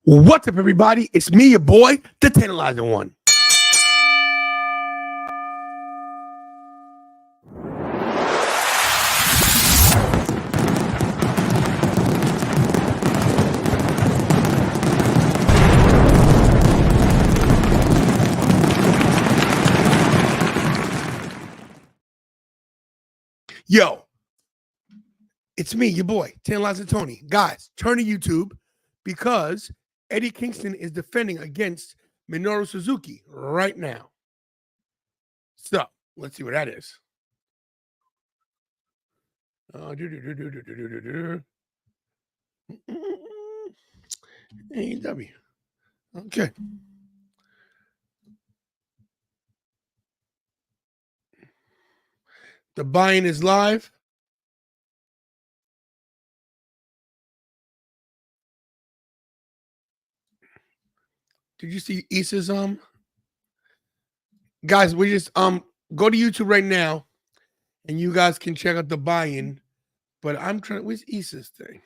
What's up, everybody? It's me, your boy, the Tantalizing One. Yo, it's me, your boy, Tantalizing Tony. Guys, turn to YouTube because Eddie Kingston is defending against Minoru Suzuki right now. So, let's see what that is. AEW. Okay. The buy-in is live. Did you see Issa's guys, we just go to YouTube right now and you guys can check out the buy-in. But I'm trying, where's Issa's thing?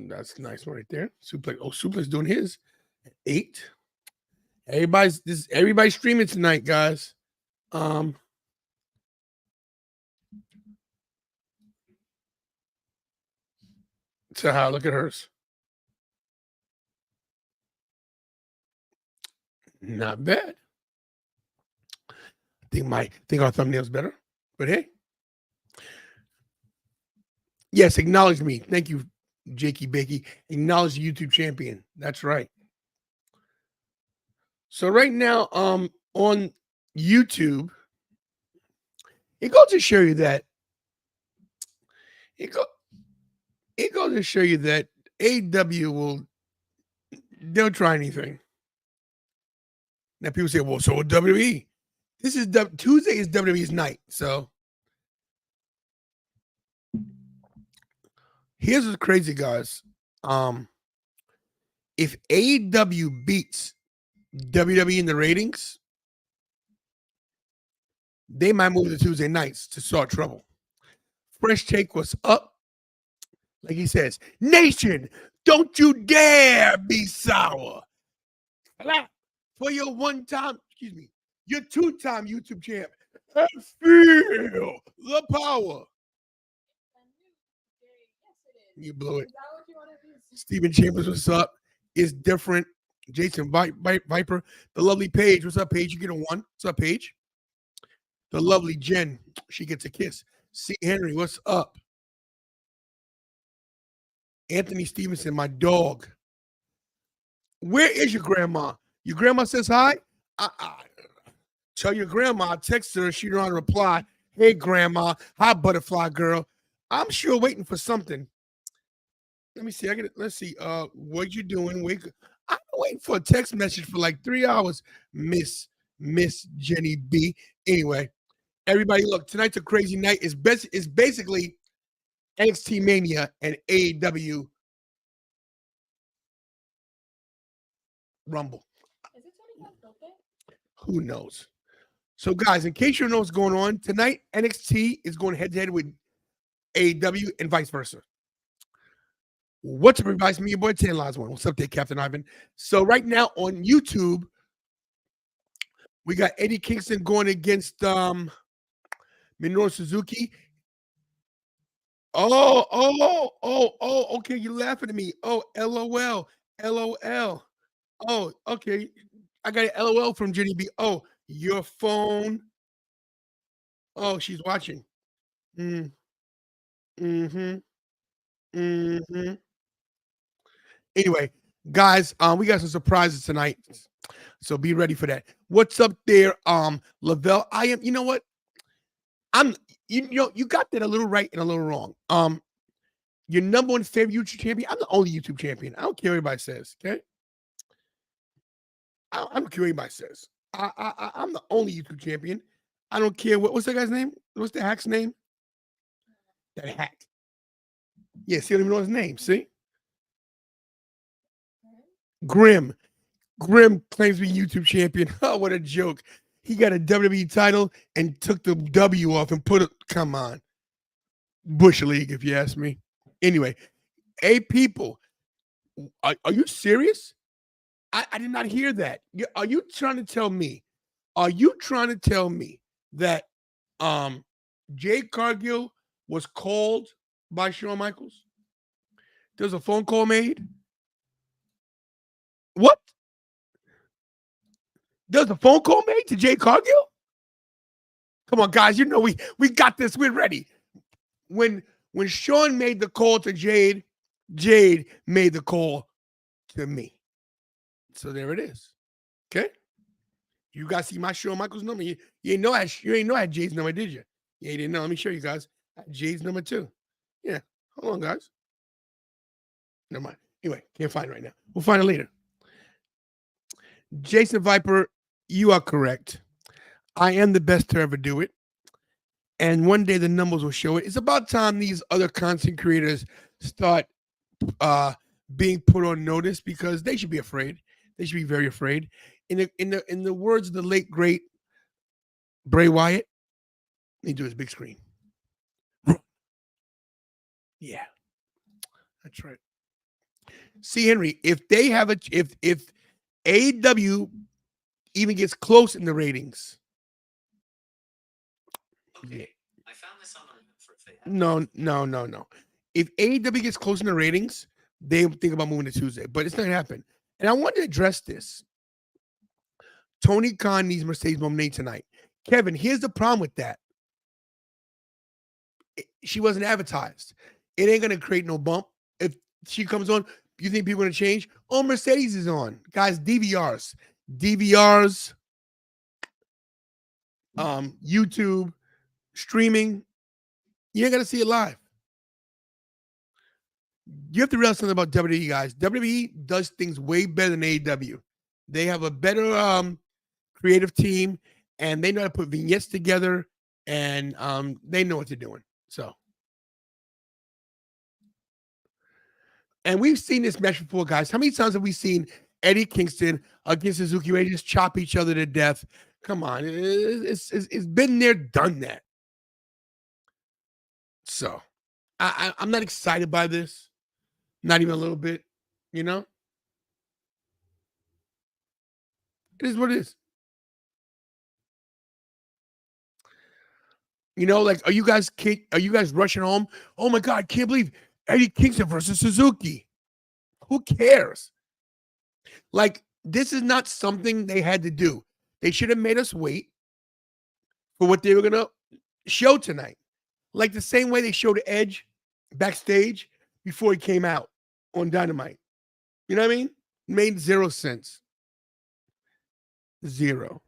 That's a nice one right there. Suplex. Oh, Suplex doing his at 8. Everybody's streaming tonight, guys. So how look at hers. Not bad. I think our thumbnail's better, but hey. Yes, acknowledge me. Thank you, Jakey Bakey. Acknowledge the YouTube champion. That's right. So right now, on YouTube, it goes to show you that AEW they'll try anything. Now people say, well, so will WWE. Tuesday is WWE's night. So here's what's crazy, guys. If AEW beats WWE in the ratings, they might move to Tuesday nights to start trouble. Fresh Take was up. Like he says, Nation, don't you dare be sour. For your your 2-time YouTube champ. And feel the power. You blew it. Steven Chambers, what's up? It's different. Jason Viper, the lovely Paige. What's up, Paige? You get a 1. What's up, Paige? The lovely Jen, she gets a kiss. C. Henry, what's up? Anthony Stevenson, my dog. Where is your grandma? Your grandma says hi? Tell your grandma, text her, she don't reply. Hey, grandma. Hi, butterfly girl. I'm sure waiting for something. Let me see. Let's see. What you doing? I'm waiting for a text message for like 3 hours, Miss Jenny B. Anyway, everybody, look, tonight's a crazy night. It's basically NXT Mania and AEW Rumble. Is it 25 birthday? Who knows? So, guys, in case you know what's going on, tonight NXT is going head-to-head with AEW and vice versa. What's up, everybody? It's me, your boy, Tantalizing One. What's up there, Captain Ivan? So, right now on YouTube, we got Eddie Kingston going against Minoru Suzuki. Oh, okay, you're laughing at me. Oh, LOL. Oh, okay. I got an LOL from Jenny B. Oh, your phone. Oh, she's watching. Anyway, guys, we got some surprises tonight, so be ready for that. What's up there, Lavelle? You know what? You got that a little right and a little wrong. Your number one favorite YouTube champion. I'm the only YouTube champion. I don't care what anybody says. Okay, I don't care what anybody says. I'm the only YouTube champion. I don't care what's that guy's name? What's the hack's name? That hack. Yeah, see, I don't even know his name. See, Grim claims to be YouTube champion. Oh, what a joke! He got a WWE title and took the W off and put it. Come on, Bush League, if you ask me. Anyway, people, Are you serious? I did not hear that. Are you trying to tell me? Are you trying to tell me that Jade Cargill was called by Shawn Michaels? There's a phone call made. What? There's a phone call made to Jade Cargill? Come on, guys. You know we got this. We're ready. When Shawn made the call to Jade, Jade made the call to me. So there it is. Okay. You guys see my Shawn Michaels number? You ain't know I had Jade's number, did you? Yeah, you didn't know. Let me show you guys. I had Jade's number too. Yeah. Hold on, guys. Never mind. Anyway, can't find it right now. We'll find it later. Jason Viper, you are correct. I am the best to ever do it. And one day the numbers will show it. It's about time these other content creators start being put on notice, because they should be afraid. They should be very afraid. In the words of the late great Bray Wyatt, they do his big screen. Yeah, that's right. See, Henry, if they have if AEW even gets close in the ratings. Okay. Yeah. I found this on the web No. If AEW gets close in the ratings, they think about moving to Tuesday, but it's not gonna happen. And I want to address this. Tony Khan needs Mercedes Moné tonight. Kevin, here's the problem with that. She wasn't advertised. It ain't gonna create no bump. If she comes on, you think people are gonna change? Oh, Mercedes is on. Guys, DVRs, YouTube, streaming. You ain't gonna see it live. You have to realize something about WWE, guys. WWE does things way better than AEW. They have a better creative team, and they know how to put vignettes together, and they know what they're doing. So, and we've seen this match before, guys. How many times have we seen Eddie Kingston against Suzuki Ray just chop each other to death? Come on, it's been there, done that. So, I'm not excited by this, not even a little bit. You know, it is what it is. You know, like, are you guys rushing home? Oh my God, can't believe Eddie Kingston versus Suzuki. Who cares? Like, this is not something they had to do. They should have made us wait for what they were going to show tonight. Like the same way they showed Edge backstage before he came out on Dynamite. You know what I mean? Made zero sense. Zero.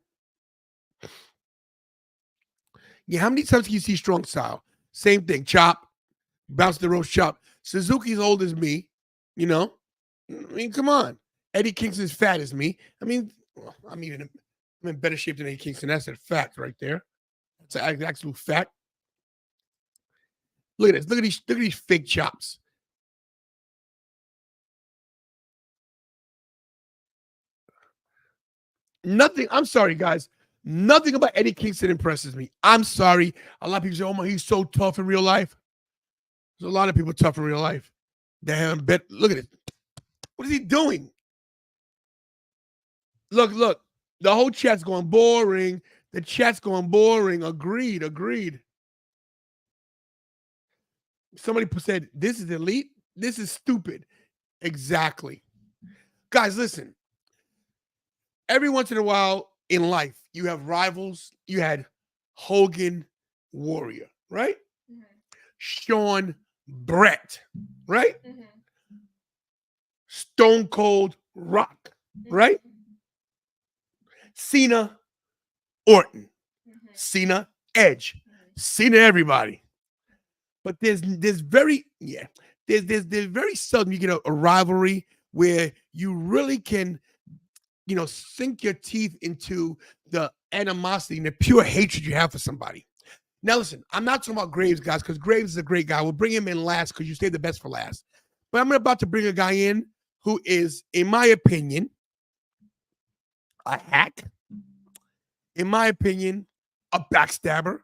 Yeah, how many times can you see Strong Style? Same thing. Chop. Bounce the ropes, chop. Suzuki's old as me. You know? I mean, come on. Eddie Kingston's fat as me. I mean, well, I'm in better shape than Eddie Kingston. That's a fact right there. That's an absolute fact. Look at this. Look at these fake chops. Nothing. I'm sorry, guys. Nothing about Eddie Kingston impresses me. I'm sorry. A lot of people say, "Oh my, he's so tough in real life." There's a lot of people tough in real life. They haven't bet. Look at it. What is he doing? Look. The whole chat's going boring. The chat's going boring. Agreed. Somebody said, "This is elite. This is stupid." Exactly. Guys, listen. Every once in a while in life, you have rivals. You had Hogan, Warrior, right? Mm-hmm. Shawn, Brett, right? Mm-hmm. Stone Cold, Rock, right? Mm-hmm. Cena, Orton, mm-hmm. Cena, Edge, mm-hmm. Cena, everybody. But there's very seldom you get a rivalry where you really can, sink your teeth into the animosity and the pure hatred you have for somebody. Now, listen, I'm not talking about Graves, guys, because Graves is a great guy. We'll bring him in last because you saved the best for last. But I'm about to bring a guy in who is, in my opinion, a hack. In my opinion, a backstabber.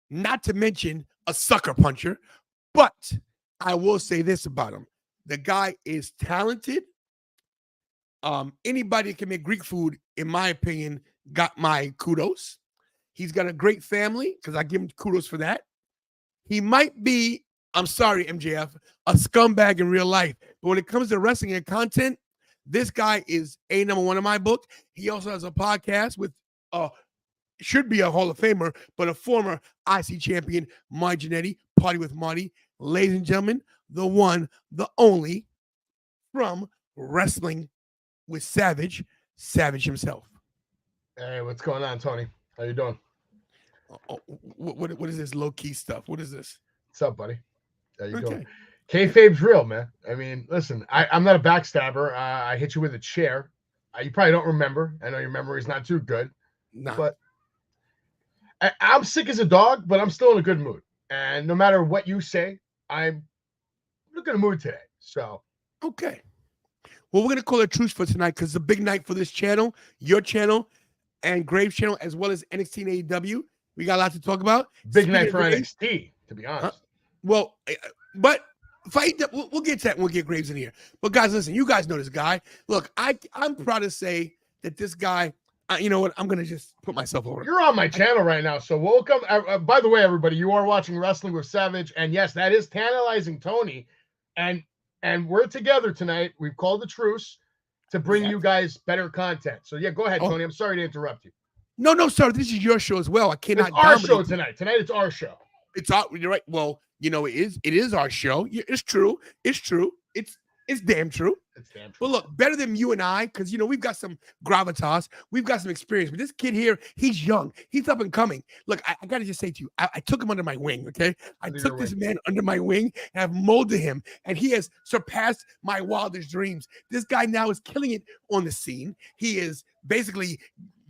Not to mention a sucker puncher. But I will say this about him. The guy is talented. Anybody that can make Greek food, in my opinion, got my kudos. He's got a great family because I give him kudos for that. He might be, I'm sorry, MJF, a scumbag in real life. But when it comes to wrestling and content, this guy is number one in my book. He also has a podcast with should be a Hall of Famer, but a former IC champion, Marty Jannetty, Party with Marty. Ladies and gentlemen, the one, the only, from Wrestling with Savage himself. Hey, what's going on, Tony? How you doing? What is this low-key stuff? What is this? What's up, buddy? How you doing? Kayfabe's real, man. I mean, listen, I'm not a backstabber. I hit you with a chair. You probably don't remember. I know your memory's not too good. Nah. But I'm sick as a dog, but I'm still in a good mood. And no matter what you say, I'm in a good mood today. So okay. Well, we're going to call it truce for tonight because it's a big night for this channel, your channel, and Graves' channel, as well as NXT and AEW. We got a lot to talk about. Big night for NXT, to be honest. Well, but we'll get to that when we get Graves in here. But guys, listen, you guys know this guy. Look, I'm proud to say that this guy, you know what? I'm going to just put myself over. You're on my channel right now, so welcome. By the way, everybody, you are watching Wrestling with Savage, and yes, that is Tantalizing Tony, and we're together tonight. We've called the truce to bring you guys better content. So yeah, go ahead, Tony. I'm sorry to interrupt you. No, sir. This is your show as well. I cannot. It's our show tonight. Tonight it's our show. You're right. Well, you know it is. It is our show. It's true. It's true. It's damn true. It's damn true. But look, better than you and I, because we've got some gravitas, we've got some experience. But this kid here, he's young, he's up and coming. Look, I gotta just say to you, I took him under my wing. Okay, I took this man under my wing and I've molded him, and he has surpassed my wildest dreams. This guy now is killing it on the scene. He is basically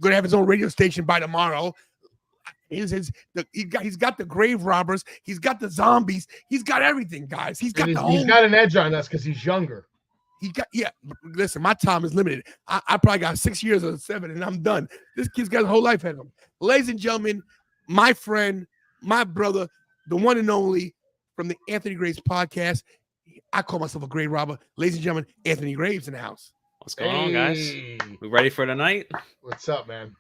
going to have his own radio station by tomorrow. He's got the grave robbers. He's got the zombies. He's got everything, guys. He's got an edge on us because he's younger. Listen, my time is limited. I probably got 6 years or 7, and I'm done. This kid's got his whole life ahead of him. Ladies and gentlemen, my friend, my brother, the one and only from the Anthony Graves podcast. I call myself a grave robber. Ladies and gentlemen, Anthony Graves in the house. What's going on, guys? We ready for tonight? What's up, man?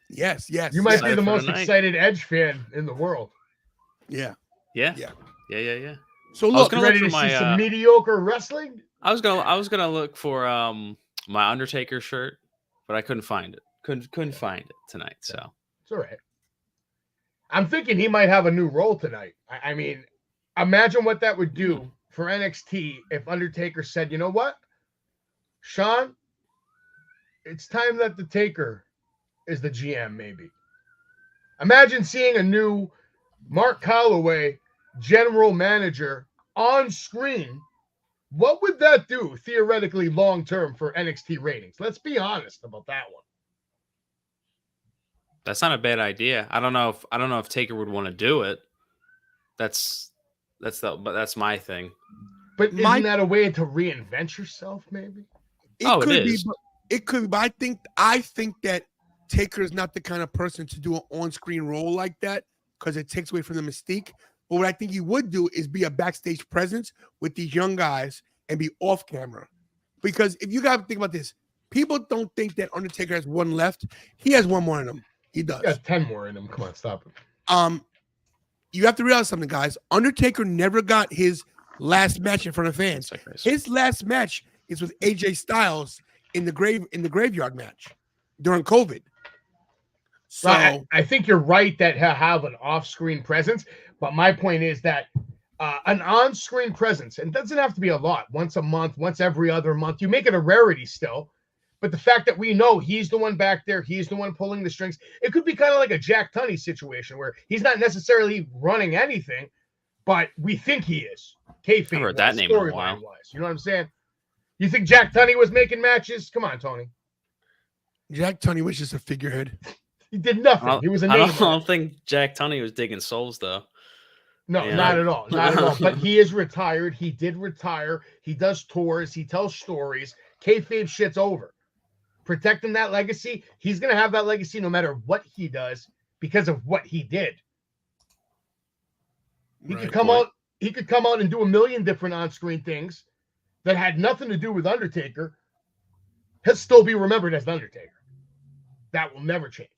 Yes. You might be the most excited Edge fan in the world. Yeah. So look, ready to see some mediocre wrestling? I was gonna look for my Undertaker shirt, but I couldn't find it. Couldn't find it tonight. So it's all right. I'm thinking he might have a new role tonight. I mean, imagine what that would do for NXT if Undertaker said, "You know what, Sean, it's time that the Taker is the GM." Maybe imagine seeing a new Mark Calloway general manager on screen. What would that do theoretically long term for NXT ratings? Let's be honest about that one. That's not a bad idea. I don't know if Taker would want to do it. But that's my thing. But isn't that a way to reinvent yourself? Maybe. It could be. But I think that Taker is not the kind of person to do an on-screen role like that because it takes away from the mystique. But what I think he would do is be a backstage presence with these young guys and be off camera. Because if you got to think about this, people don't think that Undertaker has one left. He has one more in him. He does. He has 10 more in him. Come on, stop him. You have to realize something, guys. Undertaker never got his last match in front of fans. His last match is with AJ Styles in the graveyard match during COVID. So I think you're right that he'll have an off-screen presence, but my point is that an on-screen presence, and it doesn't have to be a lot, once a month, once every other month, you make it a rarity still, but the fact that we know he's the one back there, he's the one pulling the strings, it could be kind of like a Jack Tunney situation where he's not necessarily running anything, but we think he is. I've heard that name in a while. You know what I'm saying? You think Jack Tunney was making matches? Come on, Tony. Jack Tunney was just a figurehead. He did nothing. He was a name. I don't think Jack Tunney was digging souls, though. No, not at all. Not at all. But he is retired. He did retire. He does tours. He tells stories. Kayfabe shit's over. Protecting that legacy, he's going to have that legacy no matter what he does because of what he did. He could come out and do a million different on-screen things, that had nothing to do with Undertaker, he'll still be remembered as the Undertaker. That will never change.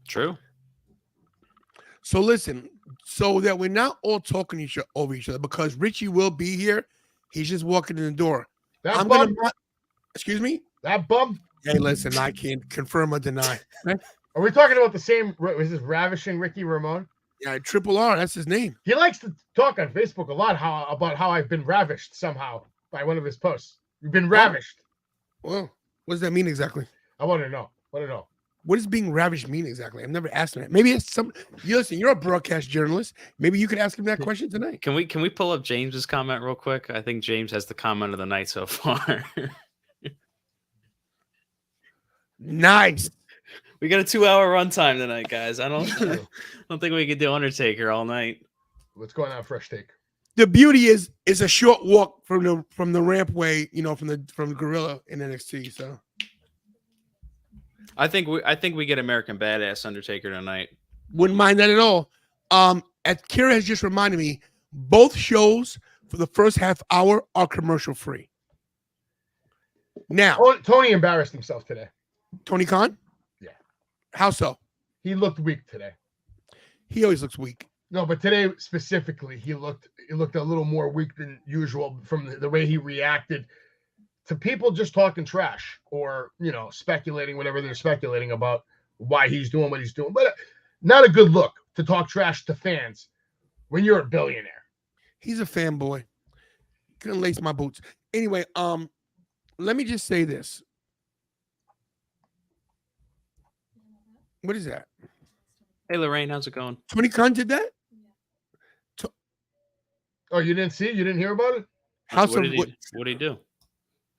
True. So listen, so that we're not all talking over each other, because Richie will be here. He's just walking in the door. That bum, excuse me? that bum. Hey, listen, I can't confirm or deny. Are we talking about the same? Was this Ravishing Ricky Ramone? Yeah, Triple R, that's his name. He likes to talk on Facebook a lot about how I've been ravished somehow by one of his posts. You've been ravished. Well, what does that mean exactly? I want to know. What does being ravished mean exactly? I've never asked him that. Maybe it's some. Listen, you're a broadcast journalist. Maybe you could ask him that question tonight. Can we pull up James's comment real quick? I think James has the comment of the night so far. Nice. We got a 2-hour runtime tonight, guys. I don't think we could do Undertaker all night. What's going on, Fresh Take? The beauty is it's a short walk from the rampway, from Gorilla in NXT. So I think we get American Badass Undertaker tonight. Wouldn't mind that at all. As Kira has just reminded me, both shows for the first half hour are commercial free. Now, Tony embarrassed himself today. Tony Khan? Yeah. How so? He looked weak today. He always looks weak. No, but today specifically, he looked a little more weak than usual from the way he reacted to people just talking trash or, speculating whatever they're speculating about why he's doing what he's doing. But not a good look to talk trash to fans when you're a billionaire. He's a fanboy. Couldn't lace my boots. Anyway, let me just say this. What is that? Hey, Lorraine, how's it going? Tony Khan did that? Oh, you didn't see it? You didn't hear about it? What did he do?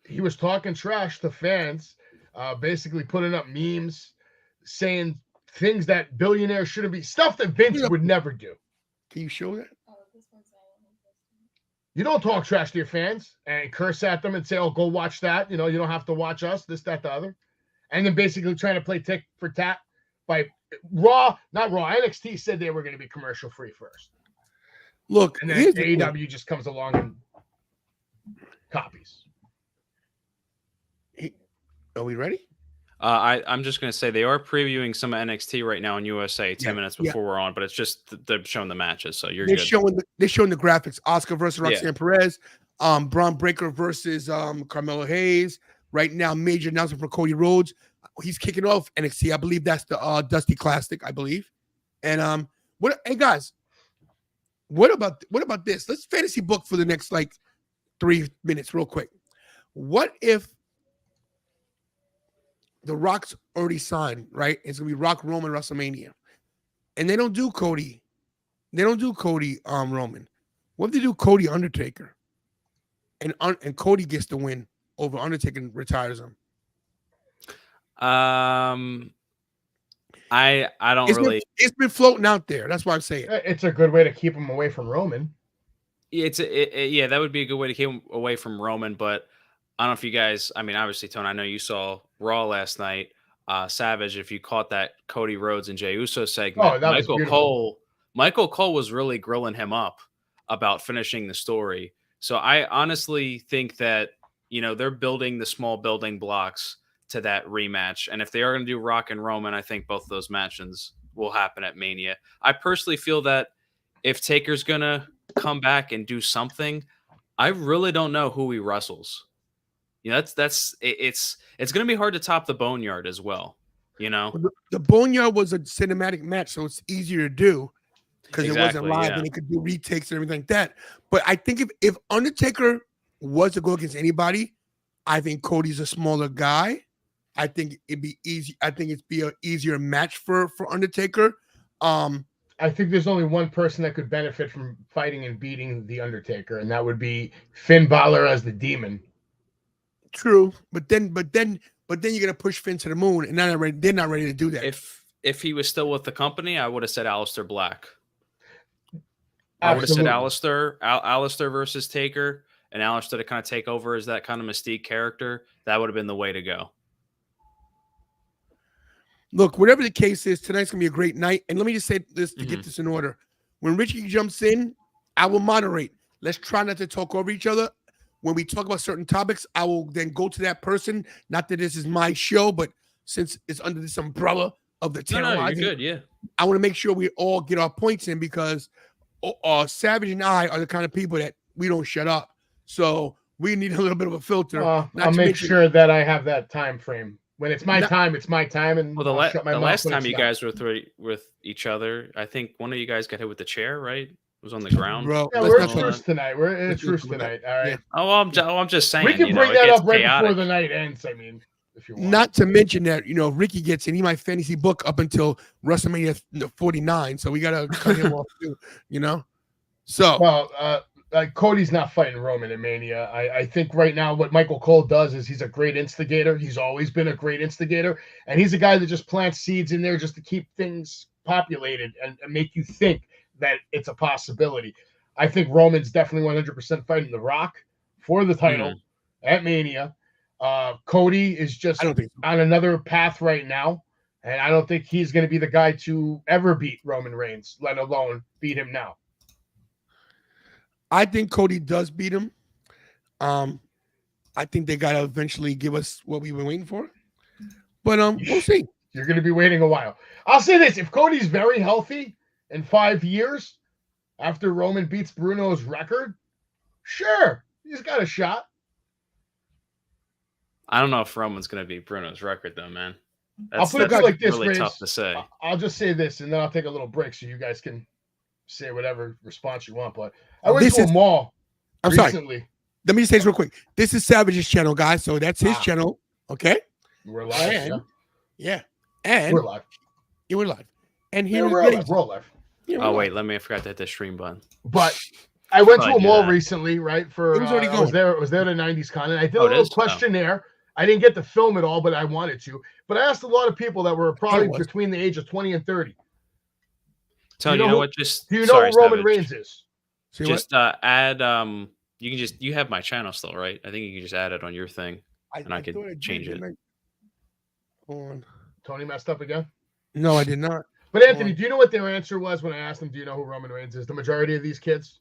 He was talking trash to fans, basically putting up memes, saying things that billionaires shouldn't be, stuff that Vince would never do. Can you show that? You don't talk trash to your fans and curse at them and say, oh, go watch that. You don't have to watch us, this, that, the other. And then basically trying to play tick for tat by not Raw. NXT said they were going to be commercial free first. Look, and then AEW just comes along and copies. Are we ready? I'm just going to say they are previewing some NXT right now in USA 10 minutes before we're on, but it's just they're showing the matches, so you're good. They're showing the graphics. Asuka versus Roxanne Perez, Bron Breakker versus Carmelo Hayes. Right now, major announcement for Cody Rhodes. He's kicking off NXT. I believe that's the Dusty Classic, I believe. And hey guys, what about this? Let's fantasy book for the next 3 minutes, real quick. What if The Rock's already signed, right? It's gonna be Rock Roman WrestleMania, and they don't do Cody. They don't do Cody Roman. What if they do Cody Undertaker, and Cody gets the win over Undertaker and retires him? I don't really. It's been floating out there. That's why I'm saying it's a good way to keep him away from Roman. Yeah, that would be a good way to keep him away from Roman. But I don't know if you guys. I mean, obviously, Tony, I know you saw Raw last night. Savage, if you caught that Cody Rhodes and Jey Uso segment, Michael Cole was really grilling him up about finishing the story. So I honestly think that they're building the small building blocks to that rematch. And if they are going to do Rock and Roman, I think both of those matches will happen at Mania. I personally feel that if Taker's going to come back and do something, I really don't know who he wrestles. It's going to be hard to top the Boneyard as well. The Boneyard was a cinematic match, so it's easier to do because it wasn't live and it could do retakes and everything like that. But I think if Undertaker was to go against anybody, I think Cody's a smaller guy. I think it'd be easy. I think it'd be an easier match for Undertaker. I think there's only one person that could benefit from fighting and beating the Undertaker, and that would be Finn Balor as the Demon. True, but then you're gonna push Finn to the moon, and they're not ready to do that. If he was still with the company, I would have said Aleister Black. Absolutely. I would have said Aleister versus Taker, and Aleister to kind of take over as that kind of Mystique character. That would have been the way to go. Look, whatever the case is, tonight's going to be a great night. And let me just say this to get this in order. When Richie jumps in, I will moderate. Let's try not to talk over each other. when we talk about certain topics, I will then go to that person. Not that this is my show, but since it's under this umbrella of the No, you're Tantalization, good. Yeah. I want to make sure we all get our points in because Savage and I are the kind of people that we don't shut up. So we need a little bit of a filter. I'll make sure that I have that time frame. When it's my time, it's my time. And well, the last time you guys were with each other, I think one of you guys got hit with the chair, right? It was on the ground. Bro, yeah, we're in truce tonight. We're in truce tonight. All right. Yeah. Oh, I'm just saying. We can bring that up right before the night ends. I mean, if you want. Not to mention that, Ricky gets in. He might fantasy book up until WrestleMania 49. So we got to cut him off too, So. Well, Cody's not fighting Roman in Mania. I think right now what Michael Cole does is he's a great instigator. He's always been a great instigator. And he's a guy that just plants seeds in there just to keep things populated and make you think that it's a possibility. I think Roman's definitely 100% fighting The Rock for the title at Mania. Cody is just on another path right now. And I don't think he's going to be the guy to ever beat Roman Reigns, let alone beat him now. I think Cody does beat him. I think they got to eventually give us what we've been waiting for. But we'll see. You're going to be waiting a while. I'll say this. If Cody's very healthy in 5 years after Roman beats Bruno's record, sure, he's got a shot. I don't know if Roman's going to beat Bruno's record, though, man. I'll put it like this, really Grace. Tough to say. I'll just say this, and then I'll take a little break so you guys can say whatever response you want. But I went to a mall recently. Sorry. Let me just say this real quick. This is Savage's channel, guys. So that's his channel. Okay. We're live. Yeah. And we're live. Yeah, we're live. And here we're live. Yeah, wait, I forgot to hit the stream button. But I went to a mall recently, right? For it was already going. It was there to 90s Con, and I did a little questionnaire. I didn't get to film it all, but I wanted to. But I asked a lot of people that were probably between the age of 20 and 30. So you know what? Just do you know who Roman Reigns is? Just add you have my channel still, right? I think you can just add it on your thing, and I could change it. Hold on. Tony messed up again? No, I did not. But Anthony, do you know what their answer was when I asked them, do you know who Roman Reigns is? The majority of these kids?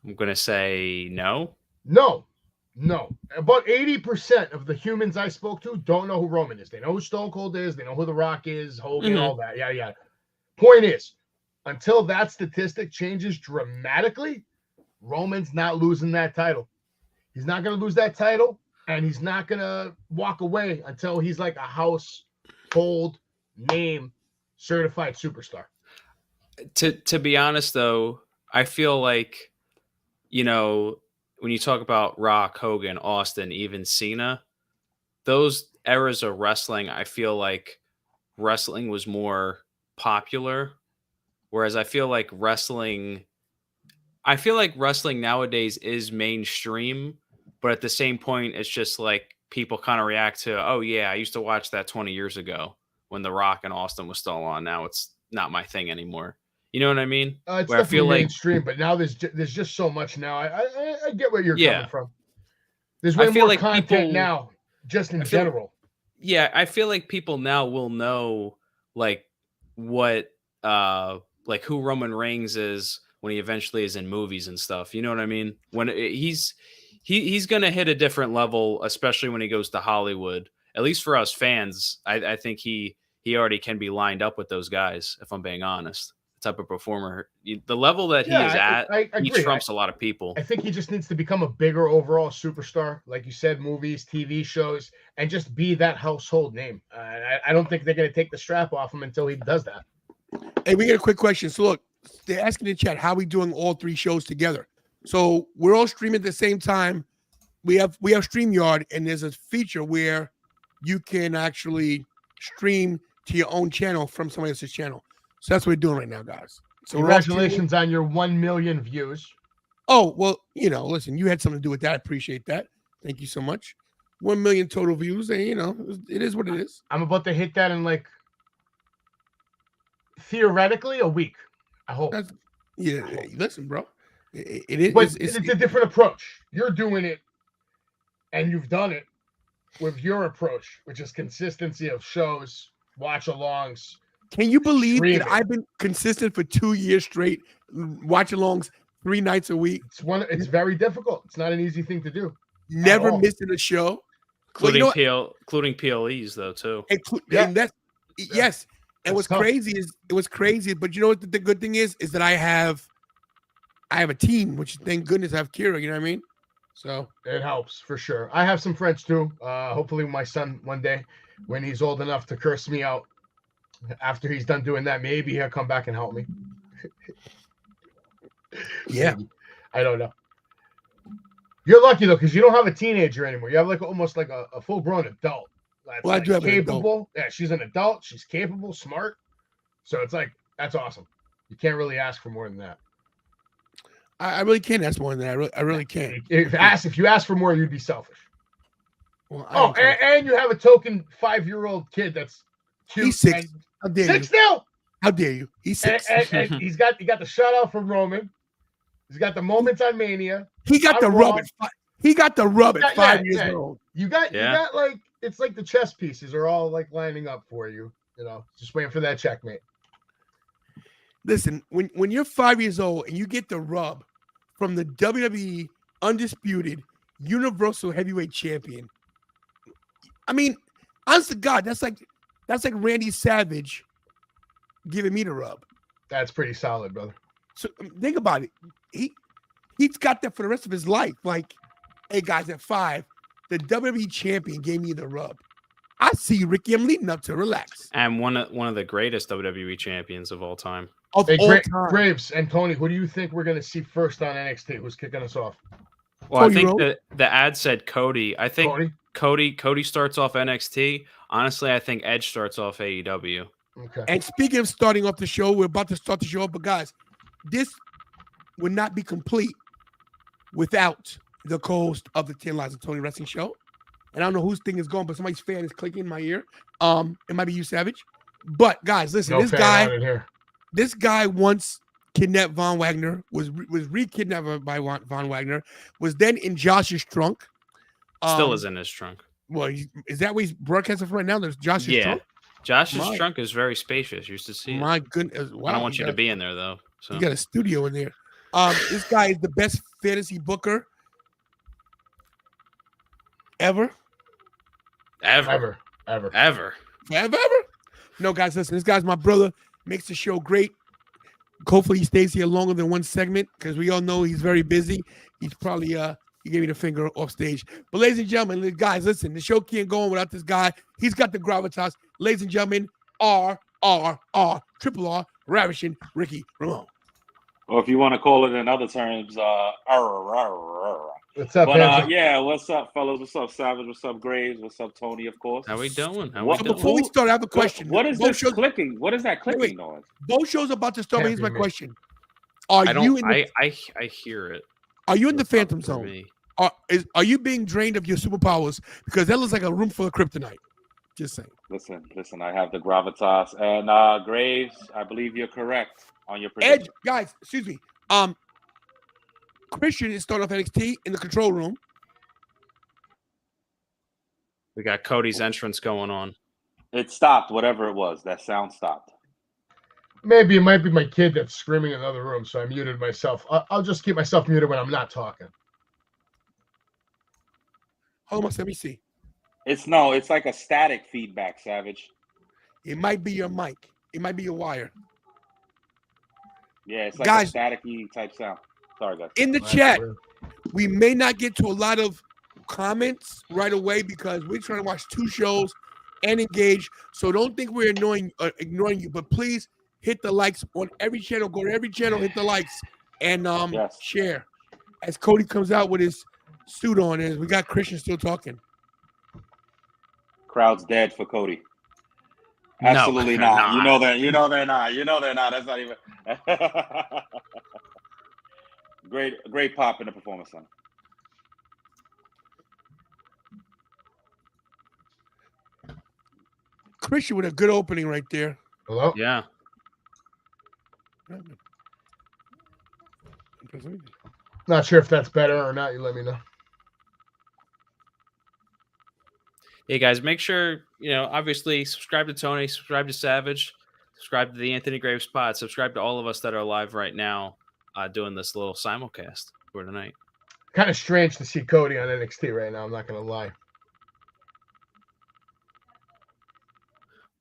I'm going to say no. No. About 80% of the humans I spoke to don't know who Roman is. They know who Stone Cold is. They know who The Rock is, Hogan, all that. Yeah. Point is, until that statistic changes dramatically, Roman's not losing that title. He's not going to lose that title, and he's not going to walk away until he's like a household name certified superstar. To be honest, though, I feel like, when you talk about Rock, Hogan, Austin, even Cena, those eras of wrestling, I feel like wrestling was more popular. Whereas I feel like wrestling nowadays is mainstream, but at the same point, it's just like people kind of react to, oh yeah, I used to watch that 20 years ago when The Rock and Austin was still on. Now it's not my thing anymore. You know what I mean? It's where I feel mainstream, but now there's just so much now. I get where you're coming from. There's way more content now, just in general. Yeah, I feel like people now will know like what like who Roman Reigns is when he eventually is in movies and stuff. You know what I mean? When he's gonna hit a different level, especially when he goes to Hollywood. At least for us fans, I think he already can be lined up with those guys. If I'm being honest, the type of performer, the level that he is at, he trumps a lot of people. I think he just needs to become a bigger overall superstar, like you said, movies, TV shows, and just be that household name. I don't think they're going to take the strap off him until he does that. Hey, we get a quick question. So look, they're asking in the chat, how are we doing all three shows together? So we're all streaming at the same time. We have StreamYard, and there's a feature where you can actually stream to your own channel from somebody else's channel. So that's what we're doing right now, guys. So congratulations on your 1 million views. Oh, well, listen, you had something to do with that. I appreciate that. Thank you so much. 1 million total views, and it is what it is. I'm about to hit that in theoretically a week. I hope. Listen, bro. It is. But it's a different approach. You're doing it, and you've done it with your approach, which is consistency of shows, watch-alongs. Can you believe that I've been consistent for 2 years straight, watch-alongs, 3 nights a week. It's very difficult. It's not an easy thing to do. Never missing a show. Including PLEs though too. And that's yes. And That's what's tough. crazy is it was crazy, but you know what the good thing is that I have a team, which thank goodness I have Kira. You know what I mean? So it helps for sure. I have some friends too. Hopefully, my son one day, when he's old enough to curse me out, after he's done doing that, maybe he'll come back and help me. Yeah, maybe. I don't know. You're lucky though, because you don't have a teenager anymore. You have like almost like a full-grown adult. That's Well, I do have an capable. adult. Yeah, she's an adult. She's capable, smart. So it's like that's awesome. You can't really ask for more than that. I really can't ask more than that. I really can't. If you ask for more, you'd be selfish. Well, and you have a token 5-year-old kid that's cute. He's 6. How dare 6 you? now. How dare you? He's 6. And he got the shout out from Roman. He's got the moments on Mania. He got the rub at He got the rub at 5 years old. You got like it's like the chess pieces are all like lining up for you. You know, just waiting for that checkmate. Listen, when you're 5 years old and you get the rub from the WWE undisputed Universal Heavyweight Champion, I mean, honest to God, that's like Randy Savage giving me the rub. That's pretty solid, brother. So think about it. He's got that for the rest of his life. Like, hey guys, at 5, the WWE champion gave me the rub. I see Ricky. I'm leading up to relax. And one of the greatest WWE champions of all time. Graves and Tony, who do you think we're going to see first on NXT? Who's kicking us off? Well, I think the ad said Cody. I think Cody starts off NXT. Honestly, I think Edge starts off AEW. Okay. And speaking of starting off the show, we're about to start the show up, but guys, this would not be complete without the co-host of the Tantalization Tony Wrestling Show. And I don't know whose thing is going, but somebody's fan is clicking in my ear. It might be you, Savage. But guys, listen, this guy once kidnapped Von Wagner, was re-kidnapped by Von Wagner, was then in Josh's trunk. Still is in his trunk. Well, is that what he's broadcasting for right now? There's Josh's trunk? Josh's trunk is very spacious. You used to see it. My goodness. Wow, I don't want you to be in there, though. So. You got a studio in there. This guy is the best fantasy booker ever. Ever. No, guys, listen. This guy's my brother. Makes the show great. Hopefully, he stays here longer than one segment because we all know he's very busy. He's probably he gave me the finger off stage. But ladies and gentlemen, guys, listen. The show can't go on without this guy. He's got the gravitas. Ladies and gentlemen, triple R, ravishing Ricky Ramon. Or if you want to call it in other terms, What's up, yeah, what's up, fellas? What's up, Savage? What's up, Graves? What's up, Tony, of course? How we doing? Before we start, I have a question. What is this clicking? What is that clicking noise? Both shows are about to start. Here's my question. I hear it. Are you in the Phantom Zone? Are you being drained of your superpowers? Because that looks like a room full of kryptonite. Just saying. Listen, I have the gravitas. And Graves, I believe you're correct on your prediction. Edge, guys, excuse me. Christian is starting off NXT in the control room. We got Cody's entrance going on. It stopped, whatever it was. That sound stopped. Maybe it might be my kid that's screaming in another room, so I muted myself. I'll just keep myself muted when I'm not talking. Hold on, let me see. It's like a static feedback, Savage. It might be your mic. It might be your wire. Yeah, it's like guys, a staticky type sound. Sorry, guys. In the chat, we may not get to a lot of comments right away because we're trying to watch 2 shows and engage. So don't think we're ignoring you, but please hit the likes on every channel. Go to every channel, hit the likes, and share. As Cody comes out with his suit on, and we got Christian still talking. Crowd's dead for Cody. Absolutely not. You know they're not. That's not even great pop in the performance center. Christian with a good opening right there. Hello? Yeah. Not sure if that's better or not. You let me know. Hey guys, make sure, obviously subscribe to Tony, subscribe to Savage, subscribe to the Anthony Graves Pod, subscribe to all of us that are live right now. doing this little simulcast for tonight. Kind of strange to see Cody on NXT right now. I'm not gonna lie.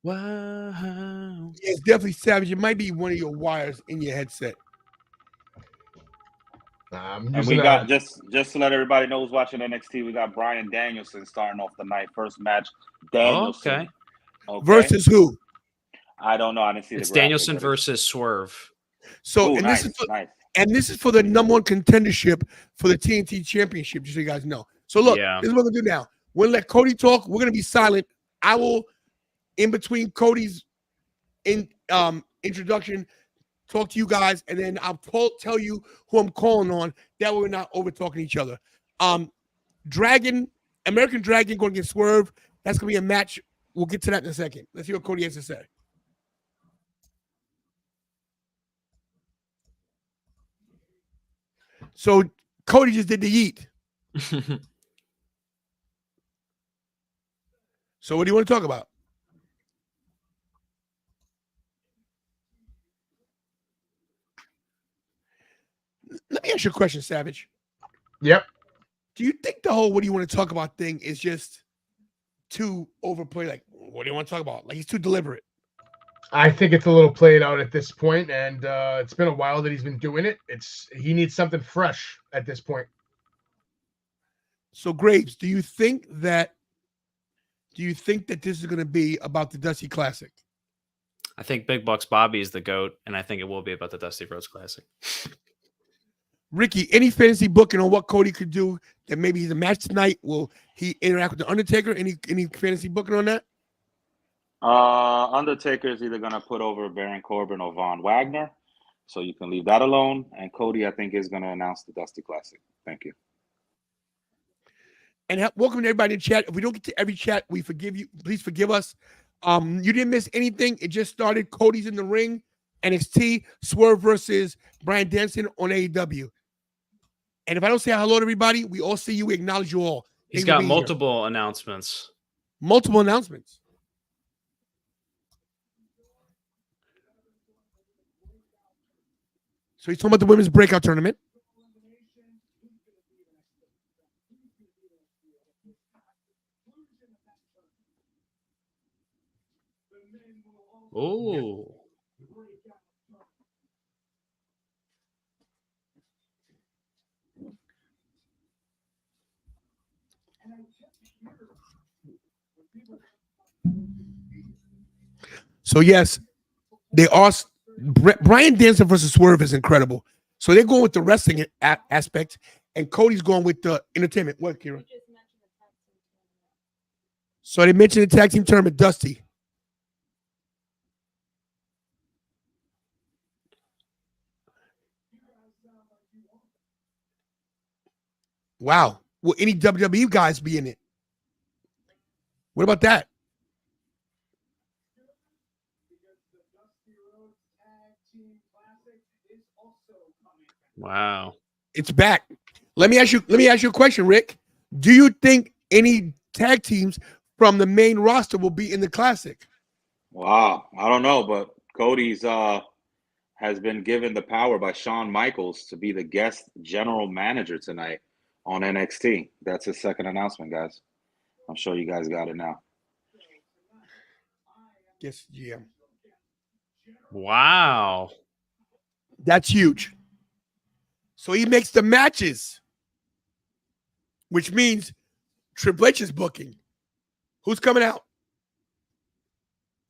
Wow. Yeah, it's definitely savage. It might be one of your wires in your headset. And we got just to let everybody know who's watching NXT, we got Bryan Danielson starting off the night. First match, Danielson. Okay. Versus who? I don't know. I didn't see it's the graphic. Danielson versus Swerve. So, Ooh, and nice, this is for the #1 contendership for the TNT Championship, just so you guys know. So look, this is what we're gonna do now. We're gonna let Cody talk. We're gonna be silent. I will, in between Cody's introduction, talk to you guys, and then I'll tell you who I'm calling on. That way we're not over talking each other. American Dragon going to get Swerve. That's gonna be a match. We'll get to that in a second. Let's see what Cody has to say. So Cody just did the yeet. So what do you want to talk about? Let me ask you a question, Savage. Yep. Do you think the whole "what do you want to talk about" thing is just too overplayed? Like, what do you want to talk about? Like, he's too deliberate. I think it's a little played out at this point, and it's been a while that he's been doing it. He needs something fresh at this point. So, Graves, do you think that this is going to be about the Dusty Classic? I think Big Bucks Bobby is the GOAT, and I think it will be about the Dusty Rhodes Classic. Ricky, any fantasy booking on what Cody could do that maybe he's a match tonight? Will he interact with the Undertaker? Any fantasy booking on that? Undertaker is either going to put over Baron Corbin or Von Wagner, so you can leave that alone. And Cody, I think, is going to announce the Dusty Classic. Thank you. And welcome to everybody in chat. If we don't get to every chat, we forgive you. Please forgive us. You didn't miss anything. It just started. Cody's in the ring. NXT, Swerve versus Bryan Danielson on AEW. And if I don't say hello to everybody, we all see you. We acknowledge you all. He's got multiple announcements. Multiple announcements. So he's talking about the women's breakout tournament. Oh. So yes, they are. Bryan Danielson versus Swerve is incredible. So they're going with the wrestling aspect, and Cody's going with the entertainment. What, Kira? So they mentioned the tag team tournament, Dusty. Wow. Will any WWE guys be in it? What about that? Wow. It's back. Let me ask you a question, Rick. Do you think any tag teams from the main roster will be in the Classic? Wow. I don't know, but Cody's has been given the power by Shawn Michaels to be the guest general manager tonight on NXT. That's his second announcement, guys. I'm sure you guys got it now. Yes, GM. Wow. That's huge. So he makes the matches, which means Triple H is booking. Who's coming out?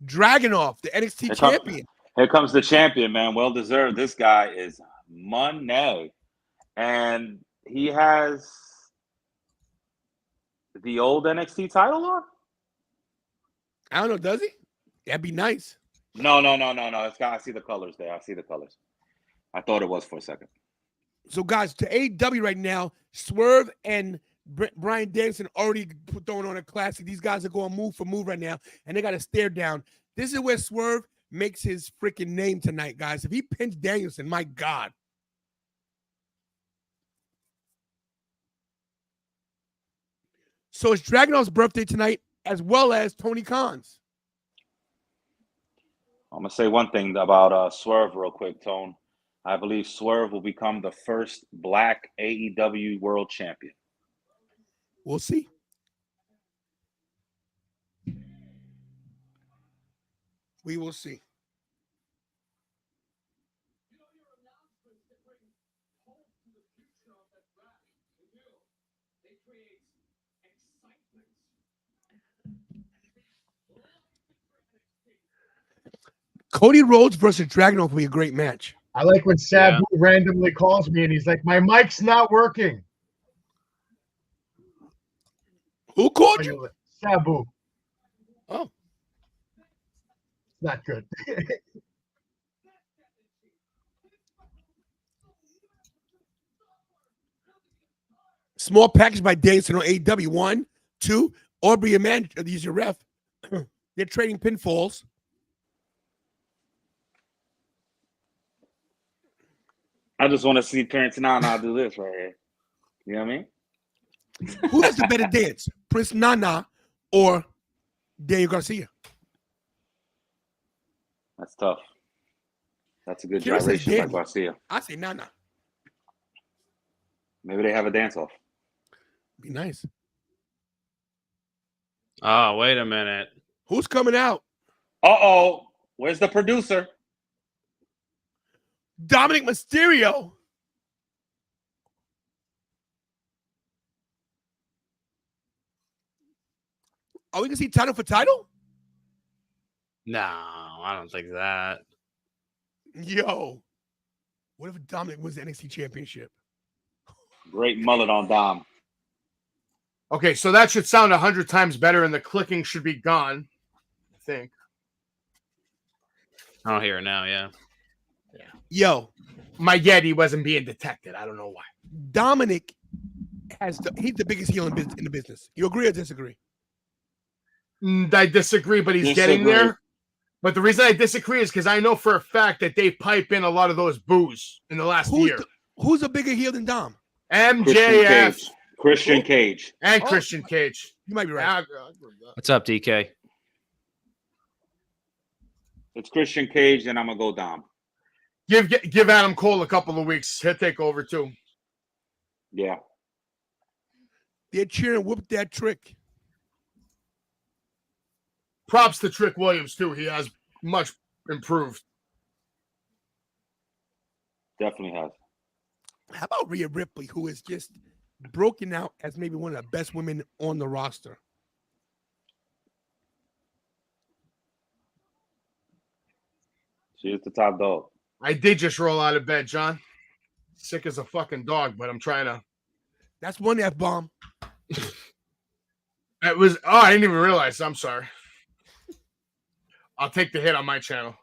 Dragunov, the NXT champion. Here comes the champion, man. Well deserved. This guy is money. And he has the old NXT title on? I don't know, does he? That'd be nice. No. I see the colors there. I see the colors. I thought it was for a second. So, guys, to AEW right now, Swerve and Bryan Danielson already throwing on a classic. These guys are going move for move right now, and they got to stare down. This is where Swerve makes his freaking name tonight, guys. If he pins Danielson, my God. So it's Dragunov's birthday tonight, as well as Tony Khan's. I'm going to say one thing about Swerve real quick, Tone. I believe Swerve will become the first black AEW world champion. We'll see. We will see. Cody Rhodes versus Dragunov will be a great match. I like when Sabu randomly calls me and he's like, "My mic's not working." Who called you? Sabu. Oh, Not good. small package by Davidson on AEW. 1, 2, or be a man. Use your ref. They're trading pinfalls. I just want to see Prince Nana do this right here. You know what I mean? Who has the better dance, Prince Nana or Daniel Garcia? That's tough. That's a good Kira says gyration by Danny. Garcia. I say Nana. Maybe they have a dance-off. Be nice. Oh, wait a minute. Who's coming out? Uh-oh. Where's the producer? Dominic Mysterio. Are we going to see title for title? No, I don't think that. Yo. What if Dominic wins the NXT championship? Great mullet on Dom. Okay, so that should sound 100 times better, and the clicking should be gone. I think. I don't hear it now, yeah. Yo. My Yeti wasn't being detected. I don't know why. Dominic he's the biggest heel in the business. You agree or disagree? I disagree, but he's getting there. But the reason I disagree is because I know for a fact that they pipe in a lot of those boos in the last year. Who's a bigger heel than Dom? MJF. Christian Cage. And Christian Cage. You might be right. What's up, DK? It's Christian Cage, and I'm going to go Dom. Give Adam Cole a couple of weeks. He'll take over too. Yeah. They're cheering, whoop that trick. Props to Trick Williams too. He has much improved. Definitely has. How about Rhea Ripley, who is just broken out as maybe one of the best women on the roster? She is the top dog. I did just roll out of bed, John. Sick as a fucking dog, but I'm trying to. That's one F-bomb. It was. Oh, I didn't even realize. I'm sorry. I'll take the hit on my channel.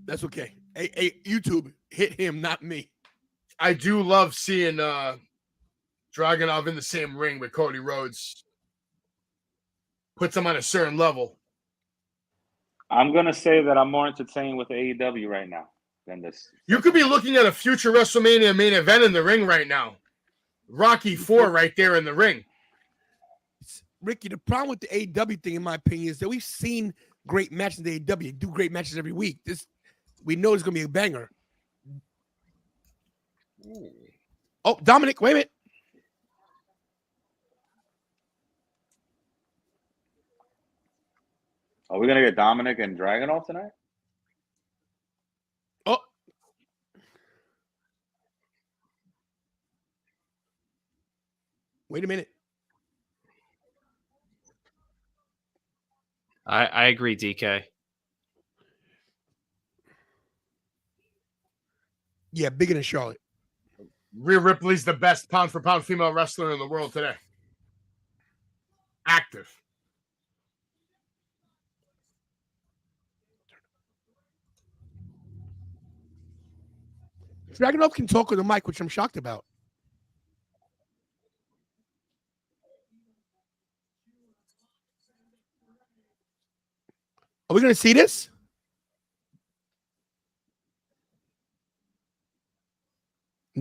That's okay. Hey, YouTube, hit him, not me. I do love seeing Dragunov in the same ring with Cody Rhodes. Puts him on a certain level. I'm going to say that I'm more entertained with AEW right now than this. You could be looking at a future WrestleMania main event in the ring right now. Rocky IV right there in the ring. Ricky, the problem with the AEW thing, in my opinion, is that we've seen great matches in the AEW. They do great matches every week. We know it's going to be a banger. Ooh. Oh, Dominic, wait a minute. Are we going to get Dominic and Dragunov tonight? Oh. Wait a minute. I agree, DK. Yeah, bigger than Charlotte. Rhea Ripley's the best pound-for-pound female wrestler in the world today. Active. Dragunov can talk on the mic, which I'm shocked about. Are we going to see this?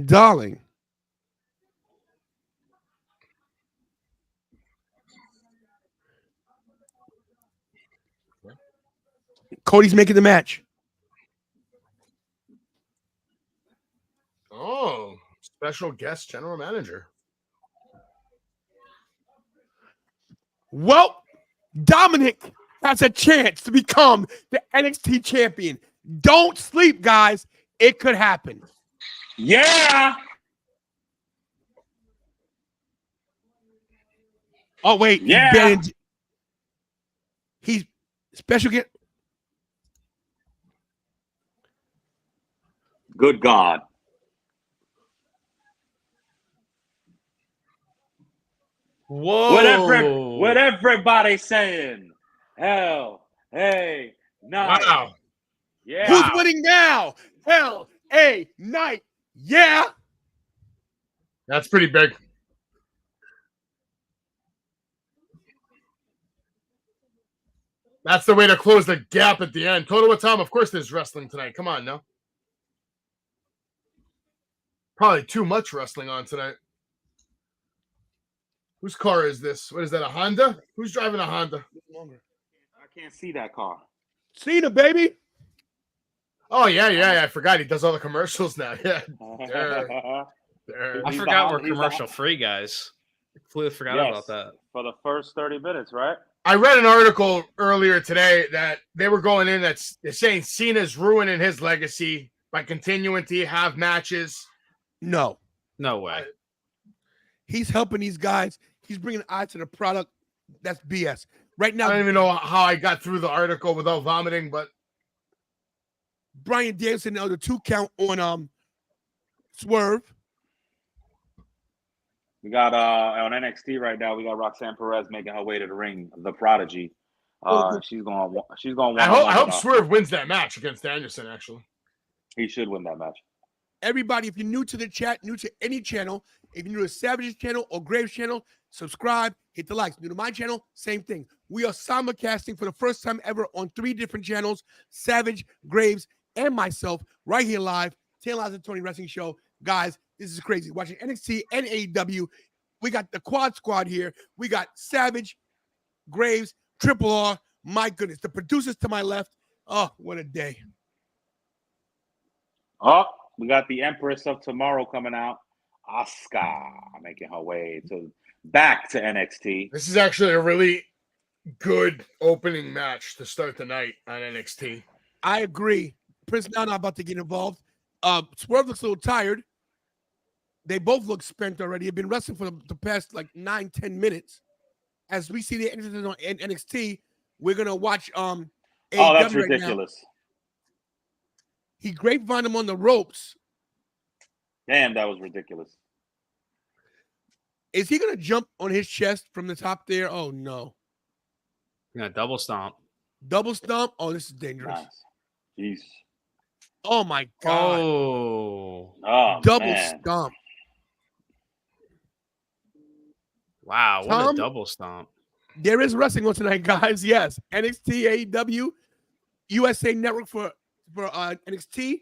Darling. Cody's making the match. Special guest general manager. Well, Dominic has a chance to become the NXT champion. Don't sleep, guys. It could happen. Yeah. Oh, wait. Yeah. He's special guest. Good God. Whoa. What everybody's saying. Hell, hey, night. Wow. Yeah. Who's winning now? Hell, a night. Yeah. That's pretty big. That's the way to close the gap at the end. Total what time? Of course there's wrestling tonight. Come on now. Probably too much wrestling on tonight. Whose car is this? What is that, a Honda? Who's driving a Honda? I can't see that car. Cena, baby. Oh, yeah. I forgot he does all the commercials now. Yeah. I forgot we're commercial free, guys. Completely forgot about that. For the first 30 minutes, right? I read an article earlier today that they were going in that's they're saying Cena's ruining his legacy by continuing to have matches. No. No way. He's helping these guys. He's bringing eyes to the product. That's BS. Right now, I don't even know how I got through the article without vomiting, but Bryan Danielson on the 2 count on Swerve. We got on NXT right now. We got Roxanne Perez making her way to the ring. The Prodigy. She's going. I hope Swerve wins that match against Danielson. Actually, he should win that match. Everybody, if you're new to the chat, new to any channel, if you're new to Savage's channel or Graves' channel, subscribe, hit the likes. New to my channel, same thing. We are simulcasting for the first time ever on 3 different channels: Savage, Graves, and myself, right here live. Tantalization Wrestling Show, guys. This is crazy. Watching NXT and AEW. We got the quad squad here. We got Savage, Graves, Triple R. My goodness. The producers to my left. Oh, what a day. Oh, we got the Empress of Tomorrow coming out. Asuka making her way back to NXT. this is actually a really good opening match to start the night on NXT. I agree. Prince now not about to get involved. Swerve looks a little tired. They both look spent already. They've been wrestling for the past 9-10 minutes. As we see the entrances on NXT, we're gonna watch Oh, that's right ridiculous. now. He grapevined him on the ropes. Damn, that was ridiculous. Is he gonna jump on his chest from the top there? Oh no. Yeah, double stomp. Double stomp. Oh, this is dangerous. Nice. Jeez. Oh my god. Oh. Double man. stomp. Wow, what Tom? a double stomp. There is wrestling on tonight, guys. Yes. NXT, AEW, USA Network for NXT,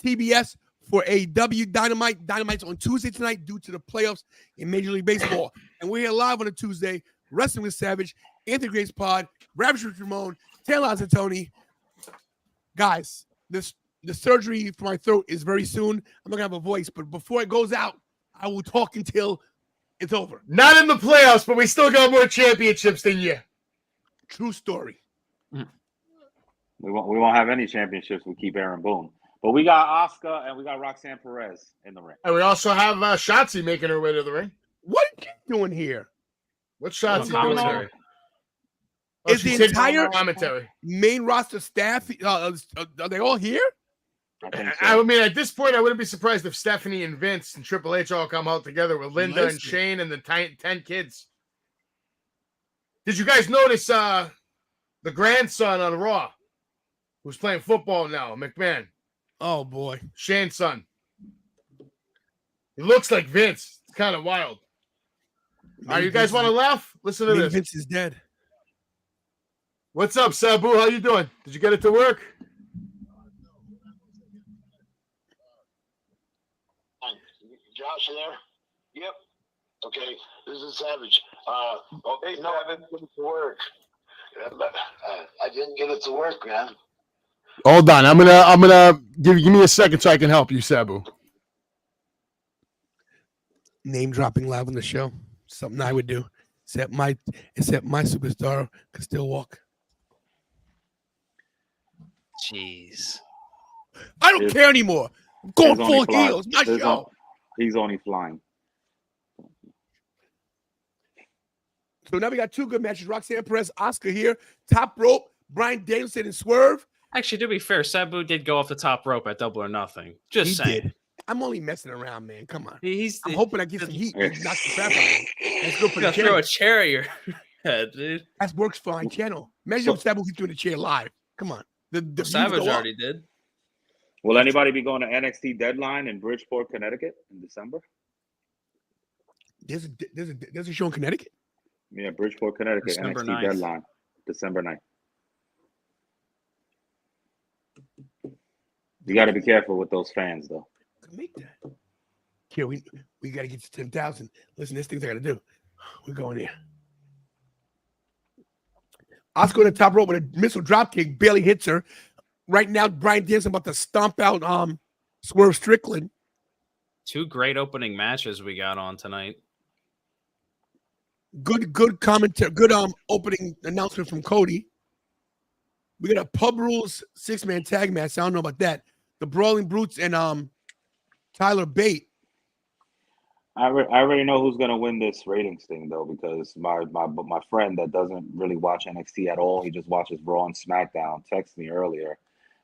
TBS for AEW, Dynamite. Dynamite's on Tuesday tonight due to the playoffs in Major League Baseball. And we're here live on a Tuesday, Wrestling with Savage, Anthony Grace Pod, Ravage with Ramon, Taylor and Tony. Guys, the surgery for my throat is very soon. I'm not going to have a voice, but before it goes out, I will talk until it's over. Not in the playoffs, but we still got more championships than you. True story. We won't have any championships. We keep Aaron Boone. But we got Asuka and we got Roxanne Perez in the ring. And we also have Shotzi making her way to the ring. What are you doing here? What's Shotzi doing Commentary. here? Oh, Is the she's hitting entire commentary? main roster staff, are they all here? I think so. I mean, at this point, I wouldn't be surprised if Stephanie and Vince and Triple H all come out together with Linda and Listen. Shane and the 10 kids. Did you guys notice the grandson on Raw, who's playing football now, McMahon? Oh, boy. Shane's son. He looks like Vince. It's kind of wild. All right, you guys want to laugh? Listen to this. Vince is dead. What's up, Sabu? How you doing? Did you get it to work? Josh, you there? Yep. Okay, this is Savage. Okay, no, I didn't get it to work. I didn't get it to work, man. Hold on. I'm gonna give me a second so I can help you, Sabu. Name dropping live on the show. Something I would do. Except my superstar could still walk. Jeez. I don't care anymore. I'm going He's only full flying. heels. My show. He's only flying. So now we got two good matches. Roxanne Perez, Asuka here. Top rope. Bryan Danielson and Swerve. Actually, to be fair, Sabu did go off the top rope at Double or Nothing. Just saying. Did. I'm only messing around, man. Come on. I'm I'm hoping I get some heat and knock the crap out of him. That's good for the gonna throw channel. a chair at your head, dude. That works for my channel. Imagine if Sabu keeps doing the chair live. Come on. The views Savage go up. already did. Will anybody be going to NXT Deadline in Bridgeport, Connecticut in December? There's a show in Connecticut. Yeah, Bridgeport, Connecticut. December NXT 9th. Deadline, December 9th. You got to be careful with those fans, though. Make that. Here, we got to get to 10,000. Listen, there's things I got to do. We're going here. Asuka on the top rope with a missile dropkick, barely hits her. Right now, Bryan Danielson about to stomp out Swerve Strickland. Two great opening matches we got on tonight. Good commentary, good opening announcement from Cody. We got a Pub Rules 6-man tag match. I don't know about that. The Brawling Brutes and Tyler Bate. I already know who's going to win this ratings thing, though, because my friend that doesn't really watch NXT at all, he just watches Raw and SmackDown, texted me earlier,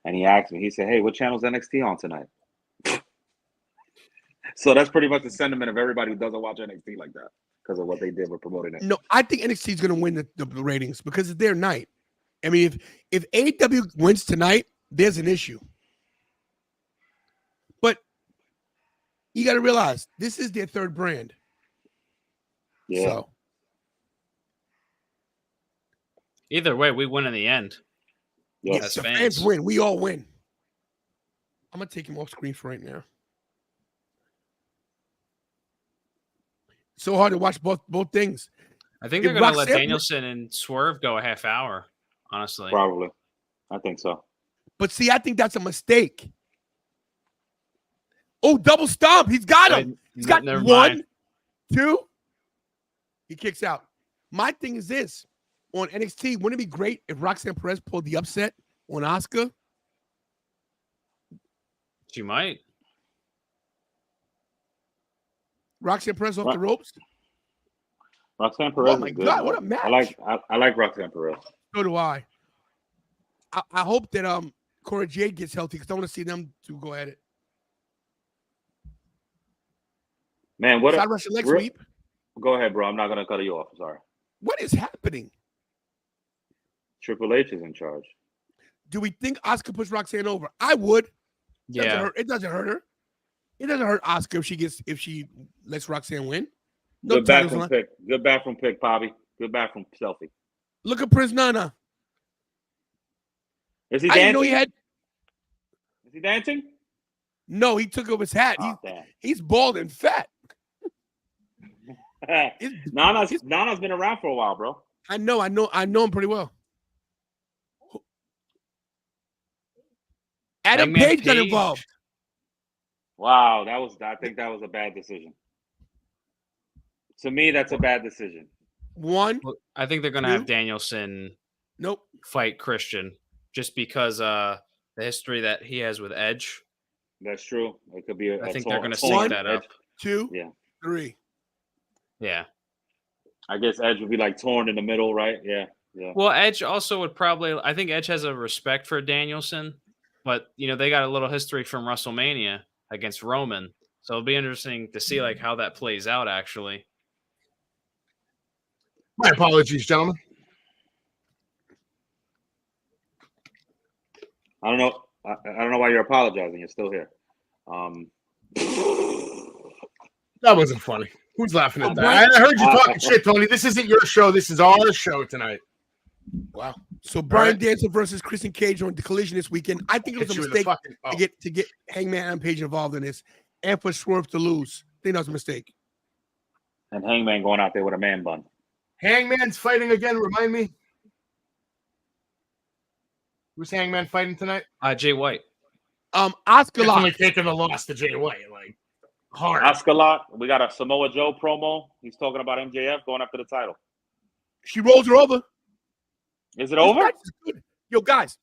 and he asked me, he said, hey, what channel's NXT on tonight? So that's pretty much the sentiment of everybody who doesn't watch NXT like that because of what they did with promoting it. No, I think NXT is going to win the ratings because it's their night. I mean, if AEW wins tonight, there's an issue. But you got to realize this is their third brand. Yeah. So Either way, we win in the end. Yes. As the fans. fans win. We all win. I'm going to take him off screen for right now. So hard to watch both things. I think they're If going to let Roxanne- Danielson and Swerve go a half hour, honestly. Probably. I think so. But see, I think that's a mistake. Oh, double stomp. He's got him. He's got Never one, mind. two. He kicks out. My thing is this. On NXT, wouldn't it be great if Roxanne Perez pulled the upset on Asuka? She might. Roxanne Perez off the ropes? Roxanne Perez Oh, my is good. God, man. what a match. I like Roxanne Perez. So do I. I hope that Cora Jade gets healthy because I want to see them two go at it. Man, what Side a, Russian leg real- sweep. Go ahead, bro. I'm not going to cut you off. Sorry. What is happening? Triple H is in charge. Do we think Asuka puts Roxanne over? I would. Yeah. It doesn't hurt her. It doesn't hurt Asuka if she lets Roxanne win. No Good titles bathroom on. pick. Good bathroom pick, Bobby. Good bathroom selfie. Look at Prince Nana. Is he I didn't know dancing? he had. Is he dancing? No, he took off his hat. Oh, damn. He's bald and fat. Nana's been around for a while, bro. I know him pretty well. Adam Hangman Page got Page. involved. Wow, I think that was a bad decision. To me, that's a bad decision. One. Well, I think they're going to Two. have Danielson Nope. fight Christian just because the history that he has with Edge. That's true. It could be I think they're going to torn sync that up. Two. Yeah. Three. Yeah. I guess Edge would be like torn in the middle, right? Yeah. Yeah. Well, Edge also would probably, I think Edge has a respect for Danielson, but they got a little history from WrestleMania against Roman. So it'll be interesting to see like how that plays out actually. My apologies, gentlemen. I don't know. I don't know why you're apologizing. You're still here. That wasn't funny. Who's laughing at that? I heard you talking shit, Tony. This isn't your show. This is our show tonight. Wow. So Bryan Danielson versus Christian Cage on the Collision this weekend. I think it was a mistake to get Hangman and Page involved in this, and for Swerve to lose. I think that was a mistake. And Hangman going out there with a man bun. Hangman's fighting again. Remind me. Who's Hangman fighting tonight? Jay White. Asuka Definitely lost. taking the loss to Jay White. Like, Hard. Asuka lot. We got a Samoa Joe promo. He's talking about MJF going after the title. She rolls her over. Is it over? Match is good. Yo, guys,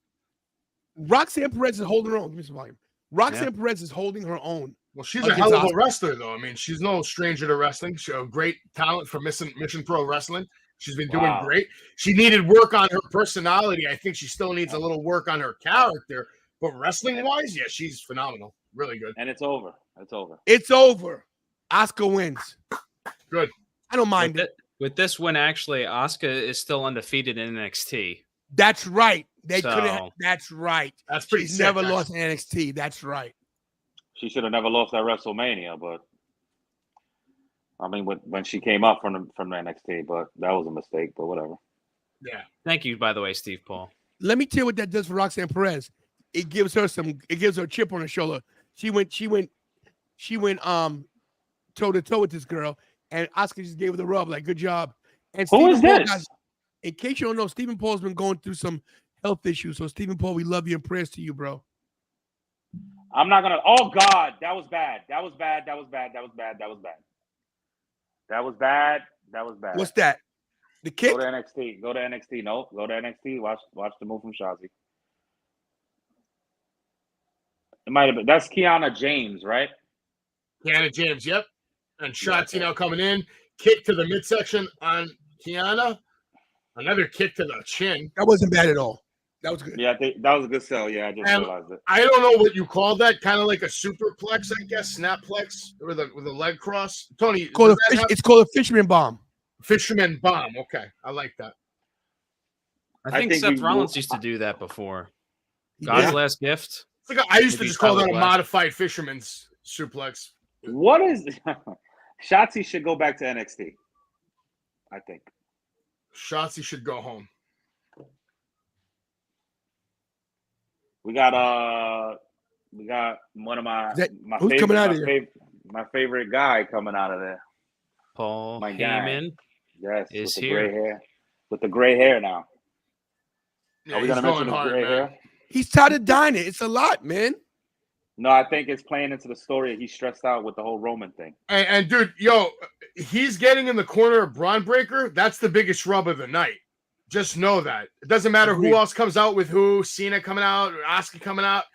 Roxanne Perez is holding her own. Give me some volume. Roxanne Perez is holding her own. Well, she's a hell of a wrestler, though. I mean, she's no stranger to wrestling. She's a great talent for Mission Pro Wrestling. She's been doing great. She needed work on her personality. I think she still needs a little work on her character. But wrestling-wise, yeah, she's phenomenal. Really good. And it's over. It's over. It's over. Asuka wins. Good. I don't mind it. With this win, actually, Asuka is still undefeated in NXT. That's right. They couldn't. That's right. That's pretty She's sick, never lost in NXT. That's right. She should have never lost at WrestleMania, but I mean, when she came up from NXT, but that was a mistake. But whatever. Yeah. Thank you, by the way, Steve Paul. Let me tell you what that does for Roxanne Perez. It gives her a chip on her shoulder. She went toe to toe with this girl, and Asuka just gave her the rub, like, good job. And Who is this? Guys, in case you don't know, Stephen Paul's been going through some health issues. So Stephen Paul, we love you and prayers to you, bro. I'm not gonna. Oh God, that was bad. That was bad. That was bad. That was bad. That was bad. That was bad. That was bad. What's that? The kick? Go to NXT. Go to NXT. No, go to NXT. Watch the move from Shotzi. It might have been. That's Kiana James, right? Kiana James, yep. And Shotzi now coming in. Kick to the midsection on Kiana. Another kick to the chin. That wasn't bad at all. That was good. Yeah, I think that was a good sell. Yeah, I just realized it. I don't know what you call that. Kind of like a superplex, I guess. Snapplex with a leg cross. Tony, it's called a fisherman bomb. Fisherman bomb. Okay, I like that. I think Seth Rollins used to do that before. God's last gift. It's like I used to just call that a modified fisherman's suplex. What is Shotzi should go back to NXT. I think Shotzi should go home. We got one of my who's coming out of here? My favorite guy coming out of there. Paul Heyman. Yes, is with the here. gray hair. With the gray hair now. Yeah, Are we gonna mention the gray hair? He's tired of dying it. It's a lot, man. No, I think it's playing into the story. He's stressed out with the whole Roman thing. And dude, he's getting in the corner of Bron Breakker. That's the biggest rub of the night. Just know that. It doesn't matter who else comes out with who. Cena coming out, or Asuka coming out.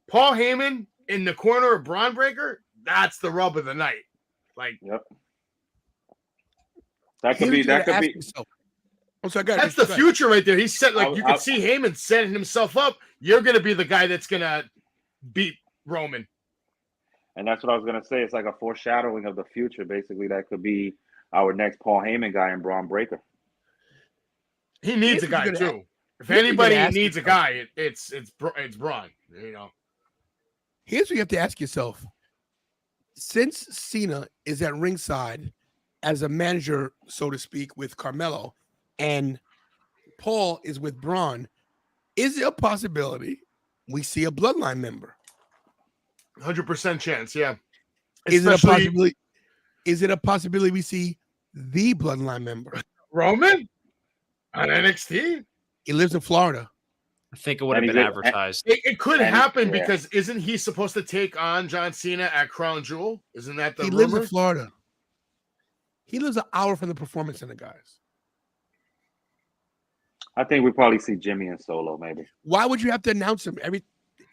Paul Heyman in the corner of Bron Breakker, that's the rub of the night. Like, yep. That could be. I'm sorry, that's the future right there. He's set, like, you can see Heyman setting himself up. You're going to be the guy that's going to beat Roman. And that's what I was going to say. It's like a foreshadowing of the future. Basically, that could be our next Paul Heyman guy in Bron Breakker. He needs a guy too. If anybody needs a guy, it's Braun. Here's what you have to ask yourself: since Cena is at ringside as a manager, so to speak, with Carmelo, and Paul is with Braun, is there a possibility we see a Bloodline member? 100% chance, yeah. Is it a possibility? Is it a possibility we see the Bloodline member? Roman? On NXT? He lives in Florida. I think it would have been advertised. It could happen because isn't he supposed to take on John Cena at Crown Jewel? Isn't that the rumor? Lives in Florida. He lives an hour from the Performance Center, guys. I think we probably see Jimmy and Solo, maybe. Why would you have to announce him?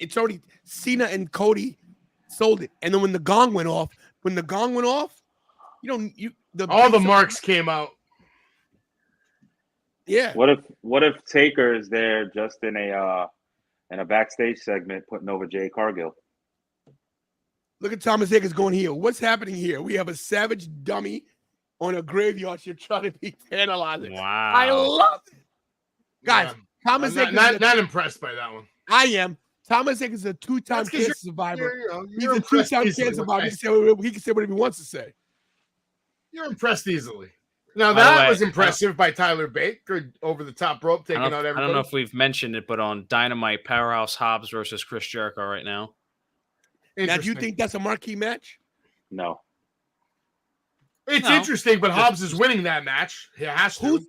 It's already Cena and Cody sold it. And then when the gong went off, all the marks came out. Yeah. What if Taker is there just in a backstage segment putting over Jade Cargill? Look at Thomas Higgins going here. What's happening here? We have a savage dummy on a graveyard. You're trying to be tantalizing. Wow. I love it. Guys, Thomas Higgins. Not impressed by that one. I am. Thomas Higgins is a two-time cancer survivor. He's a two-time cancer survivor. He can say whatever he wants to say. You're impressed easily. Now, that was impressive by Tyler Bate. Good over-the-top rope, taking out everybody. I don't know if we've mentioned it, but on Dynamite, Powerhouse Hobbs versus Chris Jericho right now. Now, do you think that's a marquee match? No. It's interesting, but Hobbs is winning that match. He has to.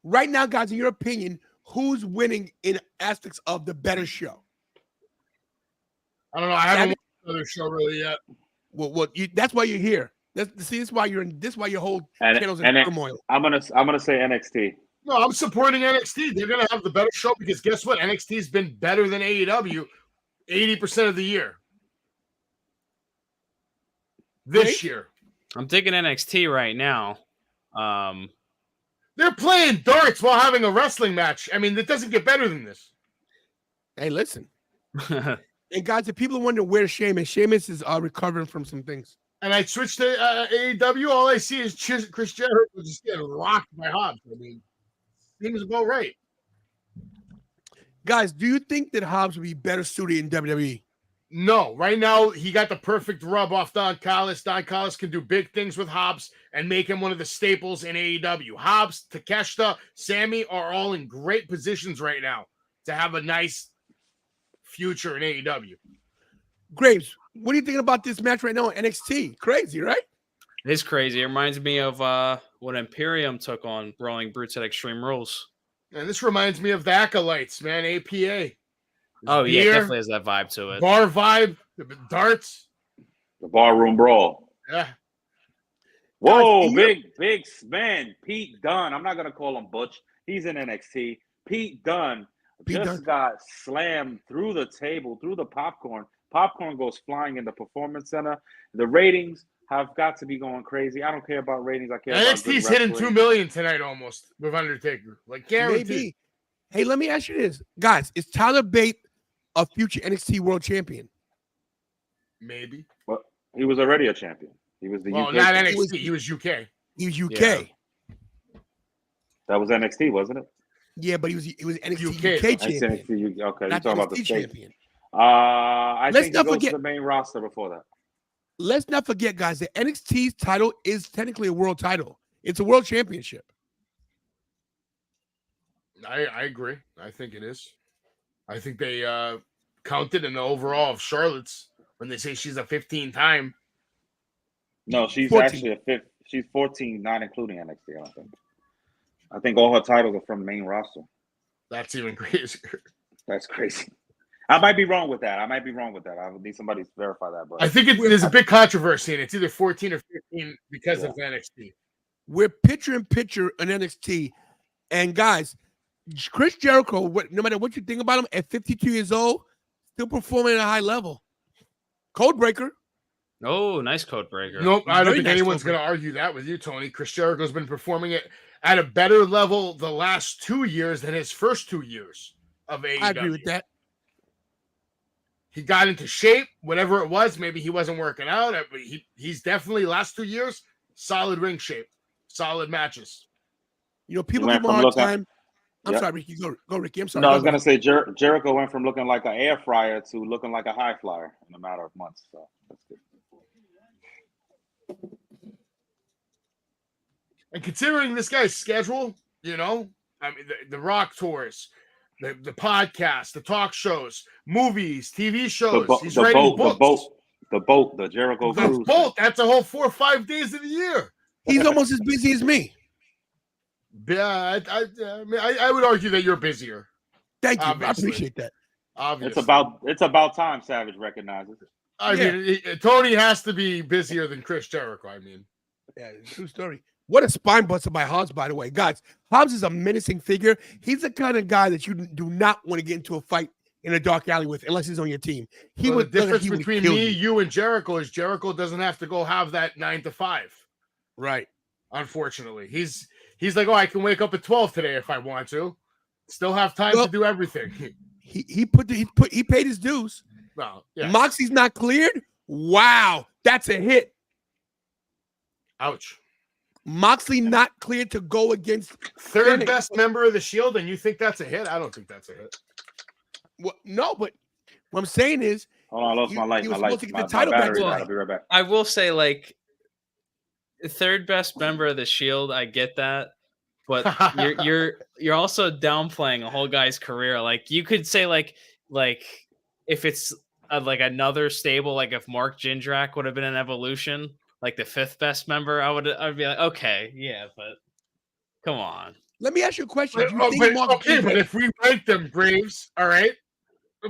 Right now, guys, in your opinion, who's winning in aspects of the better show? I don't know. I haven't watched another show really yet. Well, that's why you're here. That's why you're in. This is why your whole channel's in turmoil. I'm gonna say NXT. No, I'm supporting NXT. They're gonna have the better show because guess what? NXT's been better than AEW 80% of the year. This year. I'm thinking NXT right now. They're playing darts while having a wrestling match. I mean, it doesn't get better than this. Hey, listen. And guys, if people wonder where Sheamus is recovering from some things. And I switched to AEW. All I see is Chris Jericho just getting rocked by Hobbs. I mean, seems about right. Guys, do you think that Hobbs would be better suited in WWE? No, right now he got the perfect rub off Don Callis. Don Callis can do big things with Hobbs and make him one of the staples in AEW. Hobbs, Takeshita, Sammy are all in great positions right now to have a nice future in AEW. Graves, what are you thinking about this match right now on NXT? Crazy, right? It's crazy. It reminds me of what Imperium took on Brawling Brutes at Extreme Rules. And this reminds me of the Acolytes, man. APA. Oh, yeah, Beer, definitely has that vibe to it. Bar vibe, darts. The barroom brawl. Yeah. Whoa, Guys, big man, Pete Dunne. I'm not gonna call him Butch. He's in NXT. Pete Dunne got slammed through the table, through the popcorn. Popcorn goes flying in the Performance Center. The ratings have got to be going crazy. I don't care about ratings. I care about NXT's hitting 2 million tonight almost with Undertaker. Like guaranteed. Maybe. Hey, let me ask you this. Guys, is Tyler Bate a future NXT world champion? Maybe. But he was already a champion. He was the UK. Not NXT. He was UK. He was UK. Yeah. That was NXT, wasn't it? Yeah, but he was NXT UK, UK champion. NXT, okay, you're talking Not about the NXT States. champion. I Let's think not he goes forget- to the main roster before that. Let's not forget, guys, that NXT's title is technically a world title. It's a world championship. I agree. I think it is. I think they counted in the overall of Charlotte's when they say she's a 15-time. No, she's 14. actually a fifth. She's 14, not including NXT. I don't think. I think all her titles are from main roster. That's even crazier. That's crazy. I might be wrong with that. I would need somebody to verify that. But I think there's a big controversy, and it's either 14 or 15 because of NXT. We're picture in picture in NXT. And guys, Chris Jericho, no matter what you think about him, at 52 years old, still performing at a high level. Code breaker. Oh, nice code breaker. Nope, I don't Very think nice anyone's over. going to argue that with you, Tony. Chris Jericho's been performing it at a better level the last 2 years than his first 2 years of AEW. I agree with that. He got into shape, whatever it was. Maybe he wasn't working out, but he's definitely last 2 years solid ring shape, solid matches. You know, people He give went him a from hard looking- time. I'm Yep. sorry, Ricky. Go, Ricky. I'm sorry. no, I Go was gonna ahead. say Jericho went from looking like an air fryer to looking like a high flyer in a matter of months. So that's good. And considering this guy's schedule, you know, I mean, the Rock tours, the podcast, the talk shows, movies, TV shows. He's writing books. The Jericho The cruise. boat. That's a whole 4 or 5 days of the year. He's almost as busy as me. Yeah, I would argue that you're busier. Thank you. Obviously. I appreciate that. Obviously, It's about time Savage recognizes it. I mean, Tony has to be busier than Chris Jericho. I mean, Yeah, true story. What a spine buster by Hobbs, by the way. Guys, Hobbs is a menacing figure. He's the kind of guy that you do not want to get into a fight in a dark alley with unless he's on your team. the difference between me, you, and Jericho is Jericho doesn't have to go have that 9 to 5. Right. Unfortunately, he's like, oh, I can wake up at 12 today if I want to. Still have time to do everything. He paid his dues. Well, yeah. Moxie's not cleared. Wow, that's a hit. Ouch. Moxley not cleared to go against Third Phoenix. best member of the Shield, and you think that's a hit? I don't think that's a hit. Well, no, but what I'm saying is, Hold on, I lost my light. he My was light. supposed to get My the title back battery's tonight. out. I'll be right back. I will say, like, the third best member of the Shield. I get that, but you're also downplaying a whole guy's career. Like, you could say, like if it's like another stable, like if Mark Jindrak would have been an Evolution, like the fifth best member, I'd be like, okay, yeah, but come on. Let me ask you a question. But, Do you think Mark but if we rank them, Graves, all right?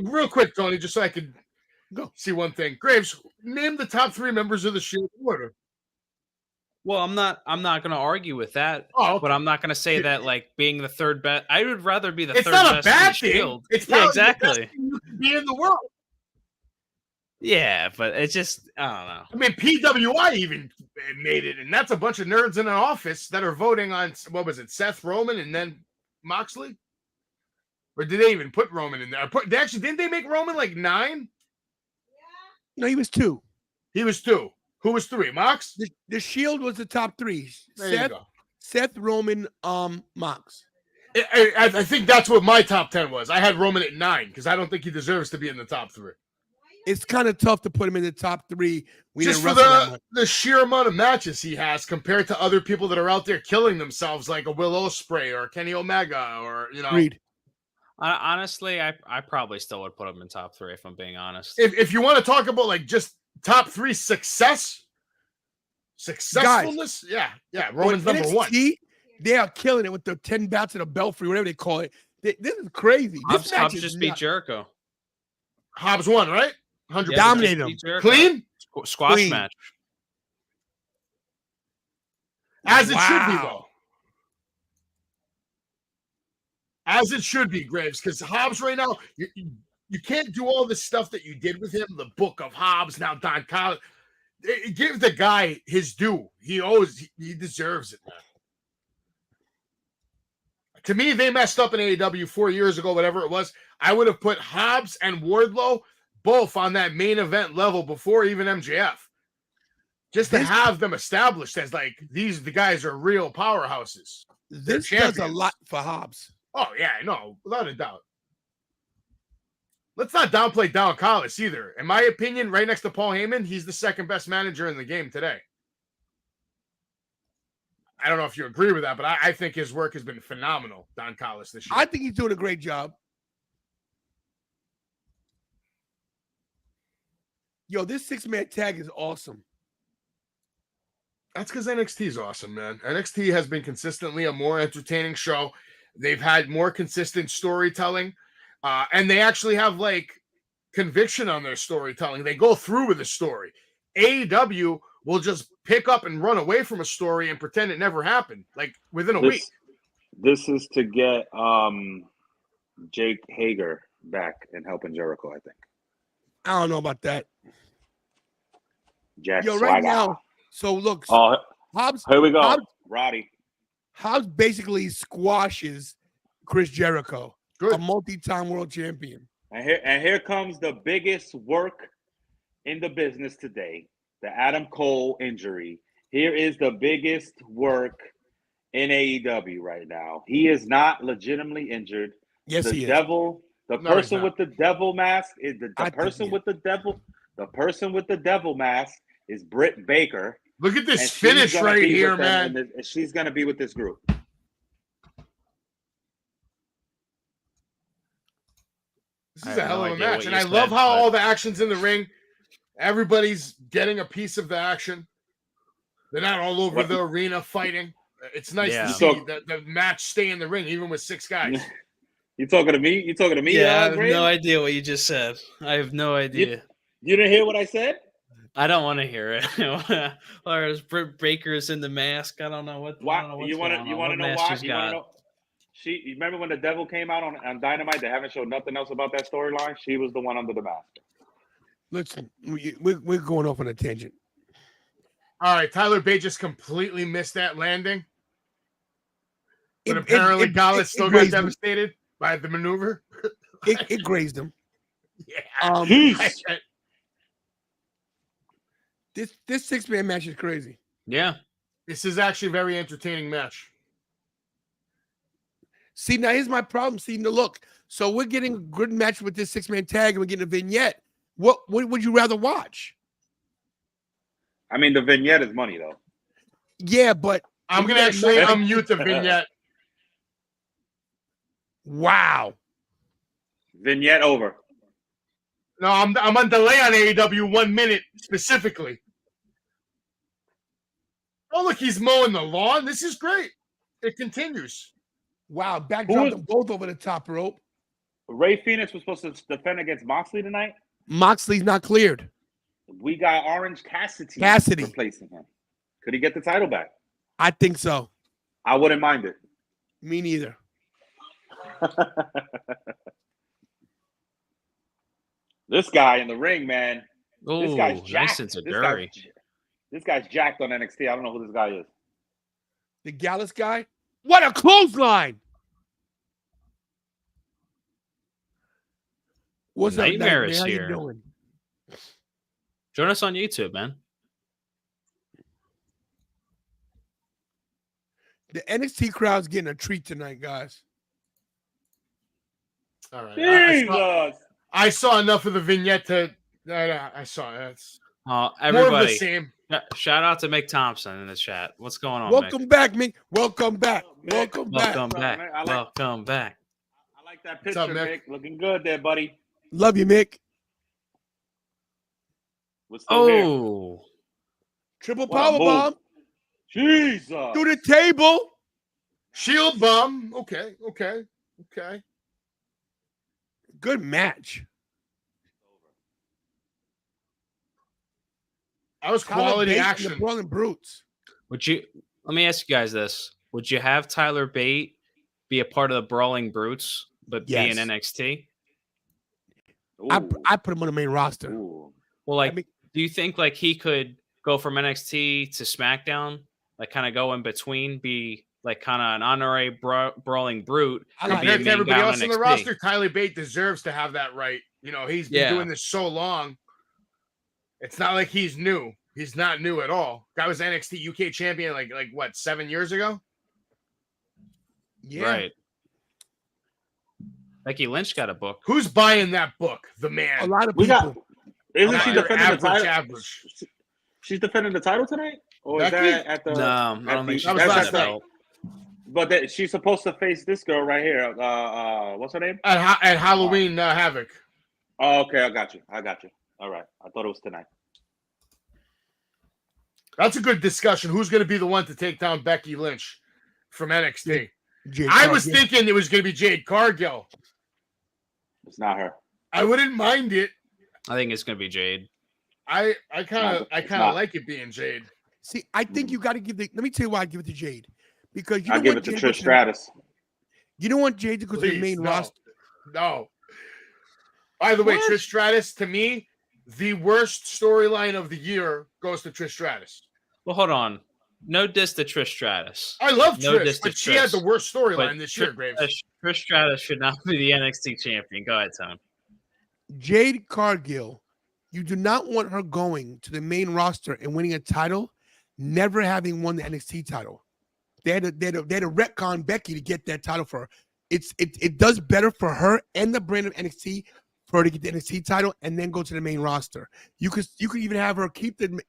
Real quick, Tony, just so I could Go. see one thing. Graves, name the top 3 members of the Shield order. Well, I'm not going to argue with that, Oh, okay. but I'm not going to say that like being the third best. I would rather be the It's third not a best in the bad thing. Shield. It's yeah, probably exactly. the best thing you can be in the world. Yeah, but it's just I don't know. I mean, PWI even made it, and that's a bunch of nerds in an office that are voting on what was it, Seth Roman and then Moxley, or did they even put Roman in there? They actually didn't they make Roman like 9? No, he was 2. He was 2. Who was 3? Mox. The Shield was the top 3. There you go. Seth, Roman, Mox. I think that's what my top 10 was. I had Roman at 9 because I don't think he deserves to be in the top 3. It's kind of tough to put him in the top 3. Just for the sheer amount of matches he has compared to other people that are out there killing themselves, like a Will Ospreay or Kenny Omega, or Reed. Honestly, I probably still would put him in top 3 if I'm being honest. If you want to talk about like just top 3 successfulness, Guys, yeah, Roman's number NXT, 1. They are killing it with the 10 bouts of the belfry, whatever they call it. This is crazy. This match Hobbs is just beat nuts. Jericho. Hobbs won, right? 100%. Dominate him. Clean? Squash Clean. match. As it should be, though. As it should be, Graves, because Hobbs right now, you can't do all this stuff that you did with him, the book of Hobbs, now Don Collins. Give the guy his due. He deserves it, man. To me, they messed up in AEW 4 years ago, whatever it was. I would have put Hobbs and Wardlow both on that main event level before even MJF. Just to have them established as like the guys are real powerhouses. This does a lot for Hobbs. Oh, yeah, no, without a doubt. Let's not downplay Don Callis either. In my opinion, right next to Paul Heyman, he's the second best manager in the game today. I don't know if you agree with that, but I think his work has been phenomenal, Don Callis, this year. I think he's doing a great job. Yo, this 6-man tag is awesome. That's because NXT is awesome, man. NXT has been consistently a more entertaining show. They've had more consistent storytelling, and they actually have like conviction on their storytelling. They go through with the story. AEW will just pick up and run away from a story and pretend it never happened, like within a week. This is to get Jake Hager back and helping Jericho, I think. I don't know about that. Jack Yo, Swagger. right now, so look, Hobbs. Here we go. Hobbs Roddy. basically squashes Chris Jericho, Good. a multi-time world champion. And here comes the biggest work in the business today, the Adam Cole injury. Here is the biggest work in AEW right now. He is not legitimately injured. Yes, the he devil, the No, person he's not. with the devil mask is the I think person he is. with the devil. The person with the devil mask is Britt Baker. Look at this and finish she's gonna right be here, with them, man. and she's going to be with this group. This is a hell of a idea match. what And you I said, love how but- all the action's in the ring. Everybody's getting a piece of the action. They're not all over the arena fighting. It's nice Yeah. to see the match stay in the ring, even with 6 guys. You talking to me? You talking to me? Yeah, I have Graham? no idea what you just said. I have no idea. You didn't hear what I said? I don't want to hear it. Or is Britt Baker's in the mask? I don't know what. Why? I don't know what's You want going to on. know What why? mask she's You want to got? know? You remember when the devil came out on Dynamite? They haven't showed nothing else about that storyline. She was the one under the mask. Listen, we're going off on a tangent. All right, Tyler Bate just completely missed that landing. But apparently Gallus still got grazed him. devastated by the maneuver. It grazed him. Yeah. This 6-man match is crazy. Yeah. This is actually a very entertaining match. See, now here's my problem. See, now look, so we're getting a good match with this 6-man tag, and we're getting a vignette. What would you rather watch? I mean, the vignette is money, though. Yeah, but I'm going to actually unmute the vignette. Wow. Vignette over. No, I'm on delay on AEW 1 minute specifically. Oh, look, he's mowing the lawn. This is great. It continues. Wow, backdrop them both over the top rope. Ray Phoenix was supposed to defend against Moxley tonight. Moxley's not cleared. We got Orange Cassidy replacing him. Could he get the title back? I think so. I wouldn't mind it. Me neither. This guy in the ring, man. Ooh, This guy's jacked. nice sense of jury. This guy's jacked on NXT. I don't know who this guy is. The Gallus guy? What a clothesline! What's Nightmare up, is Nightmare? How here. you doing? Join us on YouTube, man. The NXT crowd's getting a treat tonight, guys. All right. Jesus. I saw enough of the vignette to. I saw it. It's more of the Everybody, same. shout out to Mick Thompson in the chat. What's going on, Welcome Mick? back, Mick. Welcome back. Mick. Welcome back. Welcome back. man? I like- Welcome back. I like that What's picture, up, Mick. Mick? Looking good there, buddy. Love you, Mick. We're still here. Oh, Triple What a power move. bomb Jesus. through the table. Shield bomb. Okay. Good match. That was Tyler quality Bate and action. The Brawling Brutes. let me ask you guys this. Would you have Tyler Bate be a part of the Brawling Brutes, but be in Yes. NXT? I put him on the main roster. Ooh. Well, like, I mean- do you think like he could go from NXT to SmackDown, like kind of go in between, be like kind of an honorary Brawling Brute? I or like be a Compared to main everybody guy on else on the NXT? roster, Tyler Bate deserves to have that right. You know, he's been doing this so long. It's not like he's new. He's not new at all. Guy was NXT UK champion like what, 7 years ago? Yeah. Right. Becky Lynch got a book. Who's buying that book? The man. A lot of We people. got. Isn't she Your defending the title? average. She's defending the title tonight, or is Becky? that at the? No, I at don't the- think she's that was got last that night. belt. But she's supposed to face this girl right here. What's her name? At Halloween Havoc. Oh, okay, I got you. All right, I thought it was tonight. That's a good discussion. Who's going to be the one to take down Becky Lynch from NXT? Jade I was Cargill. thinking it was going to be Jade Cargill. It's not her. I wouldn't mind it. I think it's gonna be Jade. I kind It's of not. like it being Jade. See, I think you got to give the. Let me tell you why I give it to Jade, because you I don't give want it to Jade Trish Stratus. You don't want Jade to go to the Please, main no. roster. No. By the way, What? Trish Stratus, to me, the worst storyline of the year goes to Trish Stratus. Well, hold on. No diss to Trish Stratus. I love No Trish, diss to but she had Trish, the worst But storyline this year, Graves. Trish Stratus should not be the NXT champion. Go ahead, Tom. Jade Cargill, you do not want her going to the main roster and winning a title, never having won the NXT title. They had to retcon Becky to get that title for her. It does better for her and the brand of NXT for her to get the NXT title and then go to the main roster. You could even have her keep the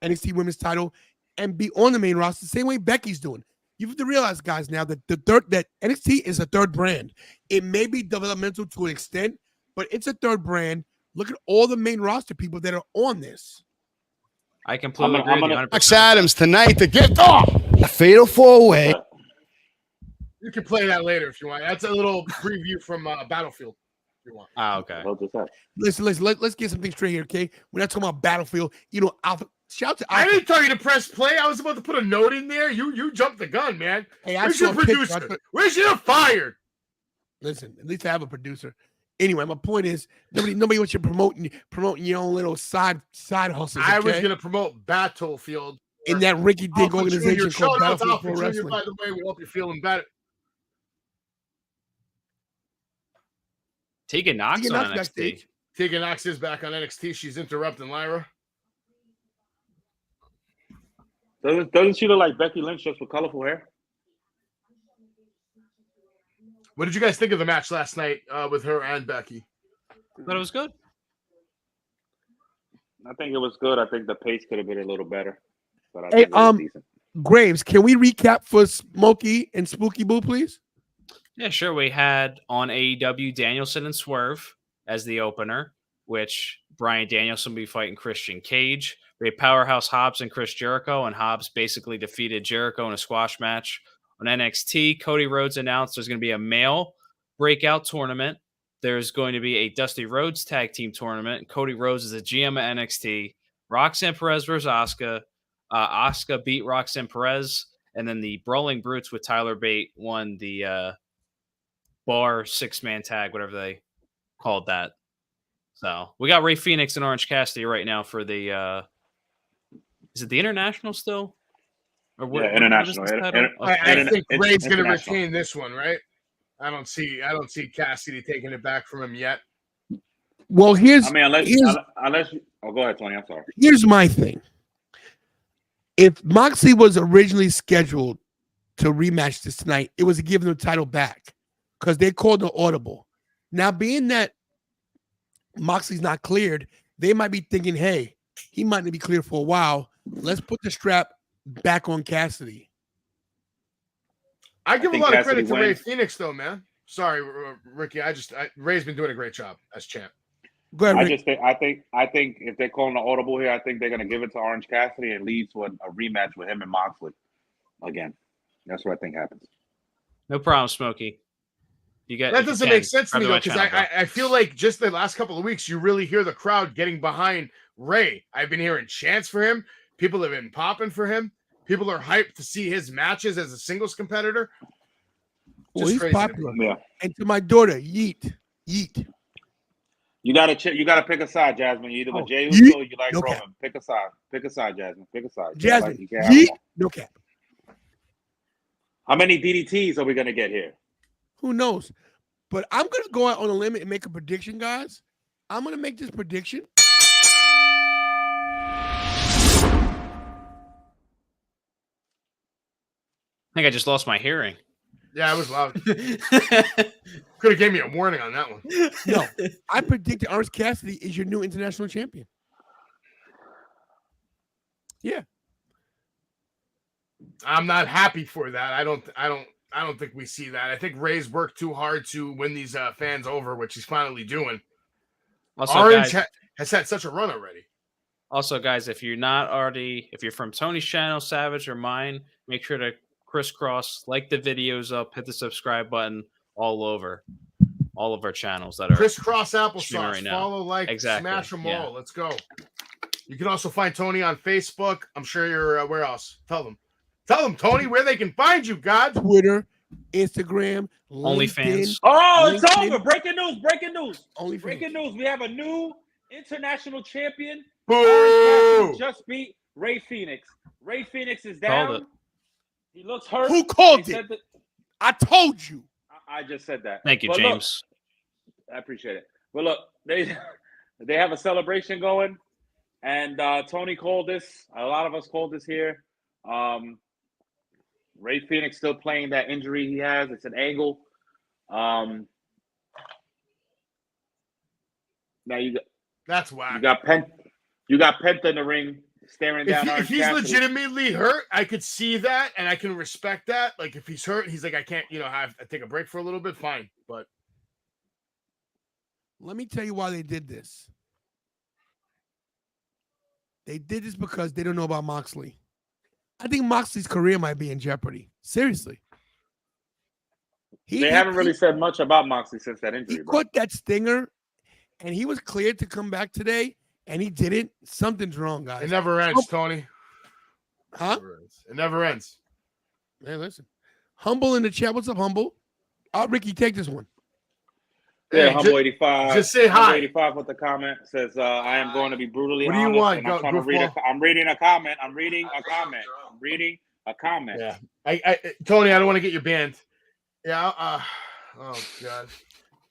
NXT women's title and be on the main roster the same way Becky's doing. You have to realize, guys, now that that NXT is a third brand. It may be developmental to an extent, but it's a third brand. Look at all the main roster people that are on this. I completely I'm agree with gonna- you 100%. Max Adams tonight to get a fatal four-way. You can play that later if you want. That's a little preview from Battlefield. If you want. Ah, okay. Hold this up. Listen, let's get something straight here, okay? We're not talking about Battlefield. You know, Alpha. Shout to I Alpha. didn't tell you to press play. I was about to put a note in there. You jumped the gun, man. Hey, I Where's saw your a picture. producer? Where's your fired? Listen, at least I have a producer. Anyway, my point is nobody wants you promoting your own little side hustles. I was okay? going to promote Battlefield. in that rinky-dink Alpha organization Junior. called Shout out to Battlefield Alpha Pro Junior, Wrestling. by the way. We hope you're feeling better. Tegan Knox Tegan on Knox NXT. backstage. Tegan Knox is back on NXT. She's interrupting Lyra. Doesn't she look like Becky Lynch just with colorful hair? What did you guys think of the match last night with her and Becky? But it was good. I think it was good. I think the pace could have been a little better, but I Hey, think it was decent. Graves, can we recap for Smokey and Spooky Boo, please? Yeah, sure. We had on AEW Danielson and Swerve as the opener, which Bryan Danielson will be fighting Christian Cage. We had Powerhouse Hobbs and Chris Jericho, and Hobbs basically defeated Jericho in a squash match. On NXT, Cody Rhodes announced there's going to be a male breakout tournament There's going to be a Dusty Rhodes tag team tournament. Cody Rhodes is a GM at NXT. Roxanne Perez versus Asuka. Asuka beat Roxanne Perez. And then the Brawling Brutes with Tyler Bate won the bar 6-man tag, whatever they called that. So we got Rey Fenix and Orange Cassidy right now for the is it the International still? Or what, International. I think Ray's going to retain this one, right? I don't see Cassidy taking it back from him yet. Well, unless you, oh, go ahead, Tony. I'm sorry. Here's my thing. If Moxley was originally scheduled to rematch this tonight, it was to give him the title back because they called an audible. Now, being that Moxley's not cleared, they might be thinking, hey, he might not be cleared for a while. Let's put the strap back on Cassidy. I give a lot of credit to Rey Fenix, though, man. Sorry, Ricky. Ray's been doing a great job as champ. Go ahead, Rick. I think if they're calling an audible here, I think they're going to give it to Orange Cassidy and lead to a rematch with him and Moxley again. That's what I think happens. No problem, Smokey. That doesn't make sense to me, though, because I feel like just the last couple of weeks, you really hear the crowd getting behind Rey. I've been hearing chants for him. People have been popping for him. People are hyped to see his matches as a singles competitor. Well, he's popular. Yeah. And to my daughter, yeet. You gotta pick a side, Jasmine. You either with Jey Uso or you like Roman. Cap. Pick a side. Pick a side, Jasmine. Pick a side. Jasmine, yeet, no cap. How many DDTs are we gonna get here? Who knows? But I'm gonna go out on a limb and make a prediction, guys. I'm gonna make this prediction. I think I just lost my hearing. Yeah, I was loud. Could have gave me a warning on that one. No, I predicted Orange Cassidy is your new international champion. Yeah, I'm not happy for that. I don't think we see that. I think Ray's worked too hard to win these fans over, which he's finally doing. Also, Orange has had such a run already. Also, guys, if you're from Tony's channel, Savage, or mine, make sure to crisscross, like the videos up, hit the subscribe button all over all of our channels that are crisscross applesauce. Right now. Follow, like, smash them all. Let's go. You can also find Tony on Facebook. I'm sure you're where else? Tell them, Tony, where they can find you. God, Twitter, Instagram, OnlyFans. Oh, it's over! Breaking news! OnlyFans. Breaking news! We have a new international champion. Boo! Just beat Rey Fenix. Rey Fenix is down. He looks hurt. Who called it? I told you. I just said that. Thank you, but James. Look, I appreciate it. But look, they have a celebration going, and Tony called this. A lot of us called this here. Rey Fenix still playing that injury he has. It's an angle. Now that's whack. You got Penta in the ring. Staring down. If he's legitimately hurt, I could see that, and I can respect that. Like, if he's hurt, he's like, I can't, I take a break for a little bit. Fine, but let me tell you why they did this. They did this because they don't know about Moxley. I think Moxley's career might be in jeopardy. Seriously, they haven't really said much about Moxley since that injury. He caught that stinger, and he was cleared to come back today. And he didn't. Something's wrong, guys. It never ends, Tony. Huh? It never ends. Hey, listen. Humble in the chat. What's up, Humble? Ricky, take this one. Yeah, hey, Humble 85. Just say hi. Humble 85 with the comment says, "I am going to be brutally honest." What do you want? I'm reading a comment. I'm reading a comment. Yeah. I Tony, I don't want to get you banned. Yeah. Oh God.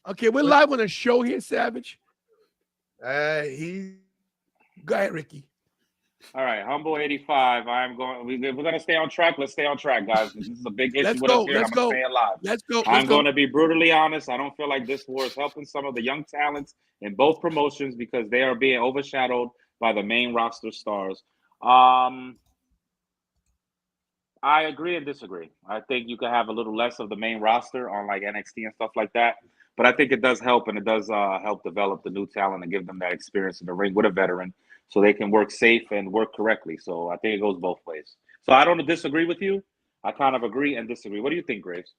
Okay, we're live on a show here, Savage. Go ahead, Ricky. All right, Humble 85. We're going to stay on track. Let's stay on track, guys. This is a big issue with us here. I'm going to stay alive. Let's go. I'm going to be brutally honest. I don't feel like this war is helping some of the young talents in both promotions because they are being overshadowed by the main roster stars. I agree and disagree. I think you could have a little less of the main roster on like NXT and stuff like that. But I think it does help, and it does help develop the new talent and give them that experience in the ring with a veteran so they can work safe and work correctly. So I think it goes both ways. So I don't disagree with you. I kind of agree and disagree. What do you think, Graves?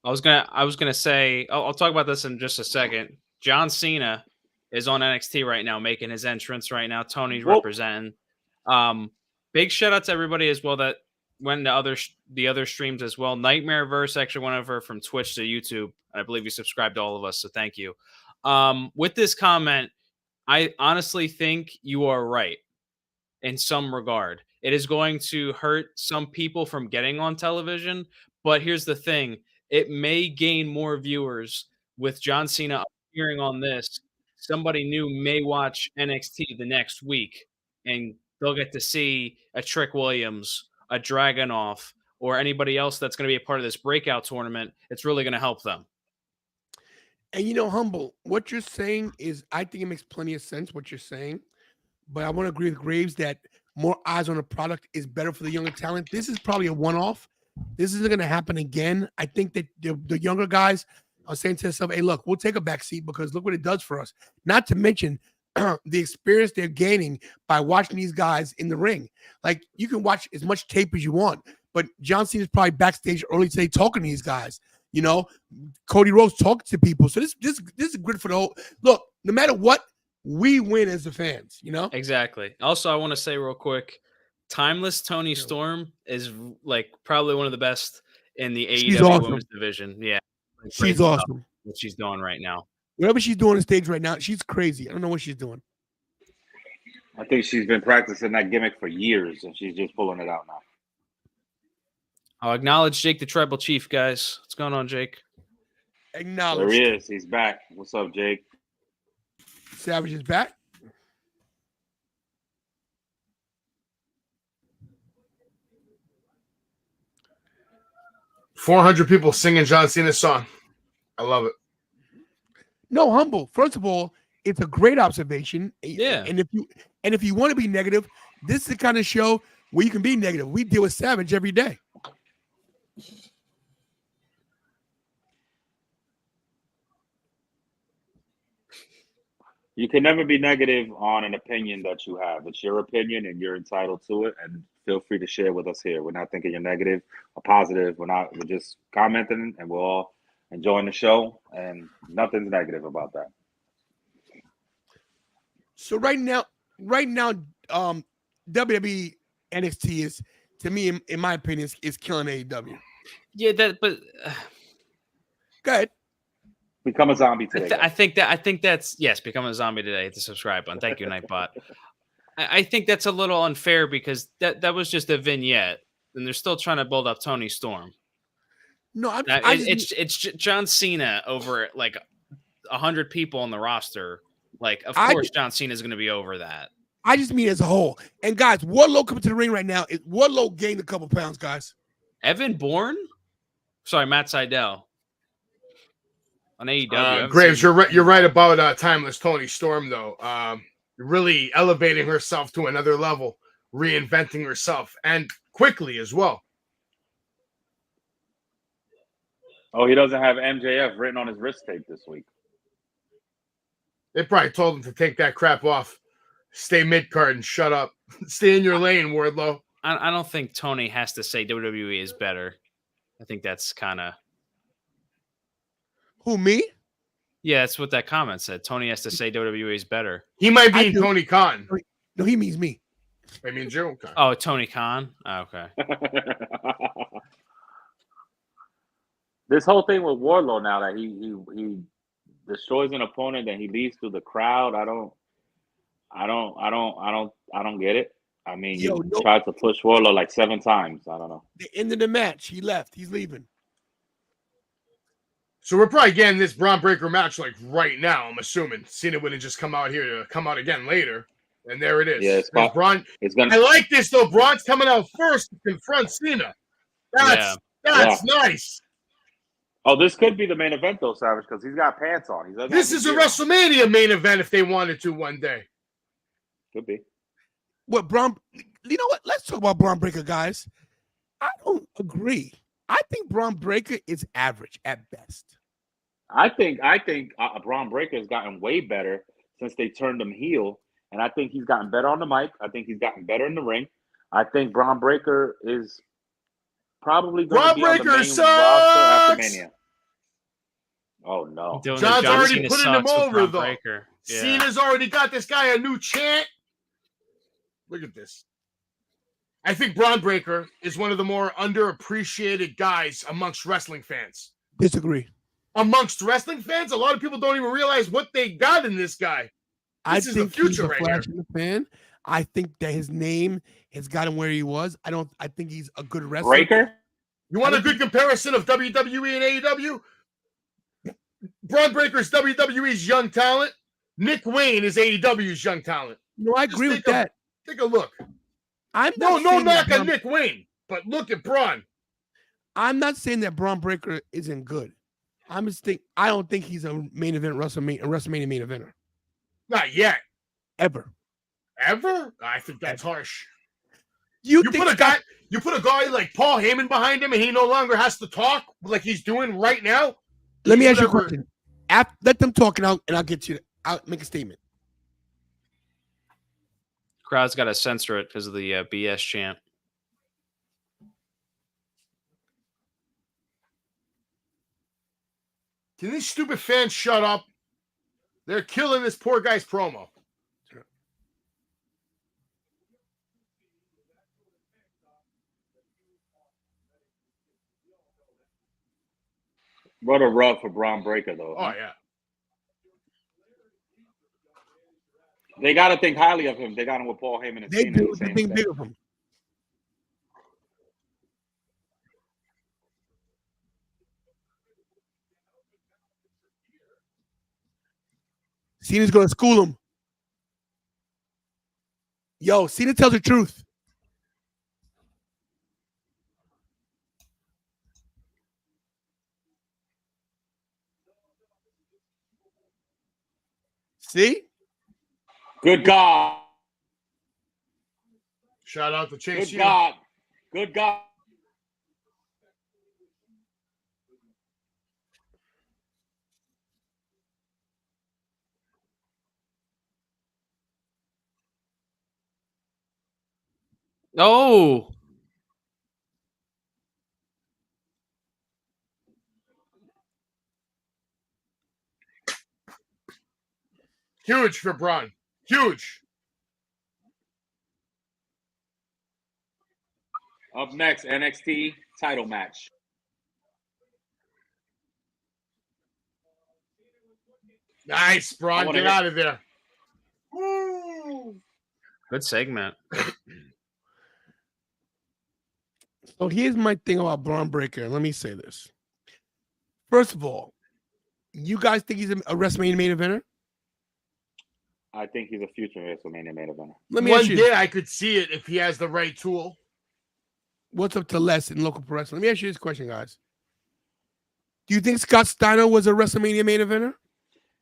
I was gonna say I'll talk about this in just a second. John Cena is on NXT right now, making his entrance right now. Tony's Whoa. representing. Big shout out to everybody as well that went to the other streams as well. Nightmareverse actually went over from Twitch to YouTube. I believe you subscribed to all of us, so thank you. With this comment, I honestly think you are right in some regard. It is going to hurt some people from getting on television, but here's the thing. It may gain more viewers with John Cena appearing on this. Somebody new may watch NXT the next week, and they'll get to see a Trick Williams, a Dragunov, or anybody else that's going to be a part of this breakout tournament. It's really going to help them. And Humble, what you're saying is, I think it makes plenty of sense what you're saying, but I want to agree with Graves that more eyes on the product is better for the younger talent. This is probably a one-off. This isn't going to happen again. I think that the younger guys are saying to themselves, hey, look, we'll take a back seat because look what it does for us. Not to mention the experience they're gaining by watching these guys in the ring. Like, you can watch as much tape as you want, but John Cena's probably backstage early today talking to these guys. Cody Rhodes talking to people. So this is good for the whole. Look, no matter what, we win as the fans. Exactly. Also, I want to say real quick, Timeless Tony Storm is like probably one of the best in the AEW awesome. Women's Division. Yeah, she's awesome. What she's doing right now. Whatever she's doing on stage right now, she's crazy. I don't know what she's doing. I think she's been practicing that gimmick for years, and she's just pulling it out now. I'll acknowledge Jake the Tribal Chief, guys. What's going on, Jake? Acknowledge. There he is. He's back. What's up, Jake? Savage is back. $400 people singing John Cena's song. I love it. No, Humble. First of all, it's a great observation. Yeah. And if you want to be negative, this is the kind of show where you can be negative. We deal with Savage every day. You can never be negative on an opinion that you have. It's your opinion, and you're entitled to it. And feel free to share with us here. We're not thinking you're negative or positive. We're just commenting, and we're all enjoying the show, and nothing's negative about that. So right now, WWE NXT is, to me, in my opinion, is killing AEW. Yeah, but go ahead. Become a zombie today. I think that's become a zombie today. Hit the subscribe button. Thank you, Nightbot. I think that's a little unfair because that was just a vignette, and they're still trying to build up Tony Storm. No, it's John Cena over like 100 people on the roster. Like, of course, John Cena is going to be over that. I just mean as a whole. And guys, Wardlow coming to the ring right now. Wardlow gained a couple pounds, guys. Evan Bourne? Sorry, Matt Sydal. On AEW. Graves, you're right about Timeless Tony Storm, though. Really elevating herself to another level, reinventing herself, and quickly as well. Oh, he doesn't have MJF written on his wrist tape this week. They probably told him to take that crap off. Stay mid-card and shut up. Stay in your lane, Wardlow. I don't think Tony has to say WWE is better. I think that's kind of... Who, me? Yeah, that's what that comment said. Tony has to say WWE is better. He might be Tony Khan. No, he means me. I mean Joe Khan. Oh, Tony Khan? Oh, okay. This whole thing with Wardlow now that he destroys an opponent and he leads through the crowd, I don't get it. I mean, you tried to push Wardlow like 7 times. I don't know. The end of the match, he left. He's leaving. So we're probably getting this Bron Breakker match like right now, I'm assuming. Cena wouldn't just come out here to come out again later. And there it is. Yeah, Braun. I like this though. Braun's coming out first to confront Cena. That's nice. Oh, this could be the main event though, Savage, because he's got pants on. This is a WrestleMania main event if they wanted to one day. Could be. What Bron? You know what? Let's talk about Bron Breakker, guys. I don't agree. I think Bron Breakker is average at best. I think Bron Breakker has gotten way better since they turned him heel, and I think he's gotten better on the mic. I think he's gotten better in the ring. I think Bron Breakker is probably going to be on the main roster after Mania. Oh no. Doing the John's John already Cena putting him sucks with over, Bron though. Breakker. Yeah. Cena's already got this guy a new chant. Look at this. I think Bron Breakker is one of the more underappreciated guys amongst wrestling fans. Disagree. Amongst wrestling fans, a lot of people don't even realize what they got in this guy. I This is the think he's future a right flash here. in the pan. I think that his name has got him where he was. I think he's a good wrestler. Breaker? You want a good comparison of WWE and AEW? Bron Breakker's WWE's young talent. Nick Wayne is AEW's young talent. No, I Just agree with that. Take a look. I'm No not saying that knock on Bron- Nick Wayne, but look at Bron. I'm not saying that Bron Breakker isn't good. I'm just I don't think he's a main event WrestleMania main eventer Not yet. ever. Ever? I think that's harsh. You You think put a guy like Paul Heyman behind him, and he no longer has to talk like he's doing right now. Let me ask you a Whatever. question. Let them talk and I'll get you. I'll make a statement. Crowd's got to censor it because of the BS chant. Can these stupid fans shut up? They're killing this poor guy's promo. What a rub for Bron Breakker, though. Oh yeah. They got to think highly of him. They got him with Paul Heyman and They Cena. do. The They same think thing. big of him. Cena's gonna school him. Yo, Cena tells the truth. See? Good God. Shout out to Chase. Good God. Good God. Oh, Huge for Bron. Huge. Up next, NXT title match. Nice, I Bron. wanna Get hear- out of there. Woo! good segment. So here's my thing about Bron Breakker. Let me say this. First of all, you guys think he's a WrestleMania main eventer? I think he's a future WrestleMania main eventer. Let me One ask you, day I could see it if he has the right tool. what's up to Les in local pro wrestling? Let me ask you this question, guys. Do you think Scott Steiner was a WrestleMania main eventer?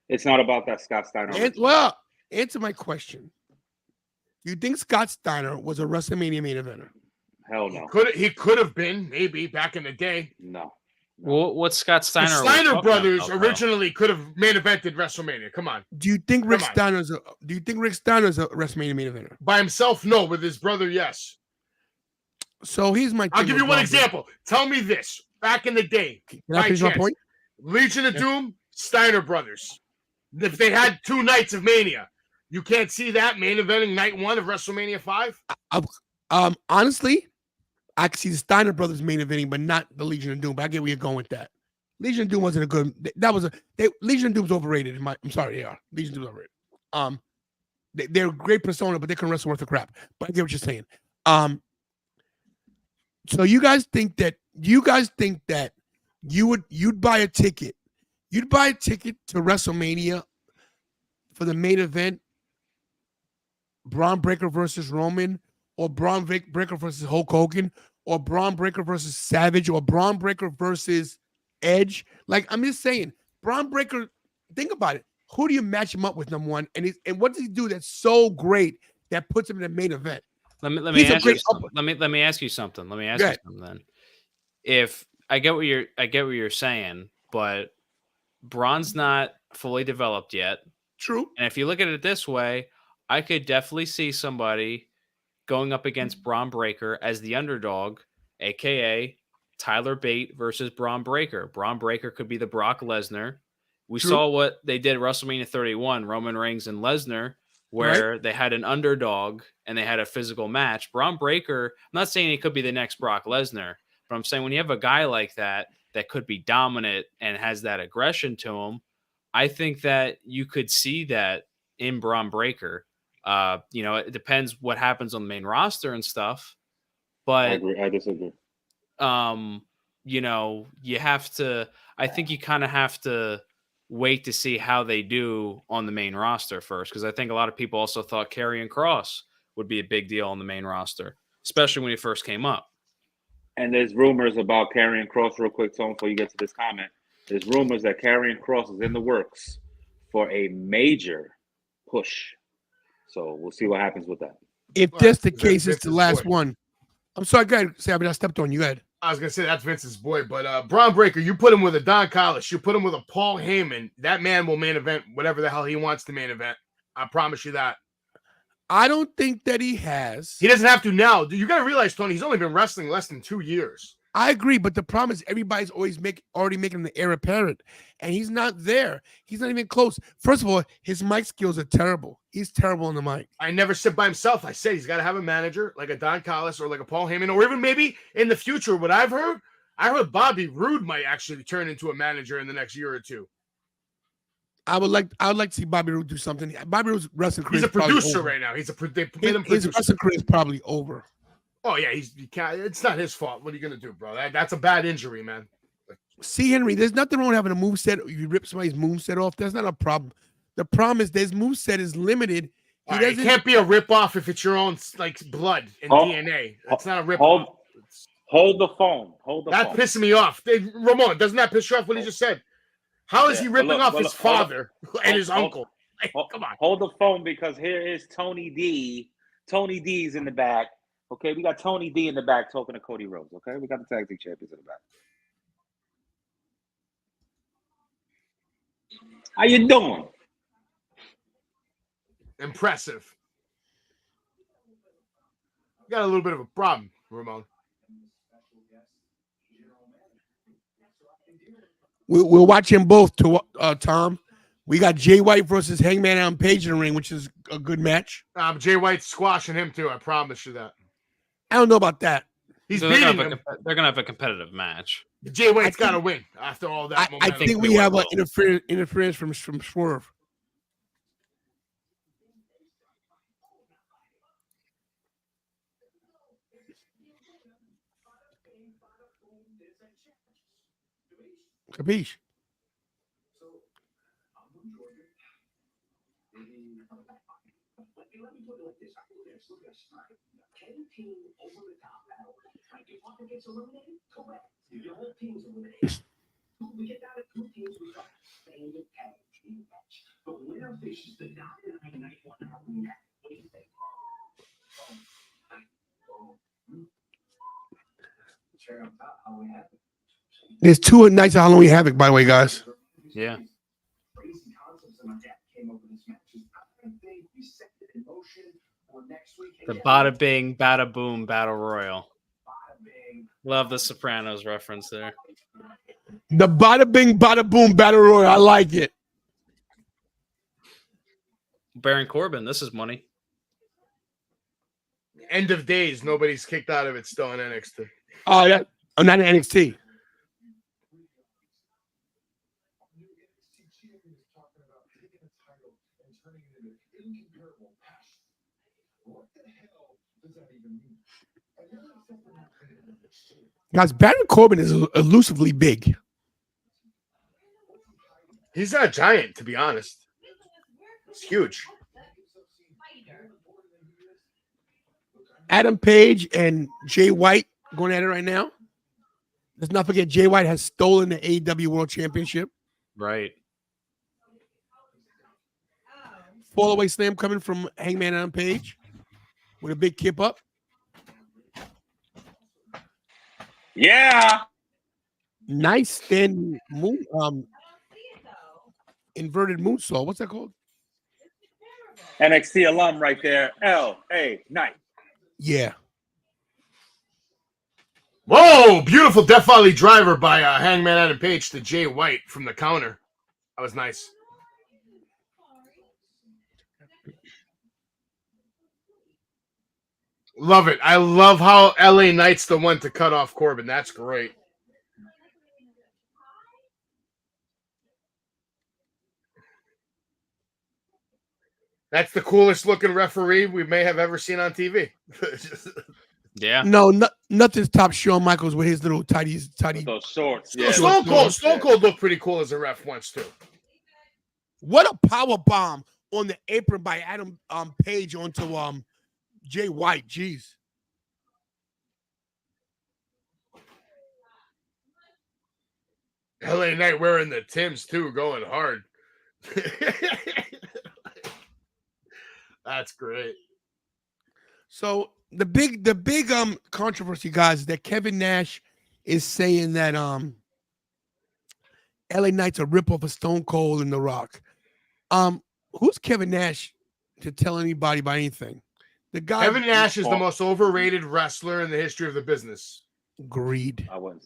It's not about that Scott Steiner. Well, answer my question. Do you think Scott Steiner was a WrestleMania main eventer? Hell no. He could have been maybe back in the day. No. What's Scott The Steiner? are we Steiner talking brothers about, bro? originally could have main evented WrestleMania. Come on, Do you think Rick Come on. Steiner's a WrestleMania main eventer? by himself, no. With his brother, yes. So here's my thing. I'll give with you one Bron example. Tell me this: back in the day, Breakker. Can I by finish my chance. point? Legion of Doom, Steiner brothers. If they had 2 nights of Mania, you can't see that main eventing night 1 of WrestleMania 5. Honestly, I could see the Steiner brothers main eventing, but not the Legion of Doom. But I get where you're going with that. Legion of Doom wasn't a good. Legion of Doom's overrated. I'm sorry, they are. Legion of Doom's overrated. They're a great persona, but they can wrestle worth of crap. But I get what you're saying. So you guys think that you'd buy a ticket? You'd buy a ticket to WrestleMania for the main event, Bron Breakker versus Roman, or Bron Breakker versus Hulk Hogan, or Bron Breakker versus Savage, or Bron Breakker versus Edge. Like, I'm just saying, Bron Breakker, think about it. Who do you match him up with, number one? And what does he do that's so great that puts him in the main event? Let me He's a ask you great something. Let me ask you something. Let me ask Go you ahead. something then. If I get what you're saying, but Bron's not fully developed yet. True. And if you look at it this way, I could definitely see somebody going up against Bron Breakker as the underdog, aka Tyler Bate versus Bron Breakker. Bron Breakker could be the Brock Lesnar, We True. saw what they did at WrestleMania 31, Roman Reigns and Lesnar, where they had an underdog and they had a physical match. Bron Breakker, I'm not saying he could be the next Brock Lesnar, but I'm saying when you have a guy like that could be dominant and has that aggression to him, I think that you could see that in Bron Breakker. It depends what happens on the main roster and stuff, but I agree. I disagree. you have to, I think you kind of have to wait to see how they do on the main roster first, because I think a lot of people also thought Karrion Kross would be a big deal on the main roster, especially when he first came up. And there's rumors about Karrion Kross, real quick, Tone, before you get to this comment. There's rumors that Karrion Kross is in the works for a major push. So we'll see what happens with that. If that's the case, it's Vince's the last boy. one. I'm sorry, go ahead, Savage. I stepped on you. Go ahead. I was gonna say that's Vince's boy, but Bron Breakker, you put him with a Don Callis, you put him with a Paul Heyman, that man will main event whatever the hell he wants to main event. I promise you that. I don't think that he has. He doesn't have to now. You got to realize, Tony, he's only been wrestling less than 2 years. I agree, but the problem is everybody's always already making the heir apparent, and he's not there. He's not even close. First of all, his mic skills are terrible. He's terrible on the mic. I never said by himself. I said he's got to have a manager like a Don Callis or like a Paul Heyman, or even maybe in the future. What I heard Bobby Roode might actually turn into a manager in the next year or two. I would like to see Bobby Roode do something. Bobby Roode's wrestling career He's a is probably producer over. right now. His His wrestling career is probably over. Oh yeah, it's not his fault. What are you gonna do, bro? That's a bad injury, man. See, Henry, there's nothing wrong with having a moveset. You rip somebody's moveset off. That's not a problem. The problem is his moveset is limited. It can't be a ripoff if it's your own blood and DNA. That's not a ripoff. Hold the phone. That's pissing me off. Ramon, doesn't that piss you off what he just said? How is he ripping off his father and his uncle? Come on. Hold the phone, because here is Tony D. Tony D's in the back. Okay, we got Tony D in the back talking to Cody Rhodes. Okay, we got the tag team champions in the back. How you doing? Impressive. You got a little bit of a problem, Ramon. We'll watch them both, Tom. We got Jay White versus Hangman Adam Page in the ring, which is a good match. Jay White's squashing him too. I promise you that. I don't know about that. He's So beating him. they're gonna have a competitive match. Jay White's got to win after all that. I think we have an interference from Swerve. Capiche? There's 2 nights of Halloween Havoc, by the way, guys. Yeah. The Bada Bing, Bada Boom Battle Royal. Love the Sopranos reference there. The Bada Bing, Bada Boom Battle Royal. I like it. Baron Corbin, this is money. End of days. Nobody's kicked out of it still in NXT. Oh, yeah. I'm not in NXT. Guys, Baron Corbin is elusively big. He's not a giant, to be honest. It's huge. Adam Page and Jay White going at it right now. Let's not forget Jay White has stolen the AEW World Championship. Right. Fall-away slam coming from Hangman Adam Page with a big kip up. Yeah. Nice standing moon, inverted moonsault. What's that called? NXT alum right there. L.A. Knight. Yeah. Whoa! Beautiful Death Valley driver by Hangman Adam Page to Jay White from the counter. That was nice. Love it. I love how LA Knight's the one to cut off Corbin. That's great. That's the coolest looking referee we may have ever seen on TV. Yeah. No, nothing's top Shawn Michaels with his little tidy. With those shorts. Yeah. Yeah. Stone Cold looked pretty cool as a ref once too. What a power bomb on the apron by Adam Page onto Jay White. Jeez. LA Knight wearing the Timbs too, going hard. That's great. So the big controversy, guys, is that Kevin Nash is saying that LA Knight's a ripoff of Stone Cold and The Rock. Who's Kevin Nash to tell anybody about anything? The guy Kevin Nash is the most overrated wrestler in the history of the business. Greed. I wouldn't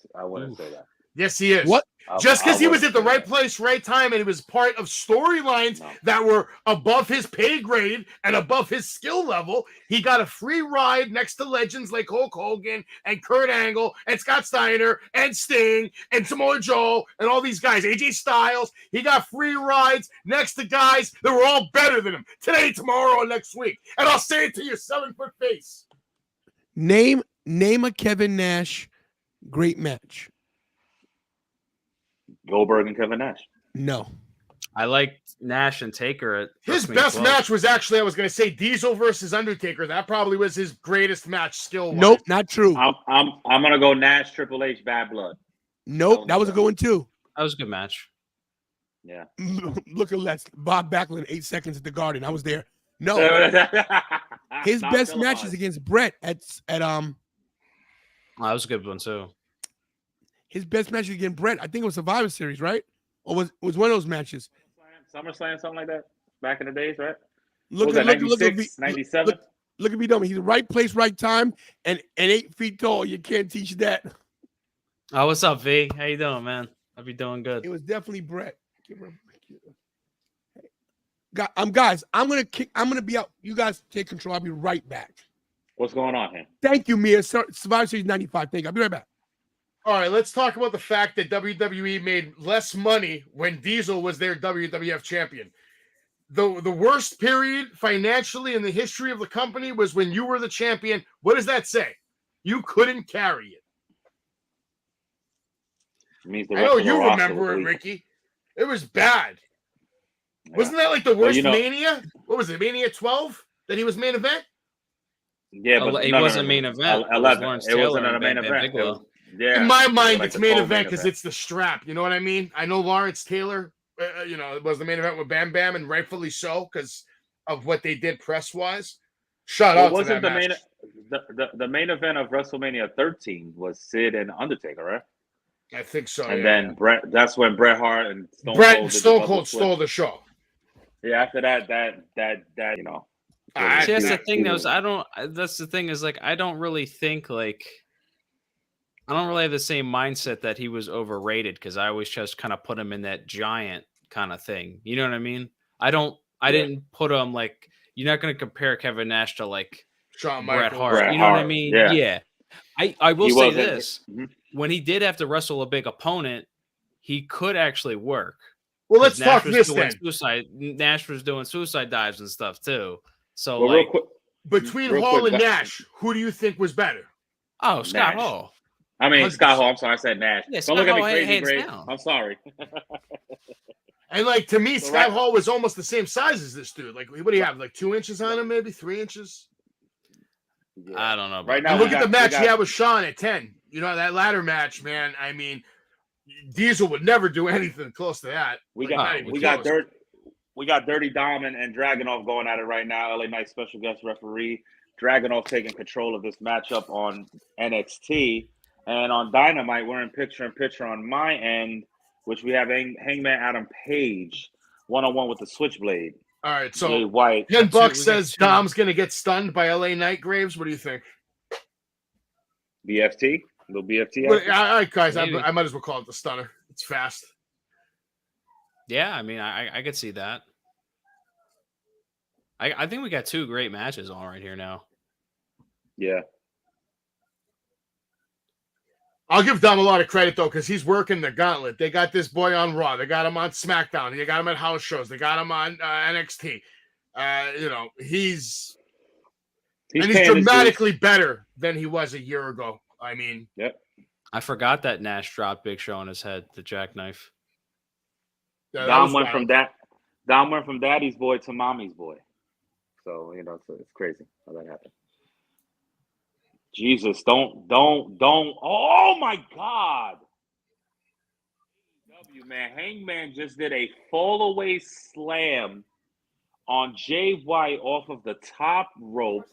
say that. Yes, he is. What? Just because he was at the right place, right time, and he was part of storylines that were above his pay grade and above his skill level, he got a free ride next to legends like Hulk Hogan and Kurt Angle and Scott Steiner and Sting and Samoa Joe and all these guys, AJ Styles. He got free rides next to guys that were all better than him today, tomorrow, and next week. And I'll say it to your 7-foot face. Name a Kevin Nash great match. Goldberg and Kevin Nash. No. I liked Nash and Taker at His WrestleMania best 12. match was actually, I was going to say, Diesel versus Undertaker. That probably was his greatest match skill-wise. Nope, not true. I'm gonna go Nash, Triple H, Bad Blood. Nope, that was a good one too. That was a good match. Yeah. Look at Les Bob Backlund 8 seconds at the Garden. I was there. No, his Not best televised. match is against Brett at Oh, that was a good one too. his best match is against Brett. I think it was Survivor Series, right? Or was one of those matches? SummerSlam, something like that. Back in the days, right? Look What at was that, 96, look, 97? look at me, dummy. He's right place, right time, and 8 feet tall. You can't teach that. Oh, what's up, V? How you doing, man? I'll be doing good. It was definitely Brett. Guys, I'm gonna be out. You guys take control. I'll be right back. What's going on here? Thank you, Mia. Survivor Series 95. Thank you. I'll be right back. All right, let's talk about the fact that WWE made less money when Diesel was their WWF champion. The worst period financially in the history of the company was when you were the champion. What does that say? You couldn't carry it. It means the I know rest of the you roster remember was it, weak. Ricky. It was bad. Yeah. Wasn't that like the worst you know- Mania? What was it, Mania 12 that he was main event? Yeah, but It no, wasn't main event. It was 11. Lawrence It wasn't Taylor a main and Bam event. It Bigelow. was, yeah. In my it was mind, like it's the main co-main event because it's the strap. You know what I mean? I know Lawrence Taylor, it was the main event with Bam Bam, and rightfully so because of what they did press-wise. Shout out to that match. The main event of WrestleMania 13 was Sid and Undertaker, right? I think so. And yeah. then Brett. That's when Bret Hart and Stone Brett Cold and did the Stone bubble Cold switch. stole the show. Yeah, after that, you know. I See, that's the think- thing, though. Is that's the thing is like I don't really think like I don't really have the same mindset that he was overrated because I always just kind of put him in that giant kind of thing. You know what I mean? I didn't put him like you're not going to compare Kevin Nash to like Shawn Bret Michaels. Hart. Bret You know what I Hart, mean? yeah. Yeah. I will He say wasn't- this: Mhm. when he did have to wrestle a big opponent, he could actually work. Well, let's 'Cause Nash talk was this doing then. Nash was doing suicide dives and stuff too. So Well, like, real quick, Between real Hall quick, and guys. Nash, who do you think was better? oh, Scott Nash. Hall. I mean 100%. Scott Hall. I'm sorry, I said Nash. Yeah, Don't look at Scott me Hall, crazy, hands Greg. down. I'm sorry. And like to me, So Scott right- Hall was almost the same size as this dude. Like, what do you have? Like 2 inches on him, maybe 3 inches. Yeah. I don't know. Right about now, And that. look we at the got- match we he got- had with Shawn at 10. You know that ladder match, man. I mean, Diesel would never do anything close to that. We Like, got not even we got close. Dirty Dom and Dragunov going at it right now. LA Knight special guest referee. Dragunov taking control of this matchup on NXT. And on Dynamite, we're in picture on my end, which we have Hangman Adam Page one-on-one with the Switchblade. All right, Jay so White. Ken Buck we got says two. Dom's gonna get stunned by LA Knight Graves. What do you think? BFT. Little BFT. Well, action. all right, guys, Maybe. I might as well call it the stunner. It's fast. Yeah, I mean, I could see that. I think we got 2 great matches on right here now. Yeah. I'll give Dom a lot of credit, though, because he's working the gauntlet. They got this boy on Raw. They got him on SmackDown. They got him at house shows. They got him on NXT. He's dramatically better than he was a year ago. I mean, yep. I forgot that Nash dropped Big Show on his head, the jackknife. Yeah, Dom went from daddy's boy to mommy's boy. So, so it's crazy how that happened. Jesus, don't. Oh my God. AEW, man. Hangman just did a fall away slam on Jay White off of the top rope.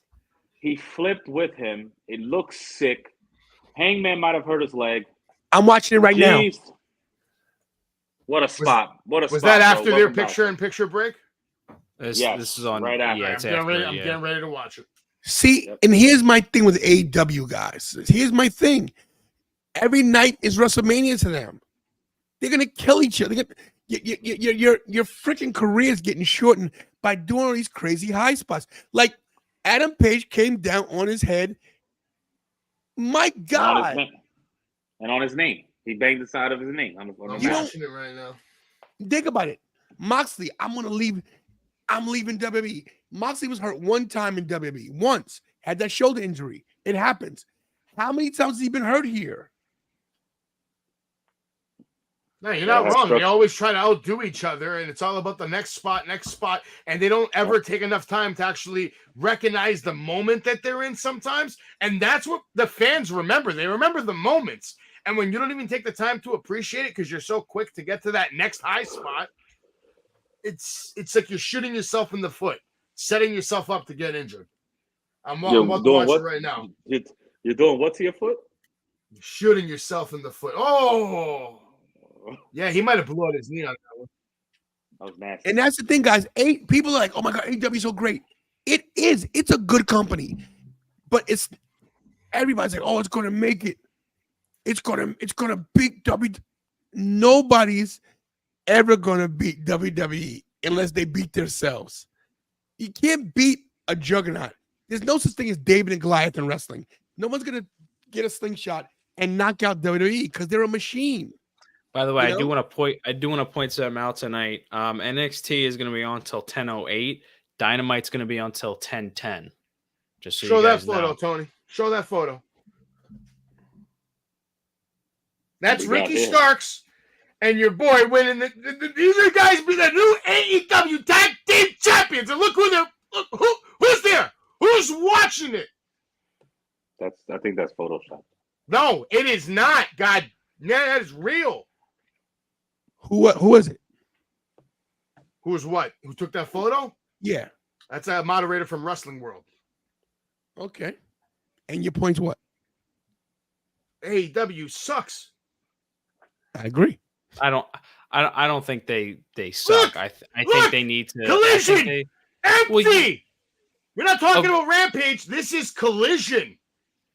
He flipped with him. It looks sick. Hangman might have hurt his leg. I'm watching it right now. What a spot. Was that after their picture-in-picture break? This is on right after. Yeah, I'm getting ready to watch it. See, and here's my thing with AEW guys. Here's my thing. Every night is WrestleMania to them. They're gonna kill each other. Your freaking career is getting shortened by doing all these crazy high spots. Like Adam Page came down on his head. My God. And on his knee. He banged the side of his knee. I'm watching it right now. Think about it. Moxley, I'm leaving WWE. Moxley was hurt one time in WWE. Once. Had that shoulder injury. It happens. How many times has he been hurt here? No, you're not wrong. They always try to outdo each other, and it's all about the next spot, and they don't ever take enough time to actually recognize the moment that they're in sometimes, and that's what the fans remember. They remember the moments, and when you don't even take the time to appreciate it because you're so quick to get to that next high spot, it's like you're shooting yourself in the foot, setting yourself up to get injured. I'm about to watch it right now. You're doing what to your foot? You're shooting yourself in the foot. Oh! Yeah, he might have blew out his knee on that one. That was nasty. And that's the thing, guys. People are like, oh my God, AEW is so great. It is. It's a good company. But everybody's like, oh, it's gonna make it. It's gonna beat WWE. Nobody's ever gonna beat WWE unless they beat themselves. You can't beat a juggernaut. There's no such thing as David and Goliath in wrestling. No one's gonna get a slingshot and knock out WWE because they're a machine. By the way, I do want to point them out tonight. NXT is going to be on until 10:08. Dynamite's going to be on until 10:10. Just so show you guys that photo, know. Tony. Show that photo. That's Ricky Starks and your boy winning. These are guys be the new AEW Tag Team Champions. And look who's there. Who's watching it? I think that's Photoshop. No, it is not. God, yeah, that is real. Who is it? Who's what? Who took that photo? Yeah. That's a moderator from Wrestling World. Okay. And your point's what? AEW sucks. I agree. I don't think they suck. Look, I think they need to Collision. Empty. Well, we're not talking about Rampage. This is Collision.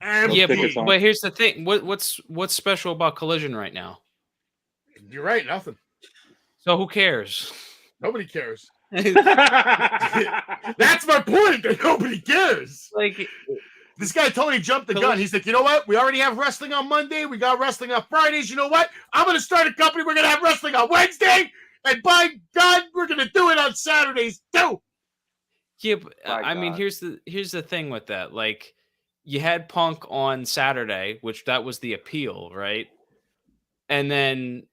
Empty. Yeah, but here's the thing. What's special about Collision right now? You're right. Nothing. So who cares? Nobody cares. That's my point. That nobody cares. Like this guy totally jumped the gun. He's like, you know what? We already have wrestling on Monday. We got wrestling on Fridays. You know what? I'm going to start a company. We're going to have wrestling on Wednesday. And by God, we're going to do it on Saturdays too. Yeah, but, I mean, here's the thing with that. Like, you had Punk on Saturday, which that was the appeal, right? And then,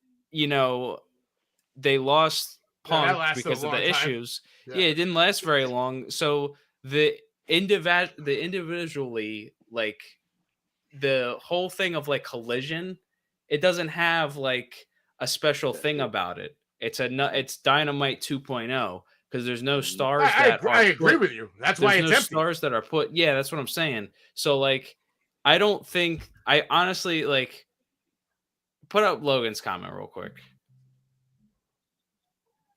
they lost Punk because of the issues. Yeah, it didn't last very long. So the individually, like the whole thing of like Collision, it doesn't have like a special thing about it. It's Dynamite 2.0 because there's no stars. I agree with you. That's why it's no empty. Stars that are put. Yeah, that's what I'm saying. So like, I honestly like put up Logan's comment real quick.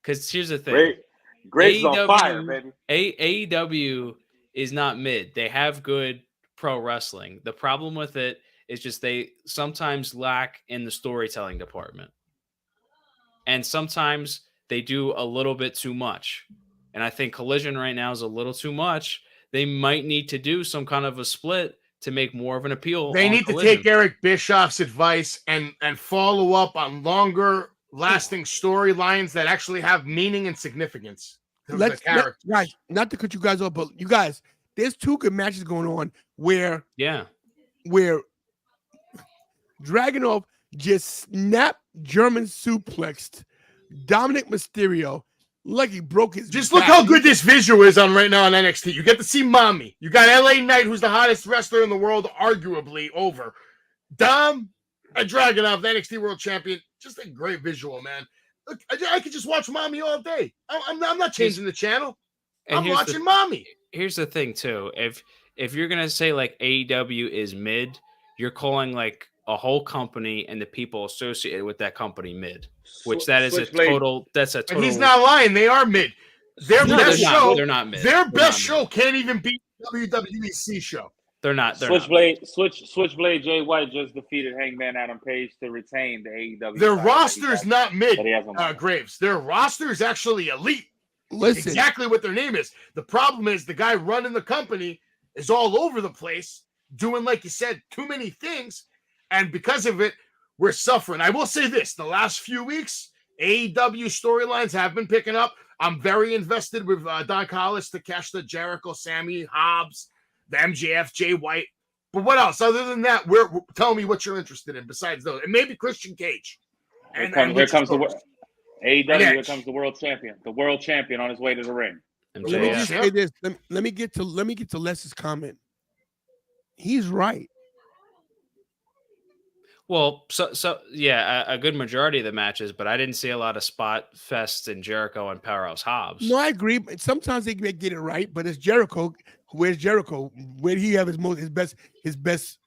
Because here's the thing. Great's on fire, baby. AEW is not mid. They have good pro wrestling. The problem with it is just they sometimes lack in the storytelling department. And sometimes they do a little bit too much. And I think Collision right now is a little too much. They might need to do some kind of a split to make more of an appeal. They on need Collision. to take Eric Bischoff's advice and follow up on longer lasting storylines that actually have meaning and significance. Guys, not to cut you guys off, but you guys, there's 2 good matches going on where Dragunov just snapped German suplexed Dominic Mysterio like he broke his Just back. look how good this visual is on right now on NXT. You get to see Mommy. You got LA Knight, who's the hottest wrestler in the world, arguably over. Dom and Dragunov, the NXT World Champion. Just a great visual, man. Look, I could just watch Mommy all day. I'm not changing the channel. I'm watching Mommy. Here's the thing, too. If you're gonna say like AEW is mid, you're calling like a whole company and the people associated with that company mid, which that's a total. And he's not lying. They are mid. Their best show. They're not mid. Their best show can't even beat WWEC show. They're not. Switchblade Jay White just defeated Hangman Adam Page to retain the AEW. Their roster's not mid, Graves. Their roster is actually elite. Listen. Exactly what their name is. The problem is the guy running the company is all over the place, doing, like you said, too many things. And because of it, we're suffering. I will say this. The last few weeks, AEW storylines have been picking up. I'm very invested with Don Callis, Takeshita, Jericho, Sammy, Hobbs, the MJF, Jay White. But what else? Other than that, tell me what you're interested in besides those. And maybe Christian Cage. Here comes the AEW. Here comes the world champion. The world champion on his way to the ring. Let me just say this. Let me get to Les's comment. He's right. Well, so yeah, a good majority of the matches, but I didn't see a lot of spot fests in Jericho and Powerhouse Hobbs. No, I agree. Sometimes they get it right, but it's Jericho. Where's Jericho? Where did he have his best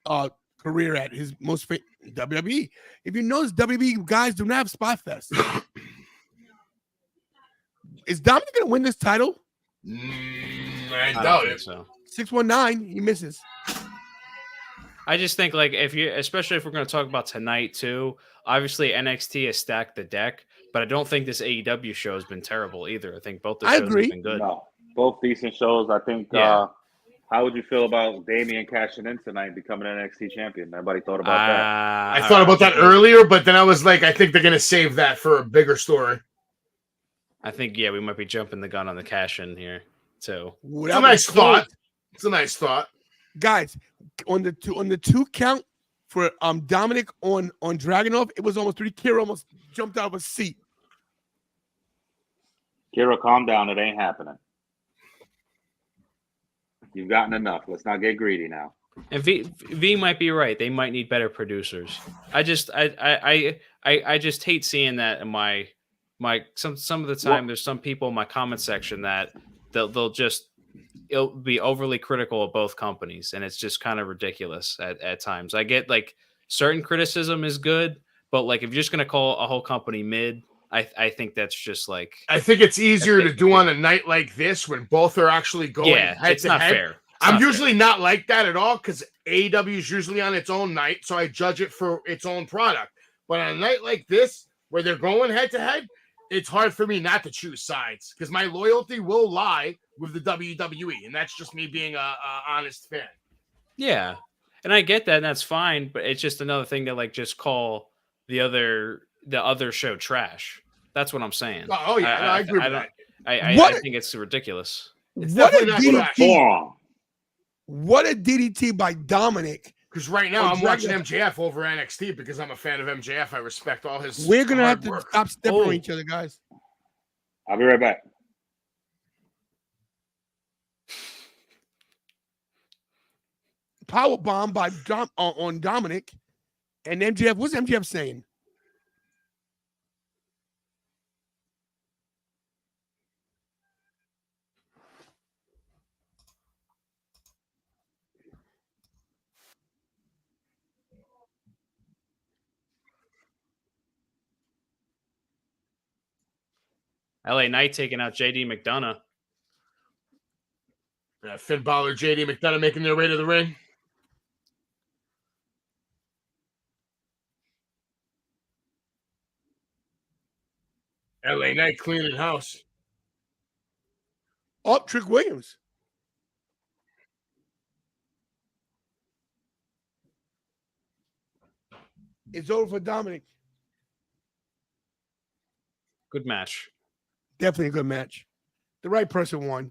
career at? His most WWE. If you notice, WWE guys do not have spot fests. Is Dominic going to win this title? I doubt it. So 619, he misses. I just think, like, especially if we're going to talk about tonight too, obviously NXT has stacked the deck, but I don't think this AEW show has been terrible either. I think both the shows have been good. No, both decent shows. I think. Yeah. How would you feel about Damian cashing in tonight, becoming an NXT champion? Nobody thought about that. I thought about that earlier, but then I was like, I think they're going to save that for a bigger story. I think, we might be jumping the gun on the cash in here too. It's a nice thought. It's a nice thought. Guys, on the 2 count for Dominic on Dragunov, it was almost 3. Kira almost jumped out of a seat. Kira, calm down. It ain't happening. You've gotten enough. Let's not get greedy now. And V might be right. They might need better producers. I just hate seeing that in my some of the time. There's some people in my comment section that they'll be overly critical of both companies, and it's just kind of ridiculous at times. I get like certain criticism is good, but like if you're just gonna call a whole company mid, I think that's just like, I think it's easier to do on a night like this when both are actually going head it's to not head. fair. I'm usually not like that at all because AEW is usually on its own night, so I judge it for its own product. But on a night like this, where they're going head to head, it's hard for me not to choose sides because my loyalty will lie with the WWE, and that's just me being a honest fan. Yeah, and I get that, and that's fine. But it's just another thing to like just call the other show trash. That's what I'm saying. Oh yeah, I agree with that. I think it's ridiculous. What a DDT! What a DDT by Dominic. Because right now I'm watching MJF over NXT because I'm a fan of MJF. I respect all his. We're gonna have to stop stepping on each other, guys. I'll be right back. Power bomb by on Dominic, and MJF. What's MJF saying? LA Knight taking out JD McDonough. Finn Balor, JD McDonough making their way to the ring. LA Knight cleaning house. Oh, Trick Williams. It's over for Dominic. Good match. Definitely a good match. The right person won.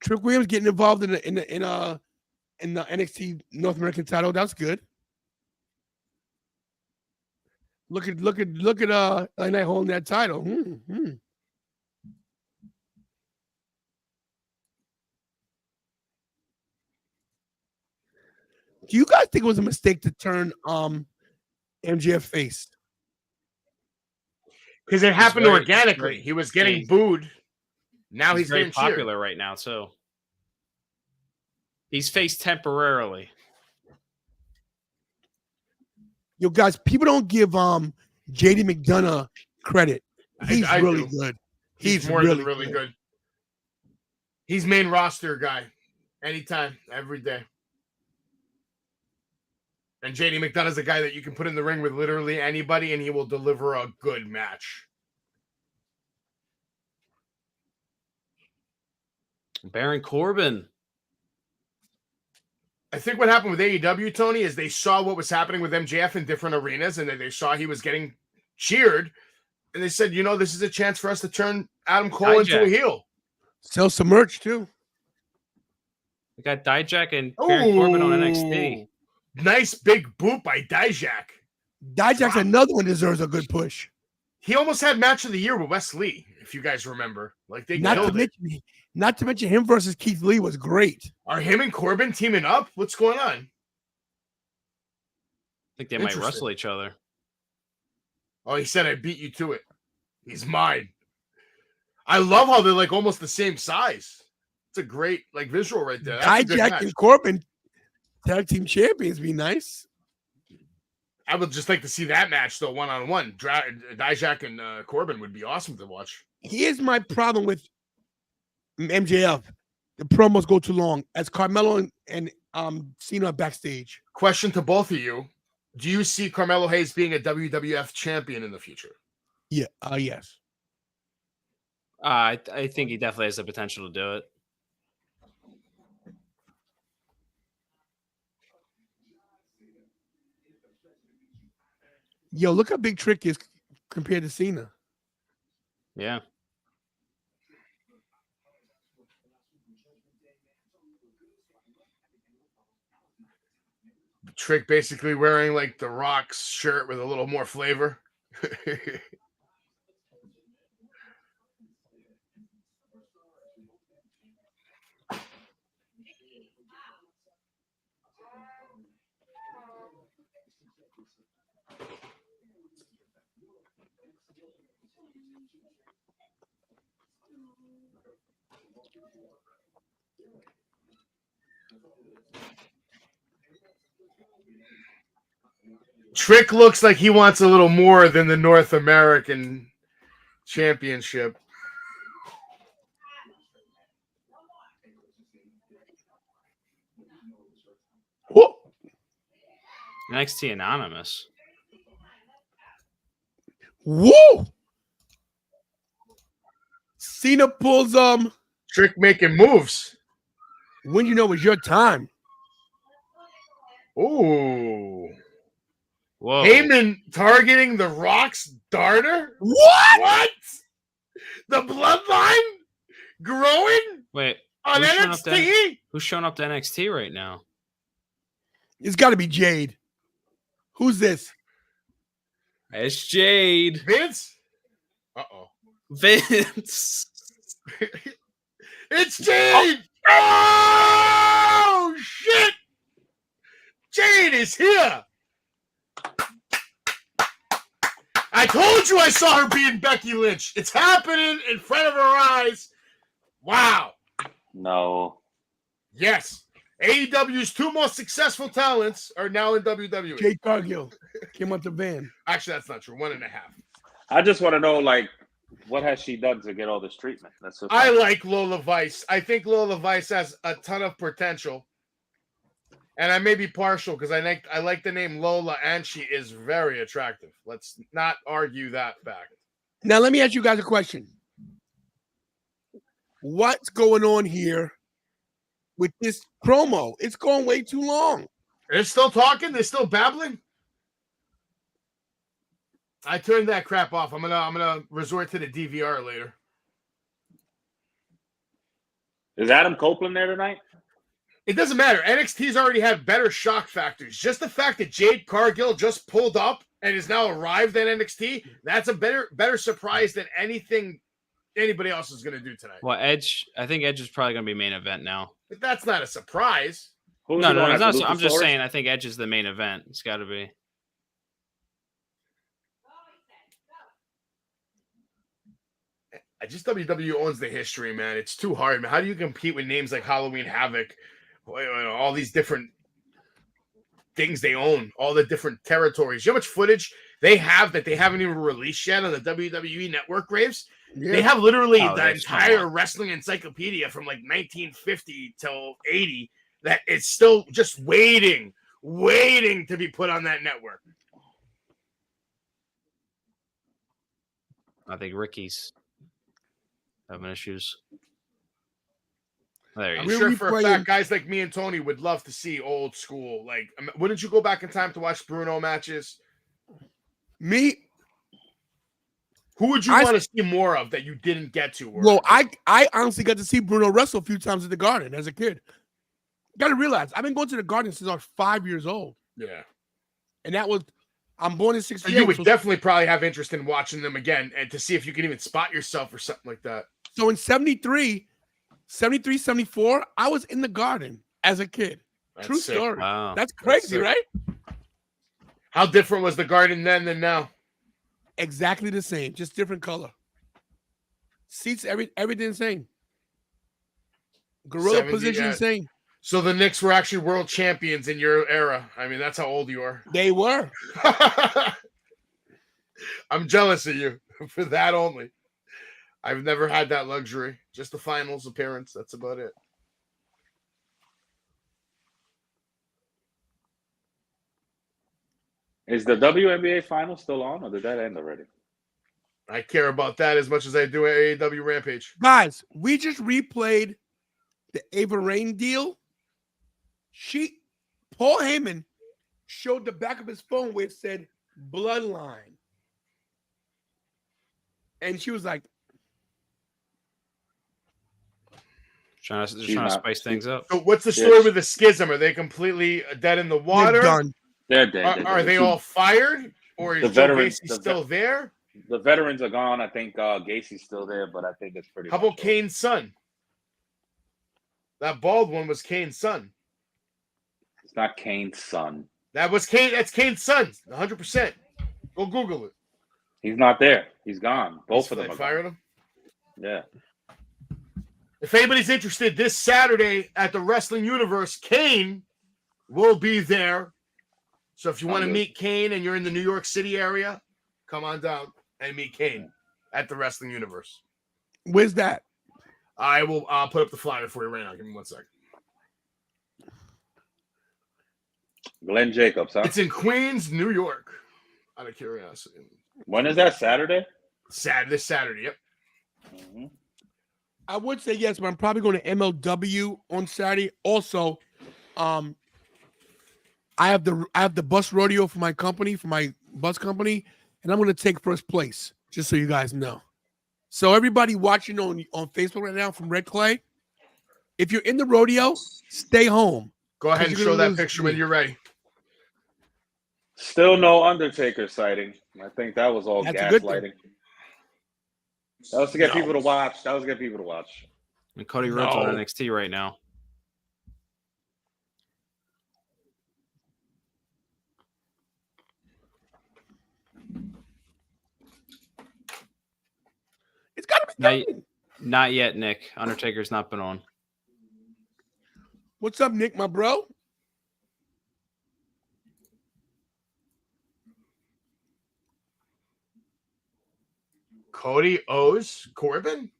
Trick Williams getting involved in the NXT North American title. That's good. Look at LA Knight holding that title. Do you guys think it was a mistake to turn MJF face? Because it happened organically. He was getting booed. Now he's very getting popular cheered. right now, too. He's faced temporarily. Yo, guys, people don't give JD McDonough credit. He's I really do. good. He's more than really good. He's main roster guy. Anytime, every day. And JD McDonough's a guy that you can put in the ring with literally anybody and he will deliver a good match. Baron Corbin. I think what happened with AEW, Tony, is they saw what was happening with MJF in different arenas and then they saw he was getting cheered. And they said, this is a chance for us to turn Adam Cole into a heel. Sell some merch, too. We got Dijak and Baron Corbin on NXT. Nice big boot by Dijak. Dijak's another one deserves a good push. He almost had match of the year with Wes Lee, if you guys remember. Like they Not to mention him versus Keith Lee was great. Are him and Corbin teaming up? What's going on? I think they might wrestle each other. Oh, he said I beat you to it. He's mine. I love how they're like almost the same size. It's a great visual right there. Dijak and Corbin tag team champions be nice. I would just like to see that match though, one-on-one. Dijak and Corbin would be awesome to watch. Here's my problem with MJF. The promos go too long. As Carmelo and Cena backstage. Question to both of you. Do you see Carmelo Hayes being a WWF champion in the future? Yeah. Yes. I think he definitely has the potential to do it. Yo, look how big Trick is compared to Cena. Yeah. Trick basically wearing like the Rock's shirt with a little more flavor. Trick looks like he wants a little more than the North American Championship. Whoa. NXT Anonymous. Whoa. Cena pulls Trick making moves. When you know it's your time. Ooh. Whoa. Heyman targeting the Rock's darter? What? The bloodline growing? Wait. On NXT? Who's showing up to NXT right now? It's got to be Jade. Who's this? It's Jade. Vince? Uh-oh. Vince. It's Jade! Oh, shit! Jade is here! I told you I saw her being Becky Lynch. It's happening in front of her eyes. Wow. No. Yes. AEW's two most successful talents are now in WWE. Jade Cargill came out the van. Actually, that's not true. 1.5. I just want to know, what has she done to get all this treatment? That's I like Lola Vice. I think Lola Vice has a ton of potential. And I may be partial because I like the name Lola, and she is very attractive. Let's not argue that fact. Now, let me ask you guys a question. What's going on here with this promo? It's going way too long. They're still talking. They're still babbling. I turned that crap off. I'm gonna resort to the DVR later. Is Adam Copeland there tonight? It doesn't matter. NXT's already had better shock factors. Just the fact that Jade Cargill just pulled up and is now arrived at NXT, that's a better surprise than anything anybody else is going to do tonight. Well, Edge, I think Edge is probably going to be main event now. But that's not a surprise. Who's No, going it's after not. I'm just Luchasaurus? saying. I think Edge is the main event. It's got to be. Just WWE owns the history, man. It's too hard, man. How do you compete with names like Halloween Havoc, all these different things they own, all the different territories? You know how much footage they have that they haven't even released yet on the WWE Network, Graves? Yeah. They have literally Oh, the there's so entire much. wrestling encyclopedia from like 1950 till 80 that is still just waiting to be put on that network. I think Ricky's having issues. There he I'm is. sure We're for a replaying- fact guys like me and Tony would love to see old school. Like, wouldn't you go back in time to watch Bruno matches? Me? Who would you I- want to see more of that you didn't get to? Or- Well, I honestly got to see Bruno wrestle a few times at the Garden as a kid. Got to realize, I've been going to the Garden since I was 5 years old. yeah. And that was, I'm born in So 68. you would so- definitely probably have interest in watching them again and to see if you can even spot yourself or something like that. So in 73, 74, I was in the Garden as a kid. That's True sick. story. Wow. That's crazy, sick. right? How different was the Garden then than now? Exactly the same, just different color. Seats, everything the same. Gorilla 70, position yeah. same. So the Knicks were actually world champions in your era. I mean, that's how old you are. They were. I'm jealous of you for that only. I've never had that luxury. Just the finals appearance. That's about it. Is the WNBA final still on, or did that end already? I care about that as much as I do at AEW Rampage. Guys, we just replayed the Ava Rain deal. Paul Heyman showed the back of his phone where it said Bloodline. And she was like, Trying to She's not- spice things up. So what's the story Yes. with the schism? Are they completely dead in the they're water? done. They're dead. Are they all fired? Or is The Joe veterans- Gacy the still there? The veterans are gone. I think Gacy's still there, but I think it's pretty. How much about over. Kane's son? That bald one was Kane's son. It's not Kane's son. That was Kane. That's Kane's son. 100%. Go Google it. He's not there. He's gone. Both of They them are fired gone. him. Yeah. If anybody's interested, this Saturday at the Wrestling Universe, Kane will be there. So if you want to Sounds good. meet Kane and you're in the New York City area, come on down and meet Kane at the Wrestling Universe. Where's that? I will put up the flyer for you right now. Give me 1 second. Glenn Jacobs, huh? It's in Queens, New York. Out of curiosity. When is that? Saturday? This Saturday, yep. Mm-hmm. I would say yes, but I'm probably going to MLW on Saturday. Also, I have the bus rodeo for my company, for my bus company, and I'm going to take first place, just so you guys know. So everybody watching on Facebook right now from Red Clay, if you're in the rodeo, stay home. Go ahead and You're show gonna that lose picture me. when you're ready. Still no Undertaker sighting. I think that was all That's a good thing. gaslighting. That was to get No. people to watch. That was to get people to watch. And Cody Rhodes on No. NXT right now. It's got to be Now you- done. Not yet, Nick. Undertaker's not been on. What's up, Nick, my bro? Cody owes Corbin?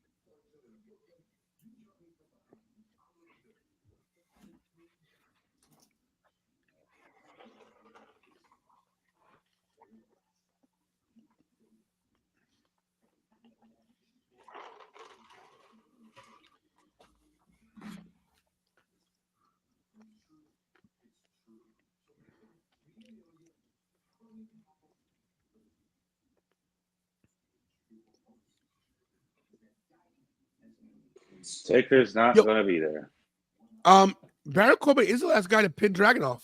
Taker's not Yo. going to be there. Baron Corbin is the last guy to pin Dragunov.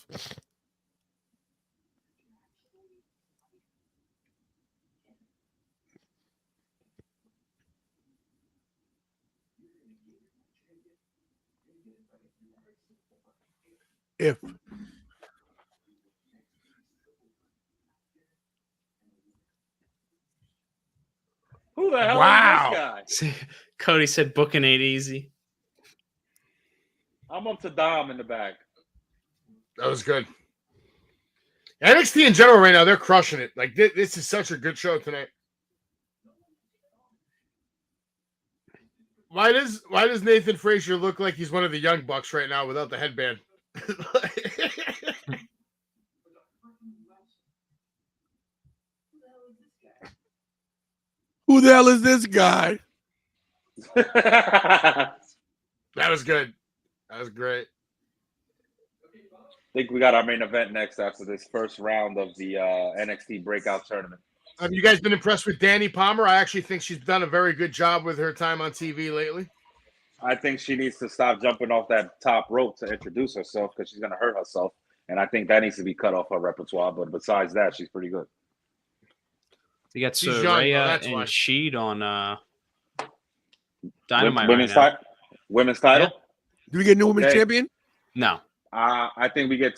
If Who the hell Wow. is this guy? Cody said booking ain't easy. I'm up to Dom in the back. That was good. NXT in general right now, they're crushing it. Like this is such a good show tonight. Why does Nathan Frazier look like he's one of the Young Bucks right now without the headband? who the hell is this guy? That was good. That was great. I think we got our main event next after this first round of the NXT Breakout Tournament. Have you guys been impressed with Danny Palmer? I actually think she's done a very good job with her time on TV lately. I think she needs to stop jumping off that top rope to introduce herself because she's going to hurt herself. And I think that needs to be cut off her repertoire. But besides that, she's pretty good. You got She's young, Soraya that's and why. Sheed on Dynamite Women's, right now. women's title? Do we get a new women's Okay. champion? No. I think we get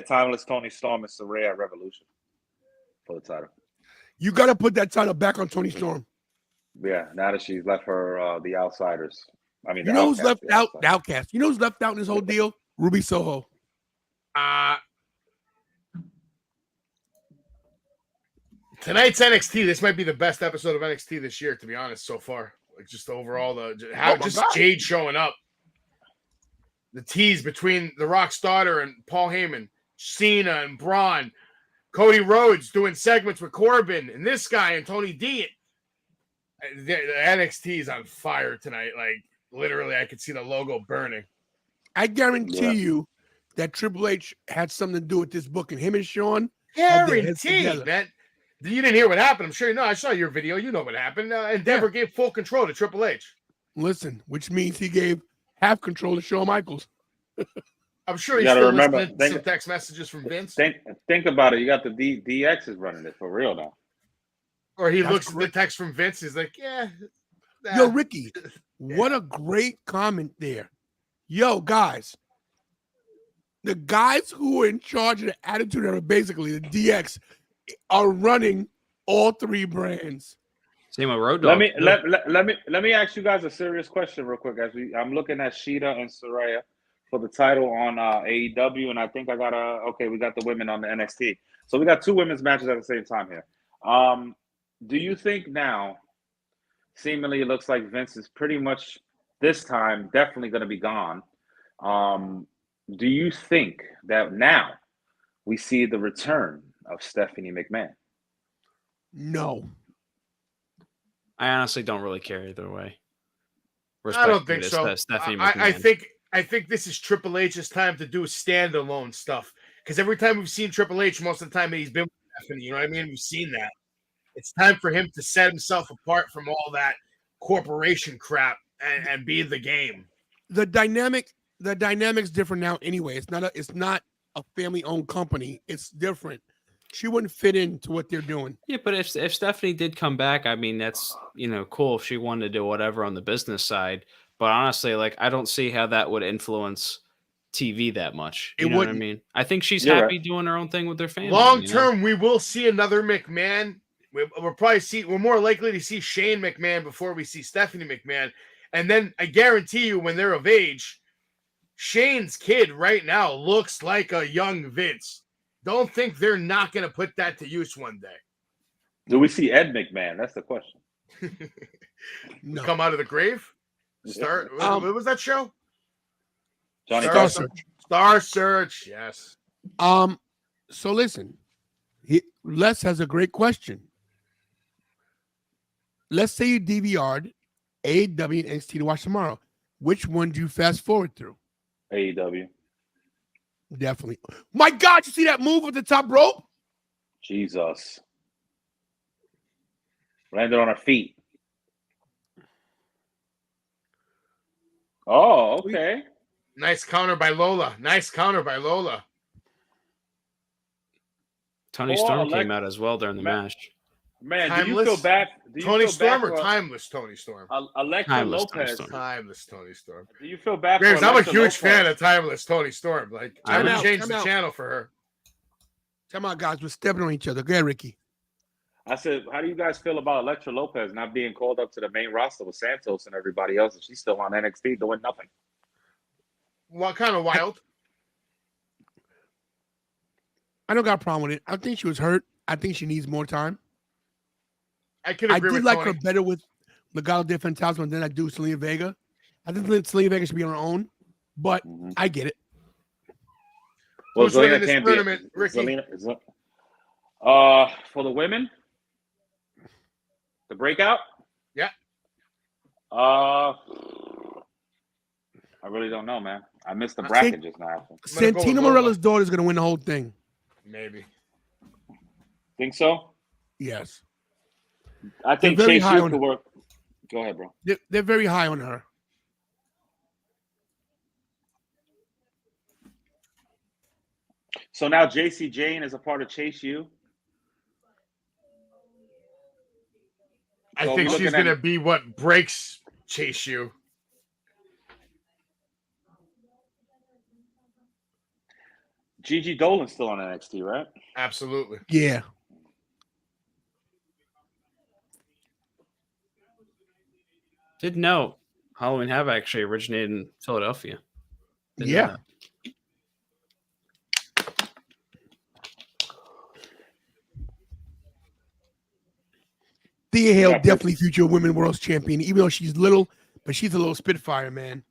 Timeless Tony Storm and Saraya at Revolution for the title. You got to put that title back on Tony Storm. Yeah, now that she's left her the Outsiders. I mean, You the know who's Outcast, left the out? Outsiders. The Outcast. You know who's left out in this whole deal? Ruby Soho. Tonight's NXT, this might be the best episode of NXT this year, to be honest, so far. Like just overall, just God. Jade showing up. The tease between the Rock's daughter and Paul Heyman, Cena and Bron, Cody Rhodes doing segments with Corbin, and this guy and Tony D. The NXT is on fire tonight. Like literally, I could see the logo burning. I guarantee Yeah. you that Triple H had something to do with this book, and him and Sean had their heads Guaranteed, together. man. You didn't hear what happened. I'm sure you know. I saw your video. You know what happened. Endeavor gave full control to Triple H. Listen, which means he gave half control to Shawn Michaels. I'm sure You he's gotta still remember, listening to some text messages from Vince. Think about it. You got the DX is running it for real now. Or he That's looks at the great. text from Vince. He's like, yeah. Yo, Ricky, what a great comment there. Yo, guys, the guys who are in charge of the Attitude Era, basically the DX, are running all three brands. Same with Road Dogg. Let me ask you guys a serious question real quick. I'm looking at Sheeta and Saraya for the title on AEW, and I think we got the women on the NXT. So we got two women's matches at the same time here. Do you think now, seemingly it looks like Vince is pretty much this time definitely going to be gone. Do you think that now we see the return of Stephanie McMahon? No. I honestly don't really care either way. I don't think so. Stephanie I McMahon. I think this is Triple H's time to do standalone stuff. Because every time we've seen Triple H, most of the time he's been with Stephanie. You know what I mean? We've seen that. It's time for him to set himself apart from all that corporation crap and be the game. The dynamic's different now anyway. It's not a family-owned company. It's different. She wouldn't fit into what they're doing. Yeah, but if Stephanie did come back, I mean, that's, cool if she wanted to do whatever on the business side. But honestly, like, I don't see how that would influence TV that much. You know what I mean? I think she's happy doing her own thing with her family. Long term, we will see another McMahon. We're more likely to see Shane McMahon before we see Stephanie McMahon. And then I guarantee you, when they're of age, Shane's kid right now looks like a young Vince. Don't think they're not going to put that to use one day. Do we see Ed McMahon? That's the question. No. Come out of the grave? What was that show? Johnny Star Carson. Search. Star Search, yes. So listen, Les has a great question. Let's say you DVR'd AEW and NXT to watch tomorrow. Which one do you fast forward through? AEW. Definitely. My God, you see that move at the top rope? Jesus. Landed on her feet. Oh, okay. Nice counter by Lola. Tony Or Storm Alex- came out as well during the match. Man, Timeless? do you feel bad? Tony Storm or for timeless Tony Storm? Alexa Timeless Tony Lopez? Storm. Timeless Tony Storm. Do you feel bad Graves, for I'm a Alexa huge Lopez? fan of timeless Tony Storm. Like, I Time would out, change the channel for her. Come on, guys. We're stepping on each other. Go ahead, Ricky. I said, how do you guys feel about Alexa Lopez not being called up to the main roster with Santos and everybody else, and she's still on NXT doing nothing? What kind of wild? I don't got a problem with it. I think she was hurt. I think she needs more time. I could I agree did with like Tony. her better with Legado de Fantasma than I do Selena Vega. I think Selena Vega should be on her own, but I get it. Well, Who's winning Zelina this can't tournament, be. Ricky? For the women, the breakout. Yeah. I really don't know, man. I missed the bracket just now. gonna go Santino with Morella's daughter is going to win the whole thing. Maybe. Think so? Yes. I think They're very Chase high U on could work. Go ahead, bro. They're very high on her. So now JC Jane is a part of Chase U. I So think we're she's looking going at- to be what breaks Chase U. Gigi Dolan's still on NXT, right? Absolutely. Yeah. Didn't know Halloween Havoc actually originated in Philadelphia. Didn't know Yeah. that. Thea Hale, Yeah, definitely future women world champion, even though she's little, but she's a little spitfire, man.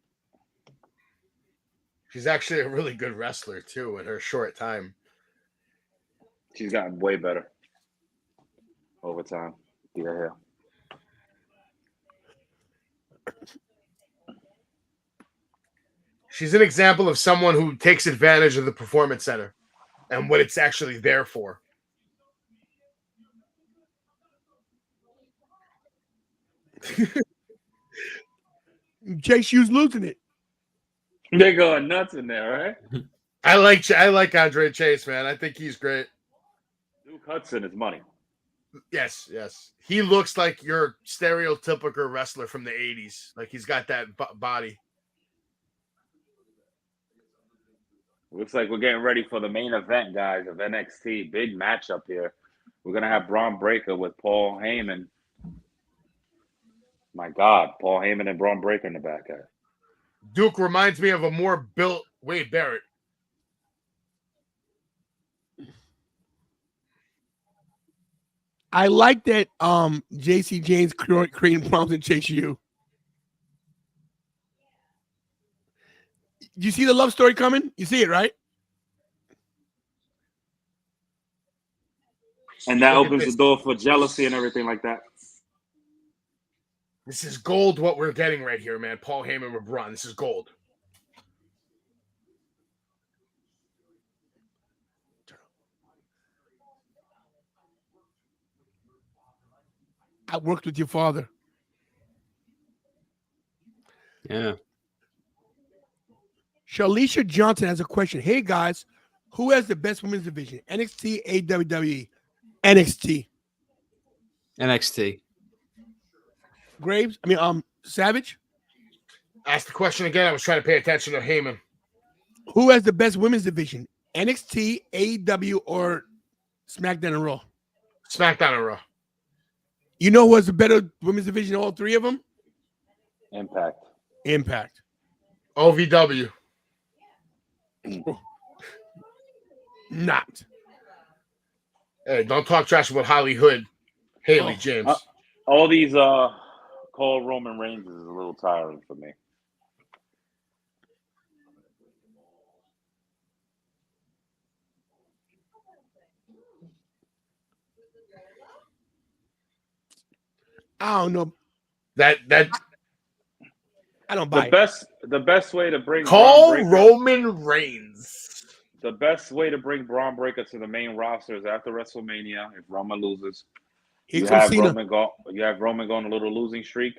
She's actually a really good wrestler, too, in her short time. She's gotten way better over time. Yeah. She's an example of someone who takes advantage of the performance center and what it's actually there for. Chase U's losing it. They're going nuts in there, right? I like Andre Chase, man. I think he's great. Duke Hudson is money. Yes. He looks like your stereotypical wrestler from the 80s. Like he's got that body. Looks like we're getting ready for the main event, guys, of NXT. Big matchup here. We're going to have Bron Breakker with Paul Heyman. My God, Paul Heyman and Bron Breakker in the back, guys. Duke reminds me of a more built Wade Barrett. I like that JC James creating problems in Chase U. You see the love story coming? You see it, right? And that Look at opens this. the door for jealousy and everything like that. This is gold what we're getting right here, man. Paul Heyman with Braun. This is gold. I worked with your father. Yeah. Shalisha Johnson has a question. Hey, guys, who has the best women's division? NXT, AEW, NXT. NXT. Graves? Savage? Ask the question again. I was trying to pay attention to Heyman. Who has the best women's division? NXT, AEW, or SmackDown and Raw? SmackDown and Raw. You know who has a better women's division than all three of them? Impact. OVW. Not. Hey, don't talk trash about Hollywood. Haley James. All these call Roman Reigns is a little tiring for me. I don't know. That I don't buy The it. best way to bring call Bron Breakker, Roman Reigns. the best way to bring Bron Breakker to the main roster is after WrestleMania. If Roman loses, Here you comes have Cena. Roman go. You have Roman go on a little losing streak,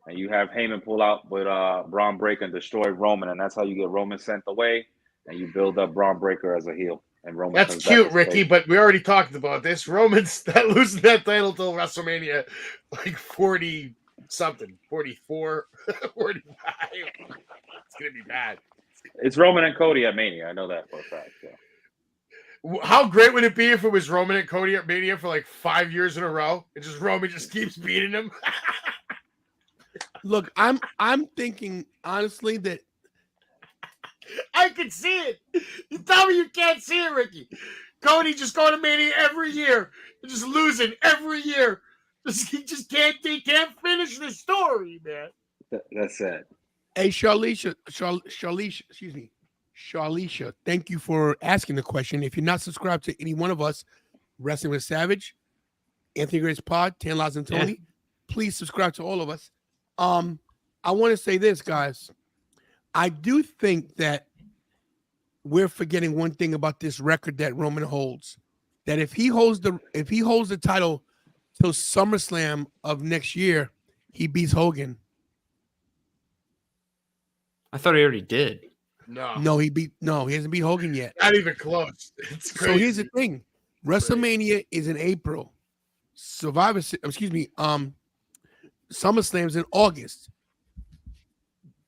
and you have Heyman pull out with Bron Breakker and destroy Roman, and that's how you get Roman sent away, and you build up Bron Breakker as a heel, and Roman. That's comes back cute, as Ricky, face. but we already talked about this. Roman's not losing that title till WrestleMania, like 40 something, 44, 45. It's gonna be bad. It's Roman and Cody at Mania. I know that for a fact. Yeah. How great would it be if it was Roman and Cody at Mania for like 5 years in a row, and just Roman just keeps beating him? Look, I'm thinking honestly that I can see it. You tell me you can't see it, Ricky. Cody just going to Mania every year, and just losing every year. He can't finish the story, man. That's it. hey Charlisha, excuse me, Charlisha, thank you for asking the question. If you're not subscribed to any one of us, Wrestling with Savage, Anthony Grace Pod, Tantalization and Tony, please subscribe to all of us. I want to say this, guys. I do think that we're forgetting one thing about this record that Roman holds. That if he holds the title till SummerSlam of next year, he beats Hogan. I thought he already did. No, he hasn't beat Hogan yet. not even close. It's crazy. So here's the thing. WrestleMania is in April. SummerSlam's in August.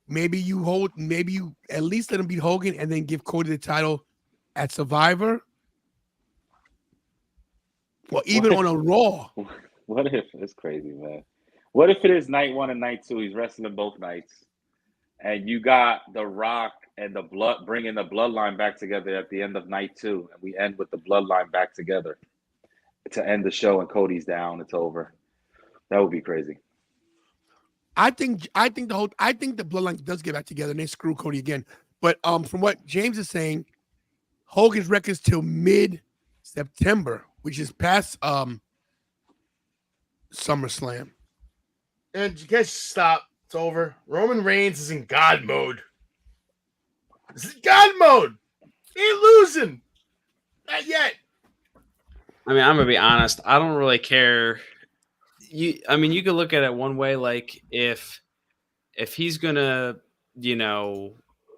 Maybe you at least let him beat Hogan and then give Cody the title at Survivor. Well, even on a Raw. What if it's crazy, man? What if it is night 1 and night 2? He's wrestling both nights, and you got The Rock and bringing the Bloodline back together at the end of night 2, and we end with the Bloodline back together to end the show, and Cody's down. It's over. That would be crazy. I think the Bloodline does get back together and they screw Cody again. But from what James is saying, Hogan's record's till mid-September, which is past SummerSlam. And you guys stop. It's over. Roman Reigns is in God mode. This is God mode. He ain't losing. Not yet. I mean, I'm gonna be honest. I don't really care. You could look at it one way, like if he's gonna,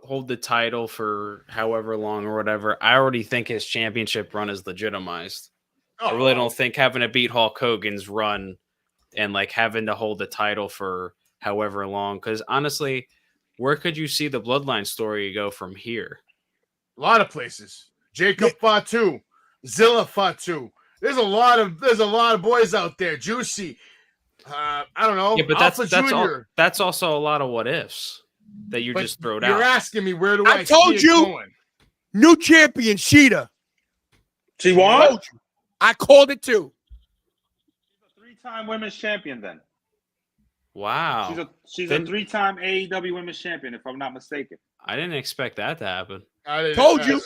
hold the title for however long or whatever, I already think his championship run is legitimized. I really don't think having to beat Hulk Hogan's run and like having to hold the title for however long. Because honestly, where could you see the Bloodline story go from here? A lot of places. Jacob Fatu, Zilla Fatu. There's a lot of boys out there. Juicy. I don't know. Yeah, but Alpha that's also a lot of what ifs that you just throw out. You're asking me where do I told you. Going? New champion, Sheeta. She won? I called it too. She's a 3-time women's champion then. Wow. She's a 3-time AEW women's champion, if I'm not mistaken. I didn't expect that to happen. Told you.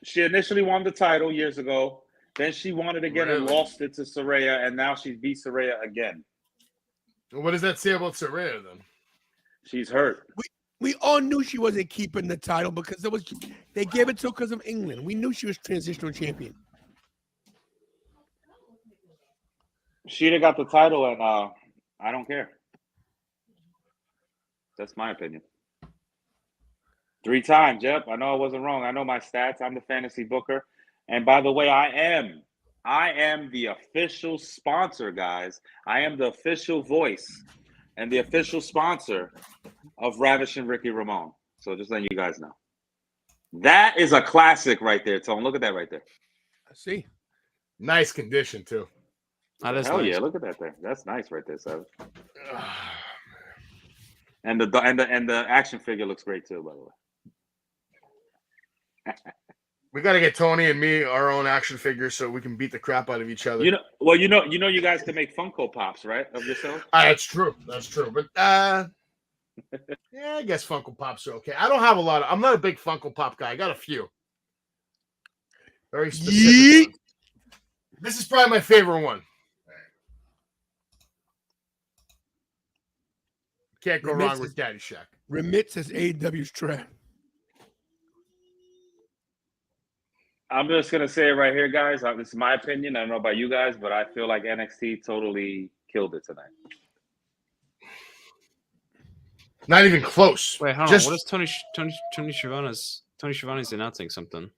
She initially won the title years ago. Then she won it again and lost it to Saraya, and now she's beat Saraya again. What does that say about Saraya then? She's hurt. We all knew she wasn't keeping the title because they gave it to her because of England. We knew she was transitional champion. She'd have got the title, and I don't care. That's my opinion. 3 times, yep. I know I wasn't wrong. I know my stats. I'm the fantasy booker. And by the way, I am the official sponsor, guys. I am the official voice and the official sponsor of Ravish and Ricky Ramon. So just letting you guys know. That is a classic right there, Tone. Look at that right there. I see. Nice condition, too. That is Hell nice. yeah, look at that there. That's nice right there, Savage. And the action figure looks great too, by the way. We got to get Tony and me our own action figures so we can beat the crap out of each other. You guys can make Funko Pops, right, of yourself? That's true. But yeah, I guess Funko Pops are okay. I don't have a lot of. I'm not a big Funko Pop guy. I got a few. Very specific ones. This is probably my favorite one. Can't go wrong with Daddy Shack. Remit says AEW's trash. I'm just gonna say it right here, guys. This is my opinion. I don't know about you guys, but I feel like NXT totally killed it tonight. Not even close. Wait, hold on. What is Tony Schiavone's announcing something?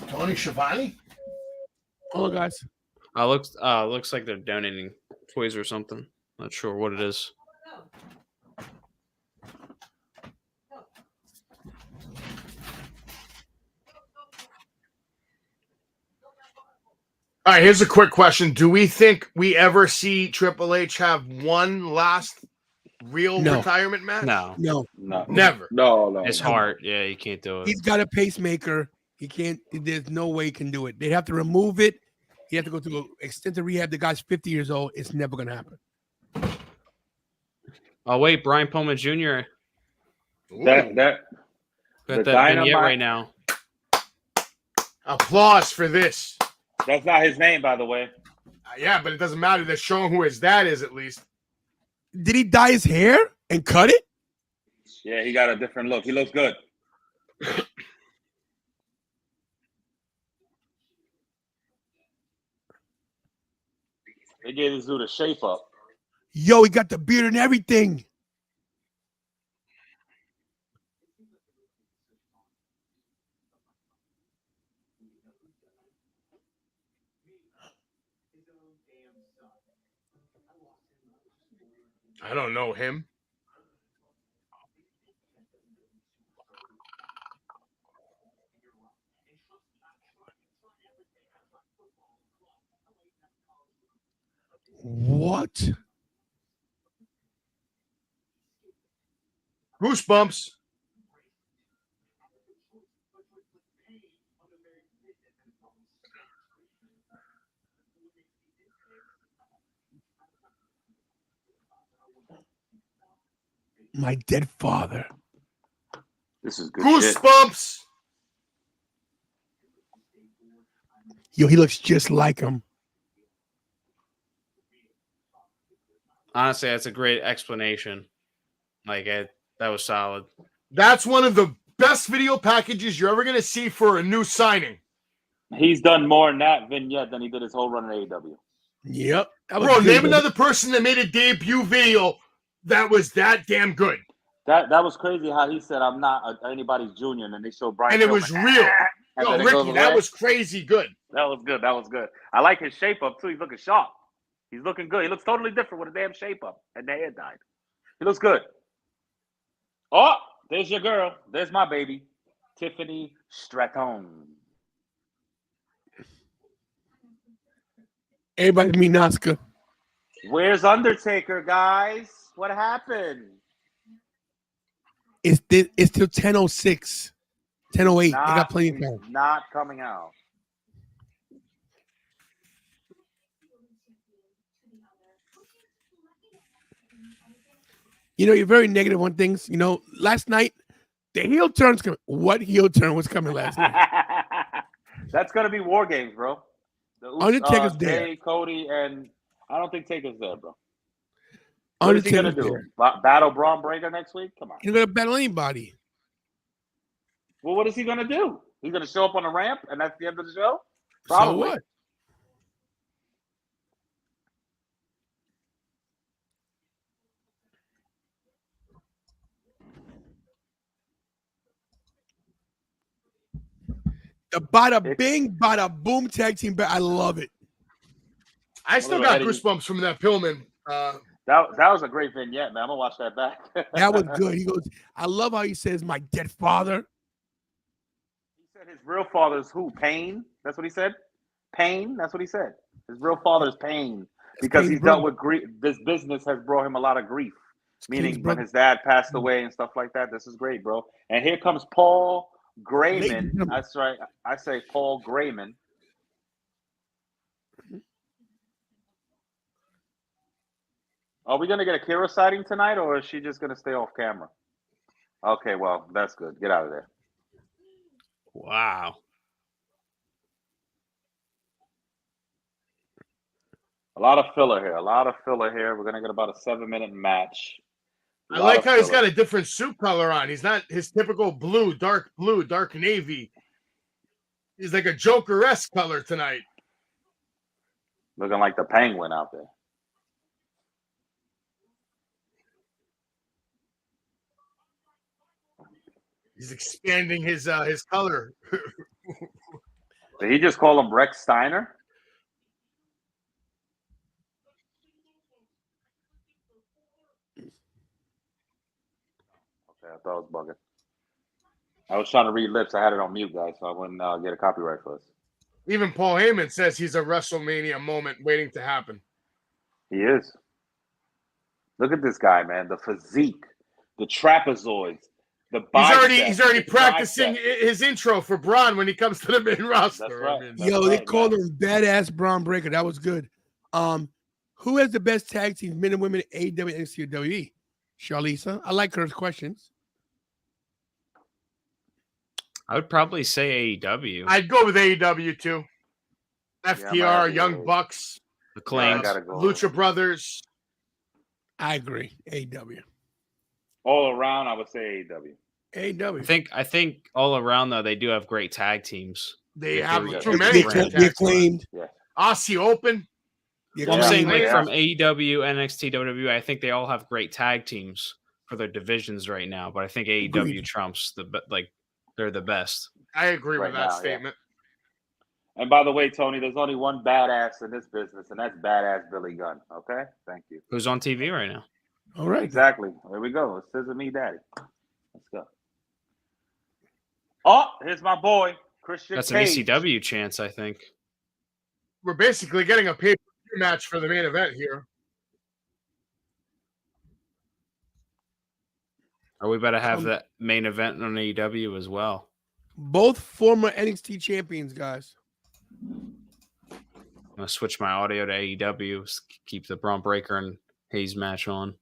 Tony Schiavone? Hello, guys. Looks like they're donating toys or something. Not sure what it is. All right, here's a quick question. Do we think we ever see Triple H have one last real retirement match? No. Never. No. His heart. Yeah, you can't do it. He's got a pacemaker. He can't. There's no way he can do it. They'd have to remove it. He have to go through extensive rehab. The guy's 50 years old. It's never going to happen. Oh, wait. Brian Pillman Jr. That Got that vignette right now. Applause for this. That's not his name, by the way. Yeah, but it doesn't matter. They're showing who his dad is, at least. Did he dye his hair and cut it? Yeah, he got a different look. He looks good. They gave this dude a shape up. Yo, he got the beard and everything. I don't know him. What? Goosebumps. My dead father. This is good shit. Goosebumps. Yo, he looks just like him. Honestly, that's a great explanation. That was solid. That's one of the best video packages you're ever going to see for a new signing. He's done more in that vignette than he did his whole run in AEW. Yep. Bro, name another person that made a debut video that was that damn good. That was crazy how he said, I'm not anybody's junior, and then they showed Brian. And it was real. And Yo, then it Ricky, goes that away. was crazy good. That was good. That was good. I like his shape up, too. He's looking sharp. He's looking good. He looks totally different with a damn shape up and the hair dyed. He looks good. Oh, there's your girl. There's my baby, Tiffany Stratton. Everybody meet Asuka. Where's Undertaker, guys? What happened? It's till 10:06, 10:08. They got plenty of time. Not coming out. You know, you're very negative on things. You know, last night, the heel turn's coming. What heel turn was coming last night? That's going to be War Games, bro. Undertaker's there. Jay, Cody, and I don't think Taker's there, bro. What is Undertaker's he going to do? there. Battle Bron Breakker next week? Come on. He's going to battle anybody. Well, what is he going to do? He's going to show up on the ramp, and that's the end of the show? Probably. So what? The bada bing, bada boom tag team. I love it. I still got goosebumps from that Pillman. That was a great vignette, man. I'm going to watch that back. That was good. He goes, I love how he says, my dead father. He said his real father's who? Pain? That's what he said? Pain? That's what he said. His real father's Pain. Because he's dealt with grief. This business has brought him a lot of grief. Meaning when his dad passed away and stuff like that. This is great, bro. And here comes Paul Grayman. That's right. I say Paul Grayman. Are we going to get a Kira sighting tonight, or is she just going to stay off camera? Okay, well, that's good. Get out of there. Wow. A lot of filler here. We're going to get about a 7-minute match. I like how he's got a different suit color on. He's not his typical blue, dark navy. He's like a Joker-esque color tonight. Looking like the Penguin out there. He's expanding his color. Did he just call him Rex Steiner? Okay, I thought I was bugging. I was trying to read lips. I had it on mute, guys, so I wouldn't get a copyright for us. Even Paul Heyman says he's a WrestleMania moment waiting to happen. He is. Look at this guy, man. The physique, the trapezoids, the biceps. He's already practicing his intro for Bron when he comes to the main roster. That's right. I mean, Yo, they called him Badass Bron Breakker. That was good. Who has the best tag teams, men and women, AEW, NXT, or WWE? Charlisa. I like her questions. I would probably say AEW. I'd go with AEW too. FTR, Young Bucks, Acclaimed, Lucha Brothers. I agree. AEW. All around, I would say AEW. AEW. I think all around though they do have great tag teams. They Yeah, have here we go. too many. The Acclaimed. Yeah. Aussie Open. Well, I'm saying like Yeah. from AEW, NXT, WWE, I think they all have great tag teams for their divisions right now. But I think AEW Agreed. trumps they're the best. I agree Right with that now, statement. And by the way, Tony, there's only one badass in this business, and that's badass Billy Gunn. Okay? Thank you. Who's on TV right now? All right. Exactly. There we go. It says it me, daddy. Let's go. Oh, here's my boy, Christian That's Cage. an ECW chance, I think. We're basically getting a pay-per-view match for the main event here. Or we better have that main event on AEW as well. Both former NXT champions, guys. I'm gonna switch my audio to AEW. Keep the Bron Breakker and Hayes match on.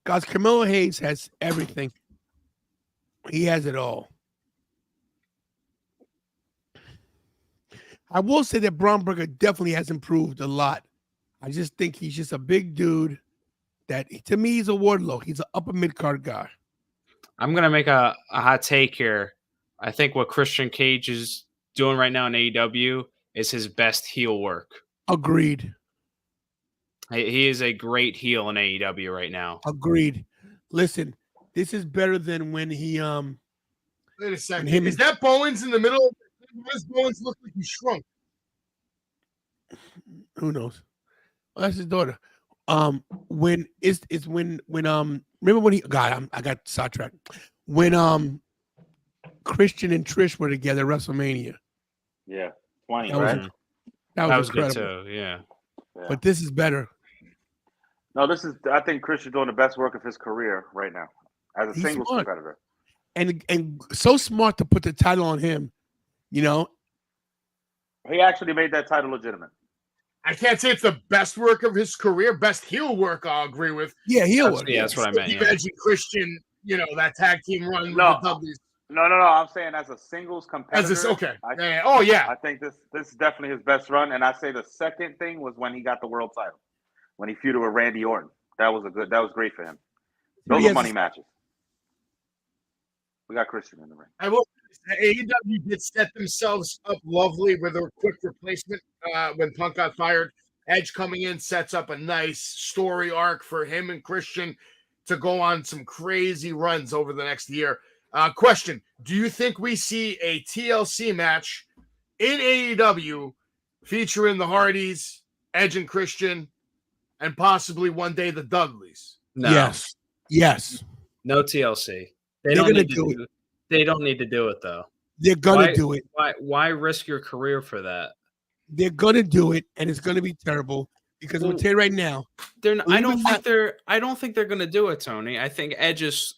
Guys, Carmelo Hayes has everything. He has it all. I will say that Bron Breakker definitely has improved a lot. I just think he's just a big dude that, to me, he's a Wardlow. He's an upper mid-card guy. I'm going to make a hot take here. I think what Christian Cage is doing right now in AEW is his best heel work. Agreed. He is a great heel in AEW right now. Agreed. Listen, this is better than when he Wait a second. him- Is that Bowens in the middle? Why does Bowens look like he shrunk? who knows? Oh, that's his daughter. When remember when I got sidetracked. When Christian and Trish were together at WrestleMania. Yeah, 20, That right? was That was good incredible. too, yeah. Yeah. But this is better. No, I think Christian's doing the best work of his career right now as a He's singles smart. competitor. And so smart to put the title on him, you know. He actually made that title legitimate. I can't say it's the best work of his career. Best heel work, I'll agree with. Yeah, he'll work. Yeah, that's what I meant. Steve Yeah. Edge and Christian, that tag team run with No. the Dudleys. No. I'm saying as a singles competitor. As this, okay. I Oh, yeah. I think this is definitely his best run. And I say the second thing was when he got the world title, when he feuded with Randy Orton. That was great for him. Those Yes. are money matches. We got Christian in the ring. I will say AEW did set themselves up lovely with a quick replacement when Punk got fired. Edge coming in sets up a nice story arc for him and Christian to go on some crazy runs over the next year. Question: do you think we see a TLC match in AEW featuring the Hardys, Edge and Christian, and possibly one day the Dudleys? No. Yes. No TLC. They They're don't gonna need to do do it. They don't need to do it though. They're gonna do it. Why risk your career for that? They're gonna do it, and it's gonna be terrible because I'm gonna tell you right now. I don't think they're gonna do it, Tony. I think Edge is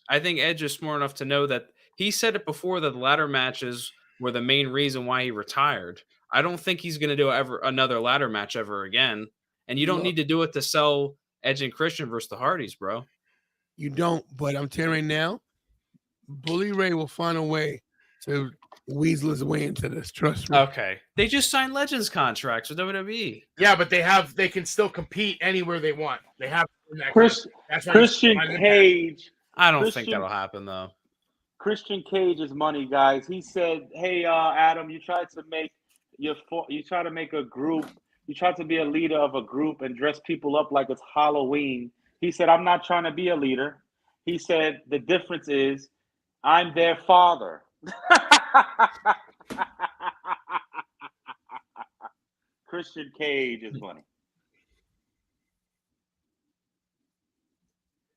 smart enough to know that he said it before that the ladder matches were the main reason why he retired. I don't think he's gonna do another ladder match ever again. And you don't need to do it to sell Edge and Christian versus the Hardys, bro. You don't, but I'm telling you right now, Bully Ray will find a way to weasel his way into this. Trust me. Okay. They just signed Legends contracts with WWE. Yeah, but they can still compete anywhere they want. They have that Christian that's why Cage. I don't think Christian- that'll happen though. Christian Cage's money, guys. He said, "Hey, Adam, you tried to make a group. You tried to be a leader of a group and dress people up like it's Halloween." He said, "I'm not trying to be a leader." He said, "The difference is I'm their father." Christian Cage is money.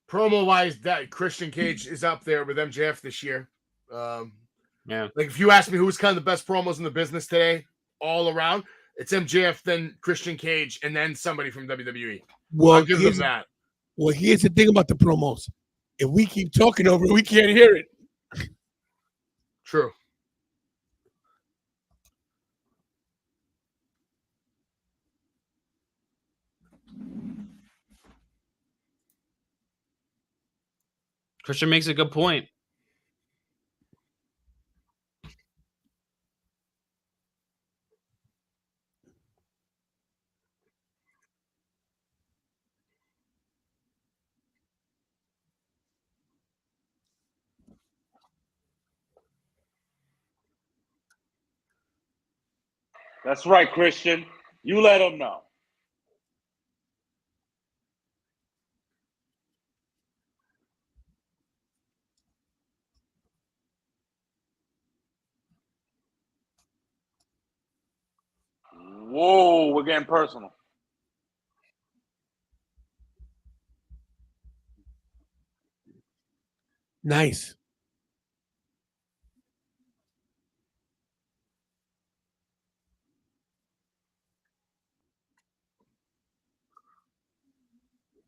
Promo wise, that Christian Cage is up there with MJF this year. Yeah. Like if you ask me who's kind of the best promos in the business today, all around, it's MJF, then Christian Cage, and then somebody from WWE. Well, I'll give them that. Well, here's the thing about the promos. If we keep talking over it, we can't hear it. True. Christian makes a good point. That's right, Christian. You let him know. Whoa, we're getting personal. Nice.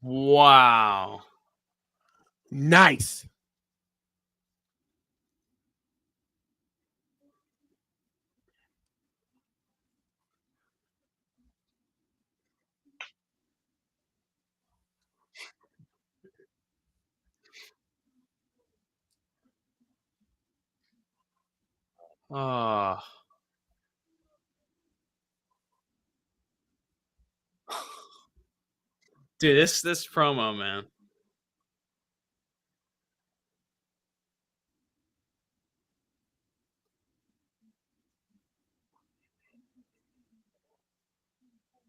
Wow. Nice. Oh. Dude, this promo, man.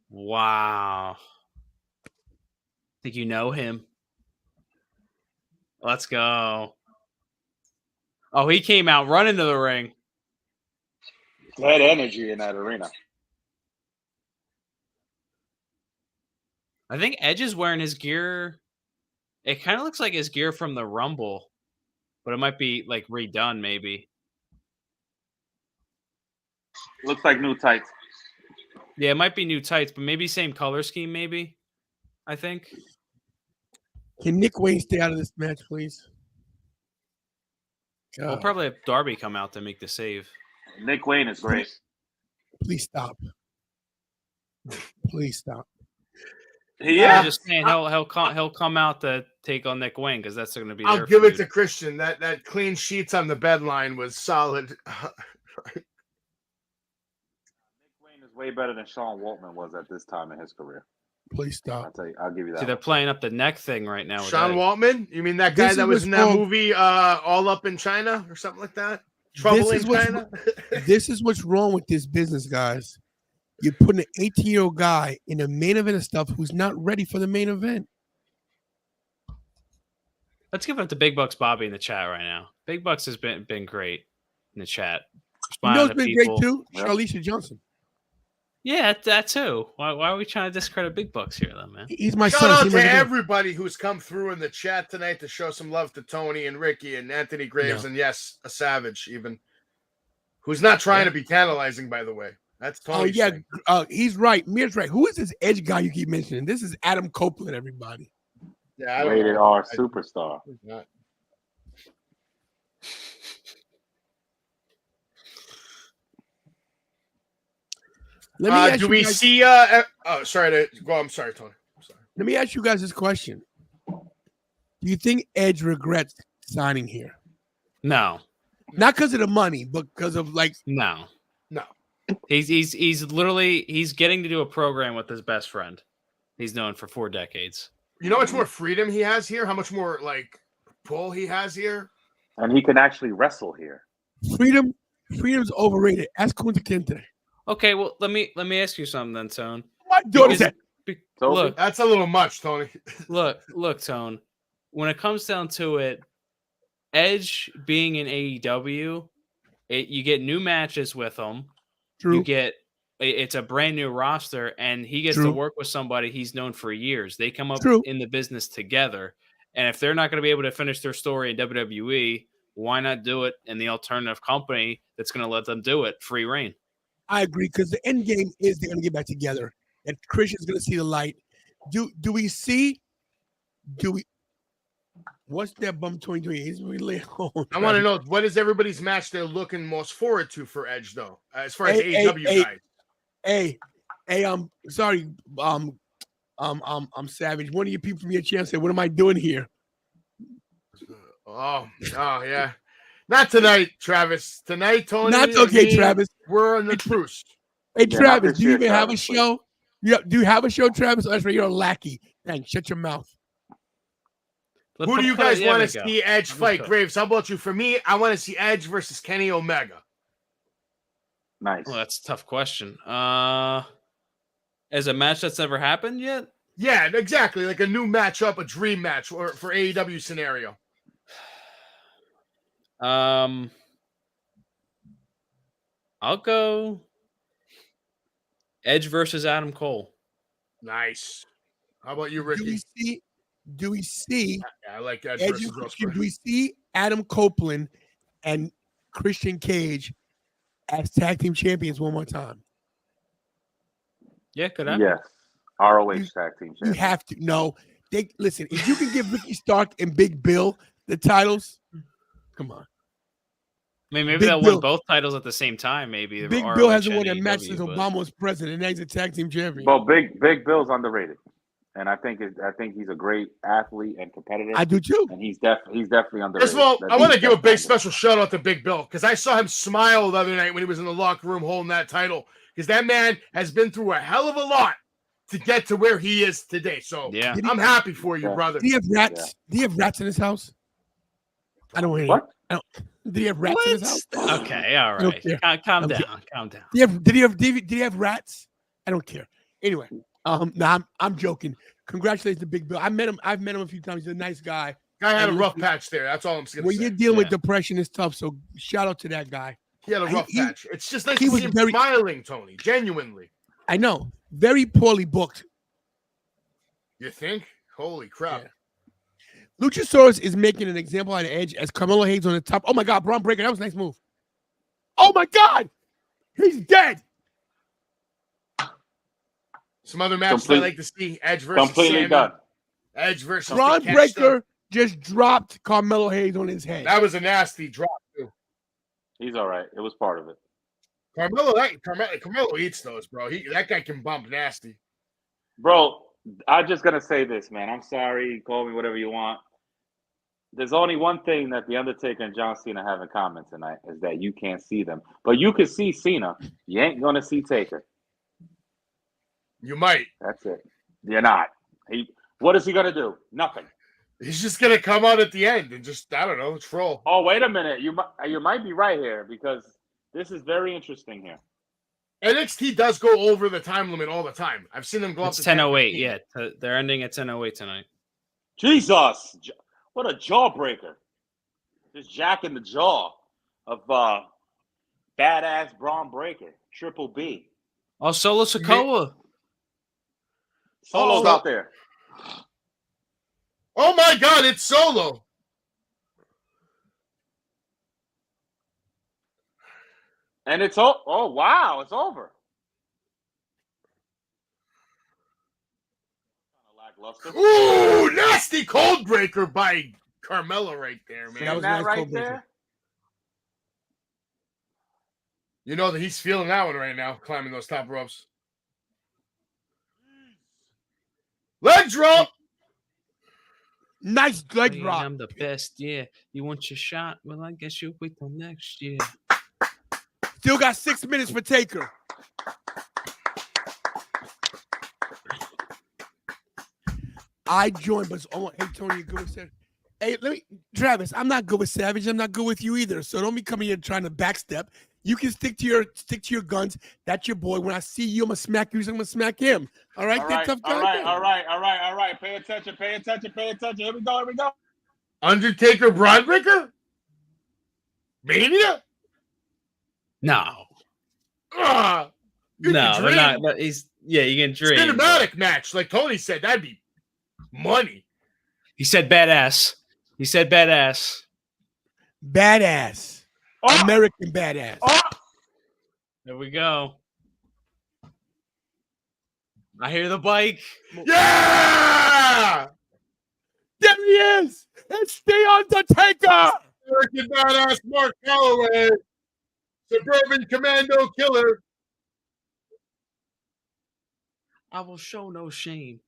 Wow. Think you know him. Let's go. Oh, he came out running to the ring. That energy in that arena. I think Edge is wearing his gear. It kind of looks like his gear from the Rumble, but it might be like redone, maybe. Looks like new tights. Yeah, it might be new tights, but maybe same color scheme, maybe. I think. Can Nick Wayne stay out of this match, please? We'll probably have Darby come out to make the save. Nick Wayne is great. Please stop. Please stop. Yeah, I'm just saying he'll come out to take on Nick Wayne because that's going to be. I'll give it to Christian. That clean sheets on the bed line was solid. Nick Wayne is way better than Sean Waltman was at this time in his career. Please stop. I'll give you that. See, they're playing up the neck thing right now. Sean Waltman? You mean that guy that was in that movie All Up in China or something like that? Trouble in China? This is what's wrong with this business, guys. You're putting an 18-year-old guy in the main event of stuff who's not ready for the main event. Let's give it to Big Bucks Bobby in the chat right now. Big Bucks has been great in the chat. You know, it's been people. great too. Yep. Charlize Johnson. Yeah, that too. Why are we trying to discredit Big Bucks here, though, man? He's my Shout son. out to everybody who's come through in the chat tonight to show some love to Tony and Ricky and Anthony Graves and yes, a Savage even, who's not trying to be tantalizing, by the way. That's Tony. Oh yeah, he's right. Mir's right. Who is this Edge guy you keep mentioning? This is Adam Copeland. Everybody. Yeah, I don't Rated know. R superstar. Let me ask do you we guys, see? Sorry to go. I'm sorry, Tony. I'm sorry. Let me ask you guys this question: do you think Edge regrets signing here? No, Not because of the money, but because of no. No. He's literally getting to do a program with his best friend. He's known for 4 decades. You know how much more freedom he has here? How much more pull he has here? And he can actually wrestle here. Freedom's overrated. Ask Kunta Kinte. Okay, well, let me ask you something then, Tone. My daughter said, Look, That's a little much, Tony. look, Tone. When it comes down to it, Edge being in AEW, you get new matches with him. true. It's a brand new roster, and he gets to work with somebody he's known for years. They come up in the business together, and if they're not going to be able to finish their story in WWE, why not do it in the alternative company that's going to let them do it? Free reign. I agree, because the end game is they're going to get back together, and Christian's going to see the light. Do we what's that bum 2020? I want to know, what is everybody's match they're looking most forward to for Edge, though, as far as AEW guys? Hey, I'm sorry, I'm Savage. One of your people from your channel said, "What am I doing here?" Oh yeah, not tonight, Travis. Tonight, Tony. Not okay, Travis. We're on the truce. Hey, Travis, do you even have a show? Do you have a show, Travis? Oh, that's right, you're a lackey. Dang, shut your mouth. Who do you guys want to see Edge fight? Graves, how about you? For me, I want to see Edge versus Kenny Omega. Nice. Well, that's a tough question. As a match that's never happened yet? Yeah, exactly. Like a new matchup, a dream match or for AEW scenario. I'll go Edge versus Adam Cole. Nice. How about you, Ricky? Do we see? I like Edge versus Do we see Adam Copeland and Christian Cage as tag team champions one more time? Yeah, could happen. Yes. ROH tag team champions. You have to. No. Listen, if you can give Ricky Stark and Big Bill the titles, come on. I mean, maybe they'll win both titles at the same time. Maybe Big Bill hasn't won a match since Obama was president, and now he's a tag team champion. Well, Big Bill's underrated, and I think he's a great athlete and competitor. I do too, and he's definitely underrated. First of all, I want to give a big special shout out to Big Bill, because I saw him smile the other night when he was in the locker room holding that title, because that man has been through a hell of a lot to get to where he is today. So yeah, I'm happy for you, brother. Do you have rats? Yeah. Do you have rats in his house? I don't hear what. Do you have rats in his house? Okay, all right. Calm down. Did he have rats? I don't care. Anyway, no, I'm joking. Congratulations to Big Bill. I've met him a few times. He's a nice guy. Guy had a rough patch there. That's all I'm saying. When you're dealing with depression, it's tough. So shout out to that guy. He had a rough patch. It's just nice to see him smiling, Tony. Genuinely. I know. Very poorly booked. You think? Holy crap. Yeah. Luchasaurus is making an example out of Edge as Carmelo Hayes on the top. Oh my God, Bron Breakker. That was a nice move. Oh my God. He's dead. Some other matches I like to see. Edge versus completely Sammy. Done. Edge versus Bron Breakker just dropped Carmelo Hayes on his head. That was a nasty drop, too. He's all right. It was part of it. Carmelo eats those, bro. That guy can bump nasty. Bro, I'm just going to say this, man. I'm sorry. Call me whatever you want. There's only one thing that The Undertaker and John Cena have in common tonight is that you can't see them. But you can see Cena. You ain't going to see Taker. You might. That's it. You're not. What is he going to do? Nothing. He's just going to come out at the end and just, I don't know, troll. Oh, wait a minute. You might be right here because this is very interesting here. NXT does go over the time limit all the time. I've seen them go up to 10:08. Yeah, they're ending at 10:08 tonight. Jesus. What a jawbreaker. Just jacking the jaw of badass Bron Breakker, Triple B. Oh, Solo Sikoa. Solo's out there. Oh my God, it's Solo. And it's oh wow, it's over. Ooh, nasty cold breaker by Carmelo right there, man. That was that right there. You know that he's feeling that one right now, climbing those top ropes. Leg drop. Nice leg drop. I'm the best, yeah. You want your shot? Well, I guess you'll wait till next year. Still got 6 minutes for Taker. I joined, but hey, Tony, you good said. Hey, Travis, I'm not good with Savage. I'm not good with you either. So don't be coming here trying to backstep. You can stick to your guns. That's your boy. When I see you, I'm gonna smack you. I'm gonna smack him. All right, All right, tough guy. all right. Pay attention. Here we go. Undertaker, Bron Breakker? Mania? No. You No, can they're not. dream. But you can dream. Cinematic match, like Tony said, that'd be money. He said badass. Badass. American badass. There we go. I hear the bike. Yeah! There he is. It's the Undertaker. American badass Mark Calloway. Suburban Commando Killer. I will show no shame.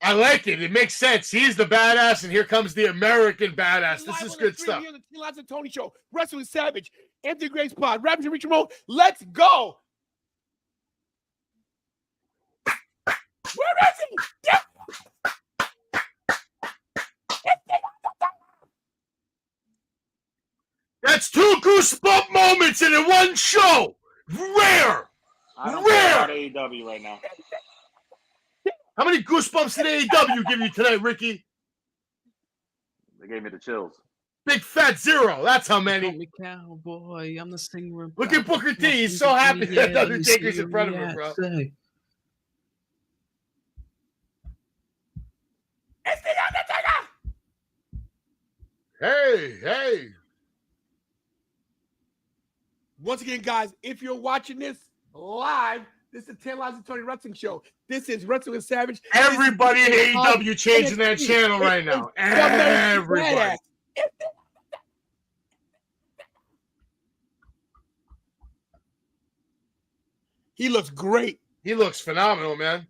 I like it. It makes sense. He's the badass, and here comes the American badass. This is good stuff. Here on the Tantalization Tony Show. Wrestling Savage. Anthony Grace Pod. Rappers and Reach Remote. Let's go. Where is he? Yeah. That's 2 goosebump moments in one show. Rare. I don't care about AEW right now. How many goosebumps did AEW give you tonight, Ricky? They gave me the chills. Big fat 0. That's how Call many. me cowboy. I'm the singer. Look at Booker T. He's so happy that Undertaker's in front of him, bro. It's the Undertaker. Hey. Once again, guys, if you're watching this live, this is the Tantalizing Tony Wrestling Show. This is Wrestling with Savage. Everybody in AEW changing that channel right now. Everybody. He looks great. He looks phenomenal, man.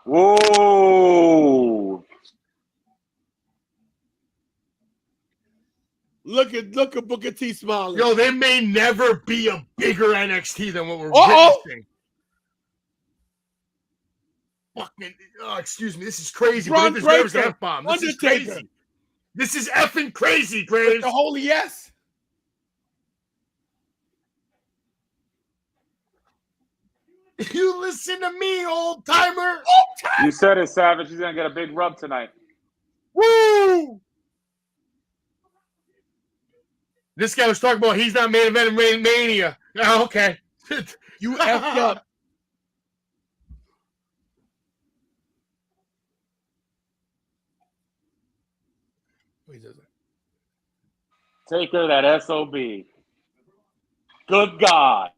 Whoa. Look at Booker T smiling. Yo, there may never be a bigger NXT than what we're witnessing. Fucking, excuse me, this is crazy. Bron But this Breakker, F-bomb. This is Undertaker. crazy. This is effing crazy, Graves. The holy yes. You listen to me, old timer. You said it, Savage. He's gonna get a big rub tonight. Woo! This guy was talking about he's not main event in Mania. Oh, okay. You effed up. Take her that SOB. Good God.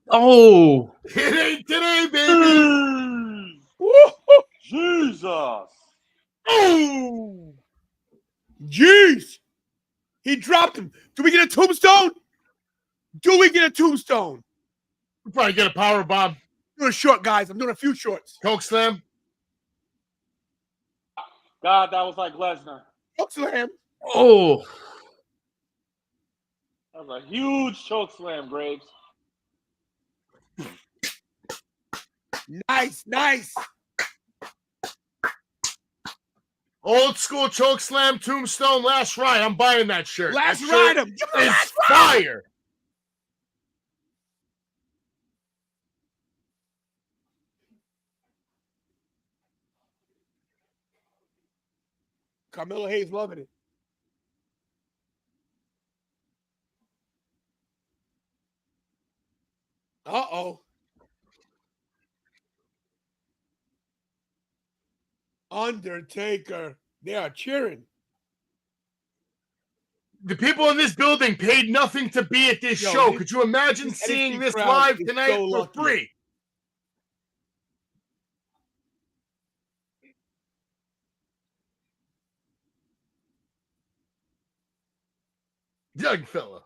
Oh, It ain't today, baby. Jesus. Oh, Jeez. He dropped him. Do we get a tombstone? We'll probably get a power bomb. I'm doing a short, guys. I'm doing a few shorts. Choke slam. God, that was like Lesnar. Choke slam. oh. That was a huge choke slam, Graves. Nice. Old school choke slam, tombstone, last ride. I'm buying that shirt. Last That ride shirt him. Give him the is last ride. fire. Carmelo Hayes loving it. Uh-oh. Undertaker. They are cheering. The people in this building paid nothing to be at this Yo, show. this- Could you imagine this seeing NXT this crowd live is tonight so for lucky. free? Young fella.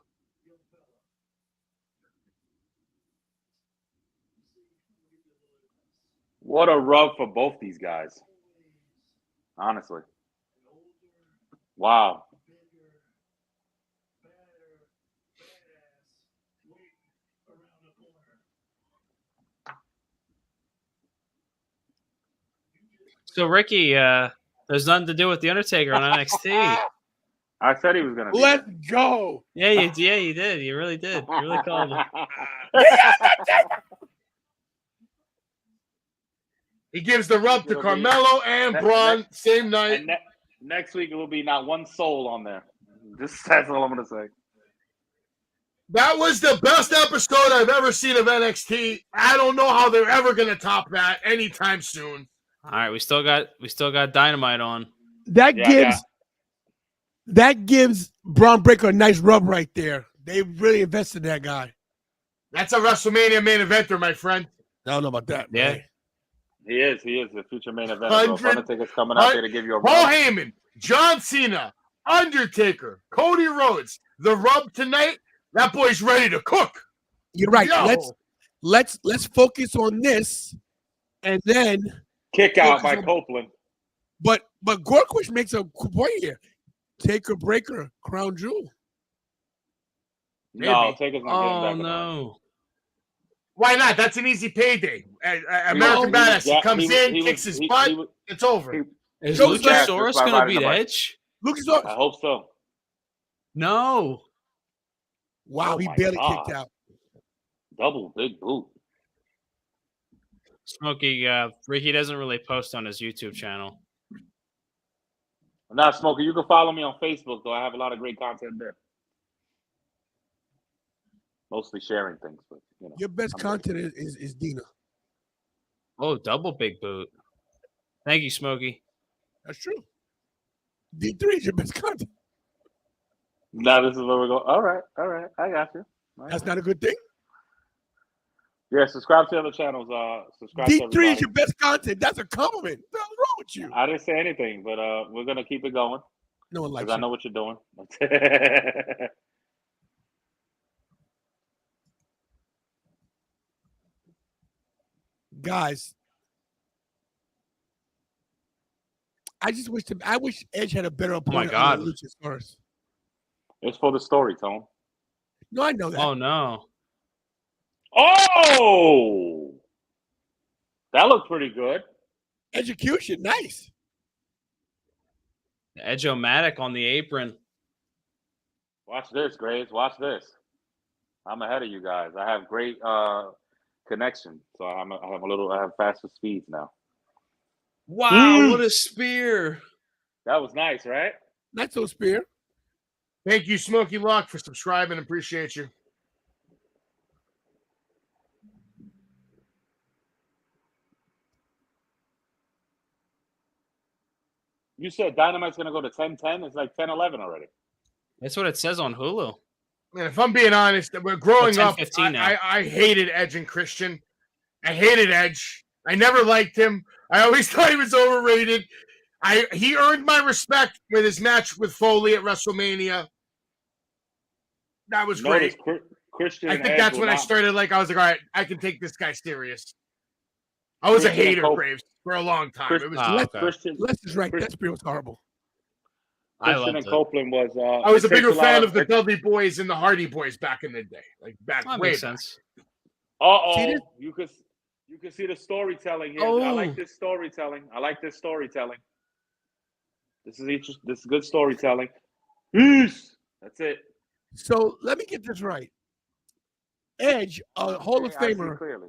What a rub for both these guys. Honestly. Wow. So Ricky, there's nothing to do with the Undertaker on NXT. I said he was gonna be. Let's go. Yeah, you did. You really did. You really called him. He gives the rub to Carmelo and Bron same night. And next week it will be not one soul on there. That's all I'm gonna say. That was the best episode I've ever seen of NXT. I don't know how they're ever gonna top that anytime soon. All right, we still got Dynamite on. That gives Bron Breakker a nice rub right there. They really invested in that guy. That's a WrestleMania main eventer, my friend. I don't know about that. Yeah. Man. He is the future main eventer. Undertaker's coming out there to give you a Paul rub. Heyman, John Cena, Undertaker, Cody Rhodes. The rub tonight, that boy's ready to cook. You're right. Yo. Let's focus on this, and then Kick out by Copeland. But Gorquish makes a point here. Taker Breaker, Crown Jewel. No, Taker's not Oh getting back. no! Why not? That's an easy payday. American Badass. He comes in, kicks his butt. It's over. Is Joe Luchasaurus Jack going to beat the bike. Edge? Luchasaurus. I hope so. No. Wow, Oh he my barely God. kicked out. Double big boot. Smokey, Ricky doesn't really post on his YouTube channel. Now, Smokey, you can follow me on Facebook, though. I have a lot of great content there. Mostly sharing things, but you know. Your best content is Dina. Oh, double big boot. Thank you, Smokey. That's true. D3 is your best content. Now this is where we go. All right, I got you. All right. That's not a good thing. Yeah, subscribe to the other channels. Subscribe to D3 everybody. is your best content. That's a compliment. What's wrong with you? I didn't say anything, but we're gonna keep it going No one likes because I you. know what you're doing. Guys, I wish Edge had a better opponent. God. Than Luchasaurus. It's for the story, Tone. No, I know that. Oh no! Oh, that looked pretty good. Execution, nice. Edge-o-matic on the apron. Watch this, Graves. Watch this. I'm ahead of you guys. I have great connection, so I have faster speeds now. Wow! What a spear! That was nice, right? Not so spear. Thank you, Smokey Lock, for subscribing. Appreciate you. You said Dynamite's gonna go to 10-10. It's like 10-11 already. That's what it says on Hulu. Man, if I'm being honest, growing up, 10-15 now. I hated Edge and Christian. I hated Edge. I never liked him. I always thought he was overrated. He earned my respect with his match with Foley at WrestleMania. That was great. Christian. I think that's when I started. I was like, all right, I can take this guy serious. I was a hater of Graves for a long time. It was Christian. Les is right. That spear was horrible. Christian and Copeland was. I was a bigger fan of the Dudley Boys and the Hardy Boys back in the day. That way makes back. sense. You could see the storytelling here. I like this storytelling. This is good storytelling. Peace. That's it. So let me get this right. Edge, a Hall of Famer. Clearly.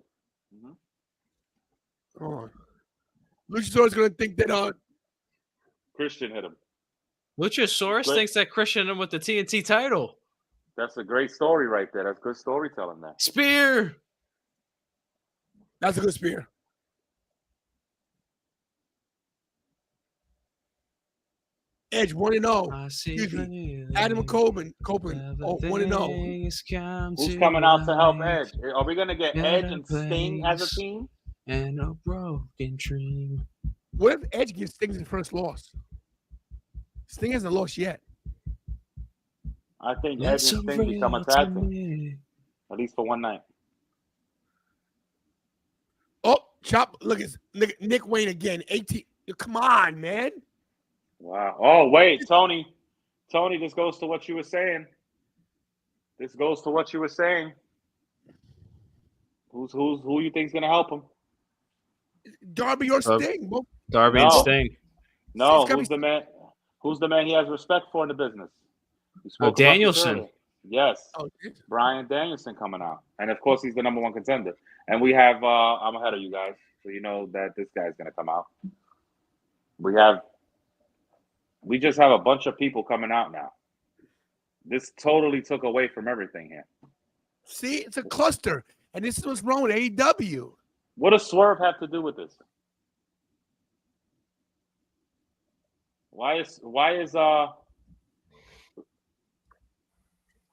Hold on. Luchasaurus going to think that Christian hit him. Luchasaurus thinks that Christian hit him with the TNT title. That's a great story right there. That's good storytelling there. Spear. That's a good spear. Edge 1-0. Excuse me. Adam Copeland 1-0. Who's coming out to help Edge? Are we gonna get Edge and Sting as a team? And a broken dream. What if Edge gives Sting his first loss? Sting hasn't lost yet. I think Edge It's and Sting become a real tag to team, me. at least for one night. Oh, chop! Look, it's Nick Wayne again. 18. Come on, man. Wow. Oh, wait, Tony. Tony, this goes to what you were saying. Who you think's gonna help him? Darby or Sting? Well, Darby and No. Sting. No, It's gotta who's be- the man? Who's the man he has respect for in the business? We spoke about this Danielson. earlier. Yes, oh, Bryan Danielson coming out, and of course he's the number one contender. And we have I'm ahead of you guys, so you know that this guy's gonna come out. We just have a bunch of people coming out now. This totally took away from everything here. see, it's a cluster, and this is what's wrong with AEW. What does Swerve have to do with this? Why is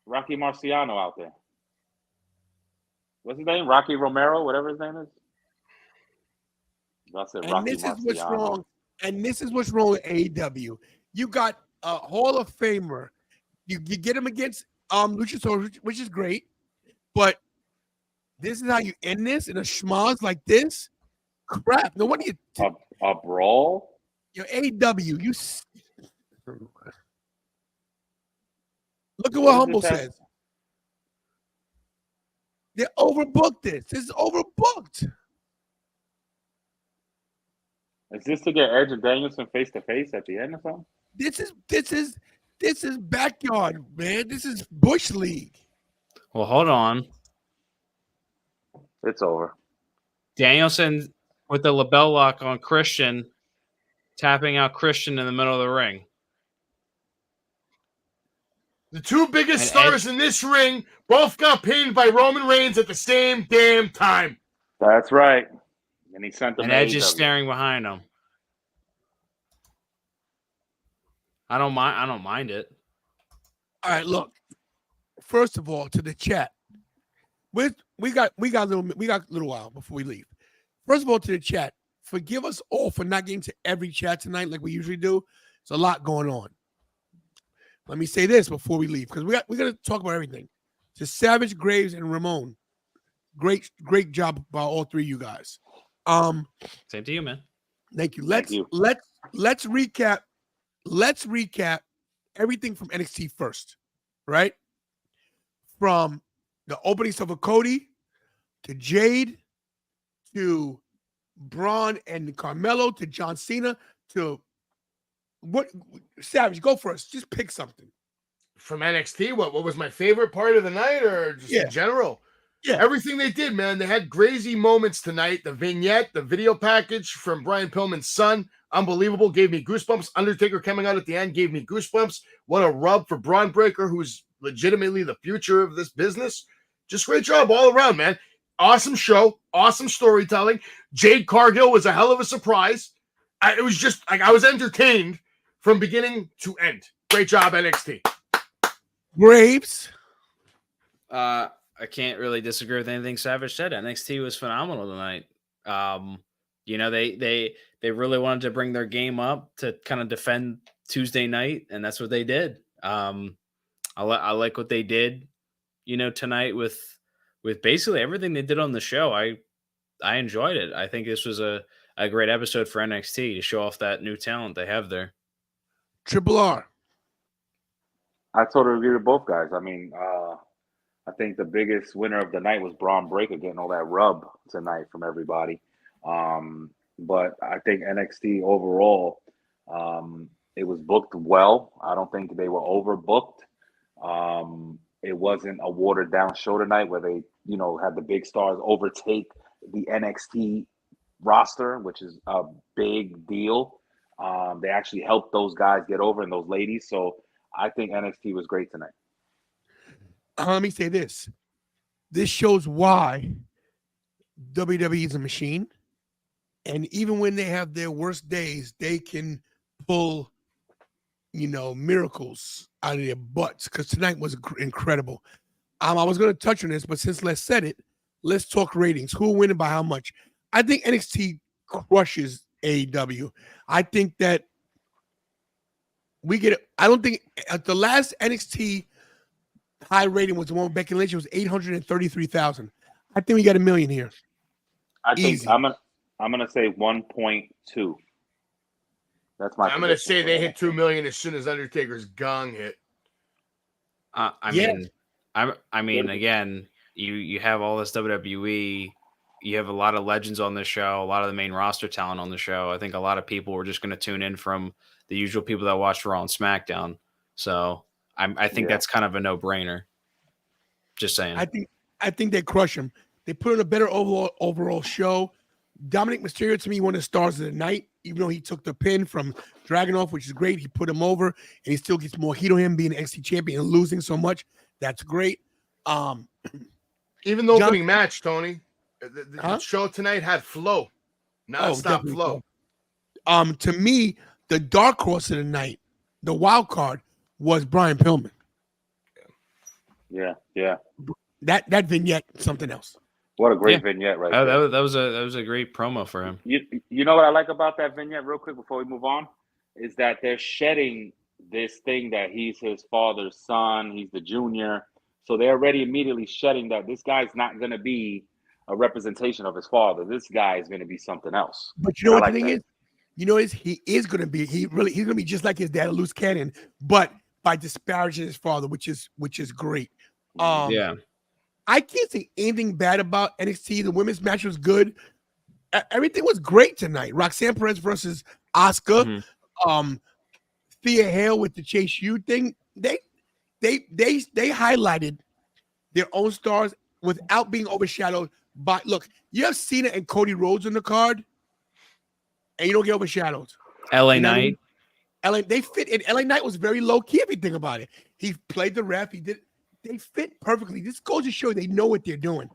Rocky Marciano out there? What's his name? Rocky Romero, whatever his name is. That's it. And Rocky this is what's Marciano. wrong. And this is what's wrong with AEW. You got a Hall of Famer. You get him against Luchasaurus, which is great, but this is how you end this in a schmoz like this? Crap. No wonder you A brawl? your AEW. Look at what Humble says. They overbooked this. This is overbooked. Is this to get Edge and Danielson face to face at the end or something? This is backyard, man. This is Bush League. Well, hold on. It's over. Danielson with the label lock on Christian, tapping out Christian in the middle of the ring. The two biggest And stars in this ring both got pinned by Roman Reigns at the same damn time. That's right. And he sent them And to Edge is AEW. staring behind him. I don't mind it. All right, look. First of all, to the chat. We got a little while before we leave. First of all, to the chat, forgive us all for not getting to every chat tonight like we usually do. There's a lot going on. Let me say this before we leave, because we're gonna talk about everything. To Savage, Graves, and Ramon. Great job by all three of you guys. Same to you, man. Thank you. Thank you. Let's recap. Let's recap everything from NXT first, right? From the opening stuff of Cody to Jade to Bron and Carmelo to John Cena to what? Savage, go first. Just pick something. From NXT, what was my favorite part of the night, or just in general? Yeah. Everything they did, man. They had crazy moments tonight. The vignette, the video package from Brian Pillman's son, unbelievable. Gave me goosebumps. Undertaker coming out at the end gave me goosebumps. What a rub for Bron Breakker, who's legitimately the future of this business. Just great job all around, man. Awesome show. Awesome storytelling. Jade Cargill was a hell of a surprise. It was just like I was entertained from beginning to end. Great job, NXT. Graves. I can't really disagree with anything Savage said. NXT was phenomenal tonight. They really wanted to bring their game up to kind of defend Tuesday night, and that's what they did. I like what they did, tonight with basically everything they did on the show. I enjoyed it. I think this was a great episode for NXT to show off that new talent they have there. Triple R. I totally agree with both guys. I mean, I think the biggest winner of the night was Bron Breakker getting all that rub tonight from everybody. But I think NXT overall, it was booked well. I don't think they were overbooked. It wasn't a watered down show tonight where they, had the big stars overtake the NXT roster, which is a big deal. They actually helped those guys get over and those ladies. So I think NXT was great tonight. Let me say this. This shows why WWE is a machine. And even when they have their worst days, they can pull, miracles out of their butts. Because tonight was incredible. I was going to touch on this, but since Les said it, let's talk ratings. Who winning by how much? I think NXT crushes AEW. I think that I don't think at the last NXT high rating was the one with Becky Lynch. It was 833,000. I think we got $1 million here. I think Easy. I'm gonna say 1.2. That's my. I'm gonna say they hit 2 million as soon as Undertaker's gong hit. I mean, again, you have all this WWE. You have a lot of legends on the show, a lot of the main roster talent on the show. I think a lot of people were just going to tune in from the usual people that watch Raw and SmackDown. So I think that's kind of a no-brainer. Just saying. I think they crush him. They put on a better overall show. Dominic Mysterio, to me, one of the stars of the night, even though he took the pin from Dragunov, which is great. He put him over, and he still gets more heat on him being an NXT champion and losing so much. That's great. Even the opening match, Tony, the show tonight had flow. Non-stop flow. To me, the dark horse of the night, the wild card, was Brian Pillman. Yeah. That vignette, something else. What a great vignette, right? That was a great promo for him. You know what I like about that vignette, real quick, before we move on, is that they're shedding this thing that he's his father's son, he's the junior. So they're already immediately shedding that this guy's not going to be a representation of his father. This guy is going to be something else. But you know what the thing is? You know, he is going to be, he's going to be just like his dad, a loose cannon, but by disparaging his father, which is great. I can't say anything bad about NXT. The women's match was good. Everything was great tonight. Roxanne Perez versus Asuka. Thea Hale with the Chase U thing. They highlighted their own stars without being overshadowed by. Look, you have Cena and Cody Rhodes on the card, and you don't get overshadowed. LA Knight. They fit in. LA Knight was very low key if you think about it. He played the ref. He did. They fit perfectly. This goes to show they know what they're doing.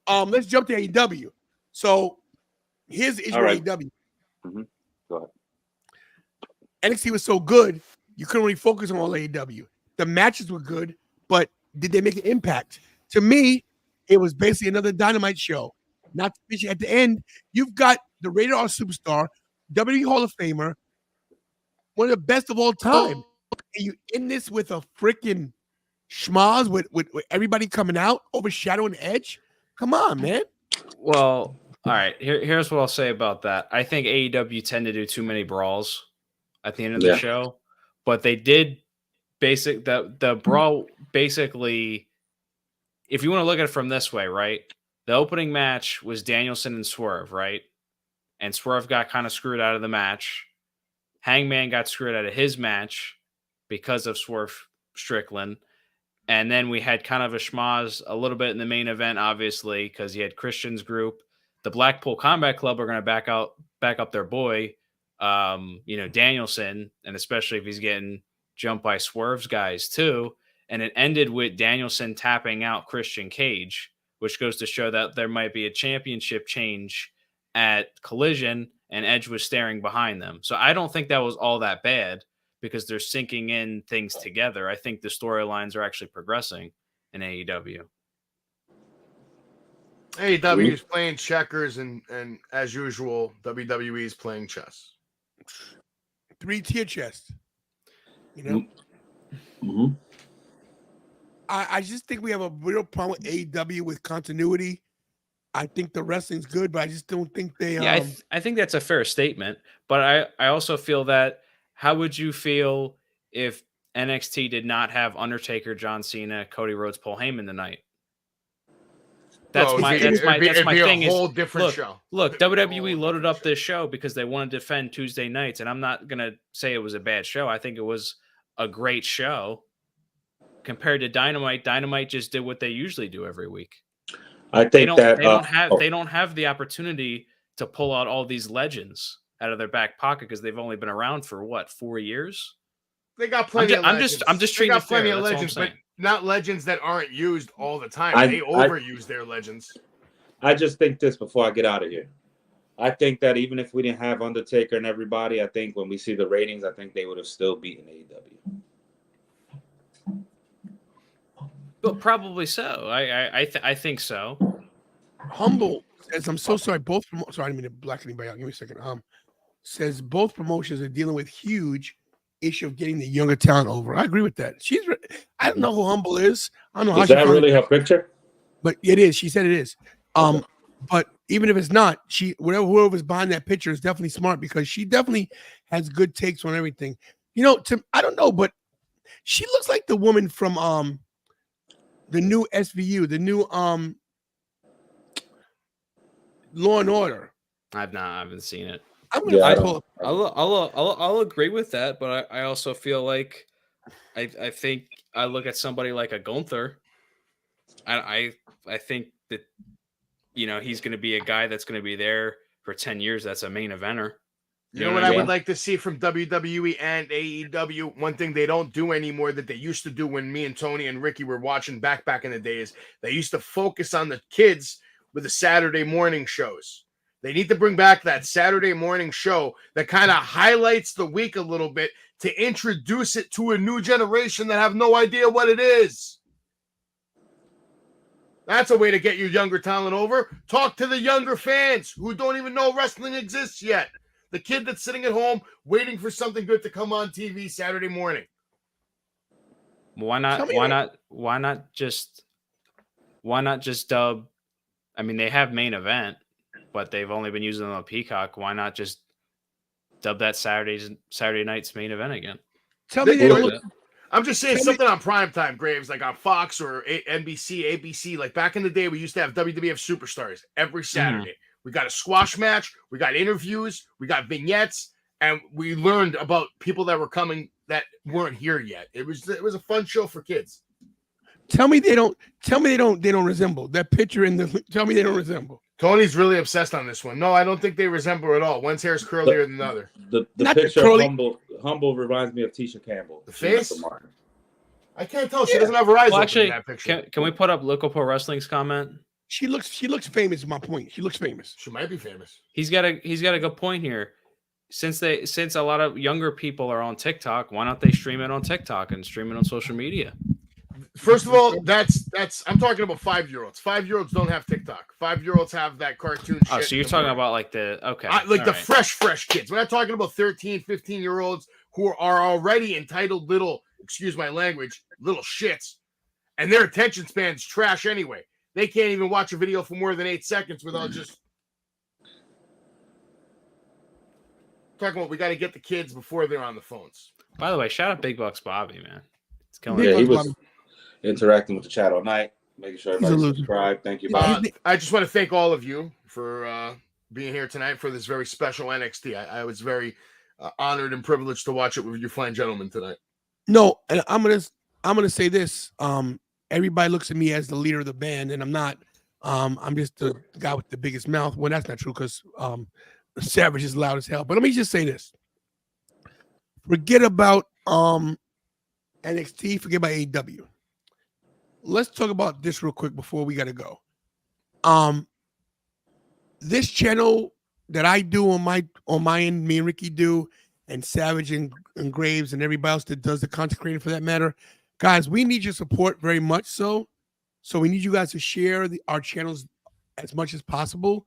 Let's jump to AEW. So here's the issue with AEW. Go ahead. NXT was so good, you couldn't really focus on all AEW. The matches were good, but did they make an impact? To me, it was basically another Dynamite show. Not to mention at the end, you've got the Rated R superstar, WWE Hall of Famer, one of the best of all time. And you end this with a freaking schmaz with everybody coming out, overshadowing Edge. Come on, man. Well, all right. Here's what I'll say about that. I think AEW tend to do too many brawls at the end of the show, but they did the brawl basically. If you want to look at it from this way, right? The opening match was Danielson and Swerve, right? And Swerve got kind of screwed out of the match. Hangman got screwed out of his match because of Swerve Strickland. And then we had kind of a schmaz a little bit in the main event, obviously, because you had Christian's group. The Blackpool Combat Club are going to back up their boy, Danielson, and especially if he's getting jumped by Swerve's guys too. And it ended with Danielson tapping out Christian Cage, which goes to show that there might be a championship change at Collision, and Edge was staring behind them. So I don't think that was all that bad, because they're syncing in things together. I think the storylines are actually progressing in AEW. AEW is playing checkers, and as usual, WWE is playing chess. 3-tier chess. You know? I just think we have a real problem with AEW with continuity. I think the wrestling's good, but I just don't think they... I think that's a fair statement. But I also feel that, how would you feel if NXT did not have Undertaker, John Cena, Cody Rhodes, Paul Heyman tonight? That's my thing. A whole different show. Look, WWE loaded up this show because they want to defend Tuesday nights, and I'm not gonna say it was a bad show. I think it was a great show compared to Dynamite. Dynamite just did what they usually do every week. I think they don't have the opportunity to pull out all these legends out of their back pocket because they've only been around for 4 years. They got plenty of legends. I'm just treating it fair. Plenty of legends, but not legends that aren't used all the time. They overuse their legends. I just think this before I get out of here. I think that even if we didn't have Undertaker and everybody, I think when we see the ratings, I think they would have still beaten AEW. But probably so. I think so. Humble says, I'm so sorry. Sorry, I didn't mean to black anybody out. Give me a second. Says both promotions are dealing with huge issue of getting the younger talent over. I agree with that. I don't know who Humble is. I don't know how Is she that really her picture? but it is. She said it is. Okay. But even if it's not, whoever's behind that picture is definitely smart because she definitely has good takes on everything. I don't know, but she looks like the woman from the new SVU, the new Law and Order. I haven't seen it. I'm gonna pull up. I'll agree with that, but I also feel like I think I look at somebody like a Gunther. I think that he's going to be a guy that's going to be there for 10 years. That's a main eventer. You know what I would like to see from WWE and AEW? One thing they don't do anymore that they used to do when me and Tony and Ricky were watching back in the days, they used to focus on the kids with the Saturday morning shows. They need to bring back that Saturday morning show that kind of highlights the week a little bit to introduce it to a new generation that have no idea what it is. That's a way to get your younger talent over. Talk to the younger fans who don't even know wrestling exists yet. The kid that's sitting at home waiting for something good to come on TV Saturday morning. Why not just dub? I mean, they have main event, but they've only been using them on Peacock. Why not just dub that Saturday night's main event again? Tell me they don't look. I'm just saying something on primetime, Graves, like on Fox or NBC, ABC. Like back in the day, we used to have WWF Superstars every Saturday. Mm-hmm. We got a squash match, we got interviews, we got vignettes, and we learned about people that were coming that weren't here yet. It was a fun show for kids. Tell me they don't resemble that picture in the. Tell me they don't resemble. Tony's really obsessed on this one. No, I don't think they resemble at all. One's hair is curlier than the other. The picture of Humble reminds me of Tisha Campbell. The face? I can't tell. She doesn't have her eyes open in that picture. Can we put up Local Pro Wrestling's comment? She looks famous. Is my point. She looks famous. She might be famous. He's got a good point here. Since a lot of younger people are on TikTok, why don't they stream it on TikTok and stream it on social media? First of all, that's I'm talking about 5-year-olds. 5-year-olds don't have TikTok. 5-year-olds have that cartoon shit. Oh, so you're talking about like the fresh kids. We're not talking about 13, 15-year-olds who are already entitled little, excuse my language, little shits. And their attention span's trash anyway. They can't even watch a video for more than 8 seconds without just talking about we got to get the kids before they're on the phones. By the way, shout out Big Bucks Bobby, man. It's he was interacting with the chat all night, making sure everybody subscribe. Thank you, Bob. I just want to thank all of you for being here tonight for this very special NXT. I was very honored and privileged to watch it with you fine gentlemen tonight. No, and I'm gonna say this. Everybody looks at me as the leader of the band, and I'm not. I'm just the guy with the biggest mouth. Well, that's not true because Savage is loud as hell. But let me just say this. Forget about NXT, forget about AEW. Let's talk about this real quick before we gotta go. This channel that I do on my end, me and Ricky do, and Savage and Graves and everybody else that does the content creating for that matter, guys, we need your support very much so. So we need you guys to share our channels as much as possible.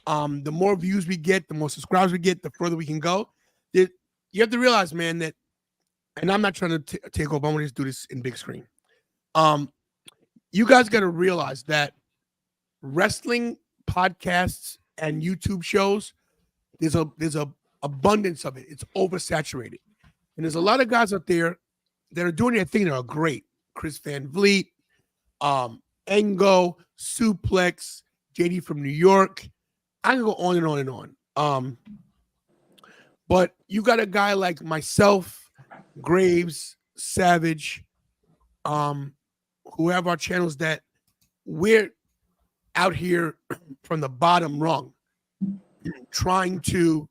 The more views we get, the more subscribers we get, the further we can go. You have to realize, man, that, and I'm not trying to take over, I want to just do this in big screen. You guys got to realize that wrestling podcasts and YouTube shows, there's a abundance of it. It's oversaturated. And there's a lot of guys out there that are doing their thing that are great. Chris Van Vliet, Engo, Suplex, JD from New York. I can go on and on and on. But you got a guy like myself, Graves, Savage, who have our channels that we're out here from the bottom rung trying to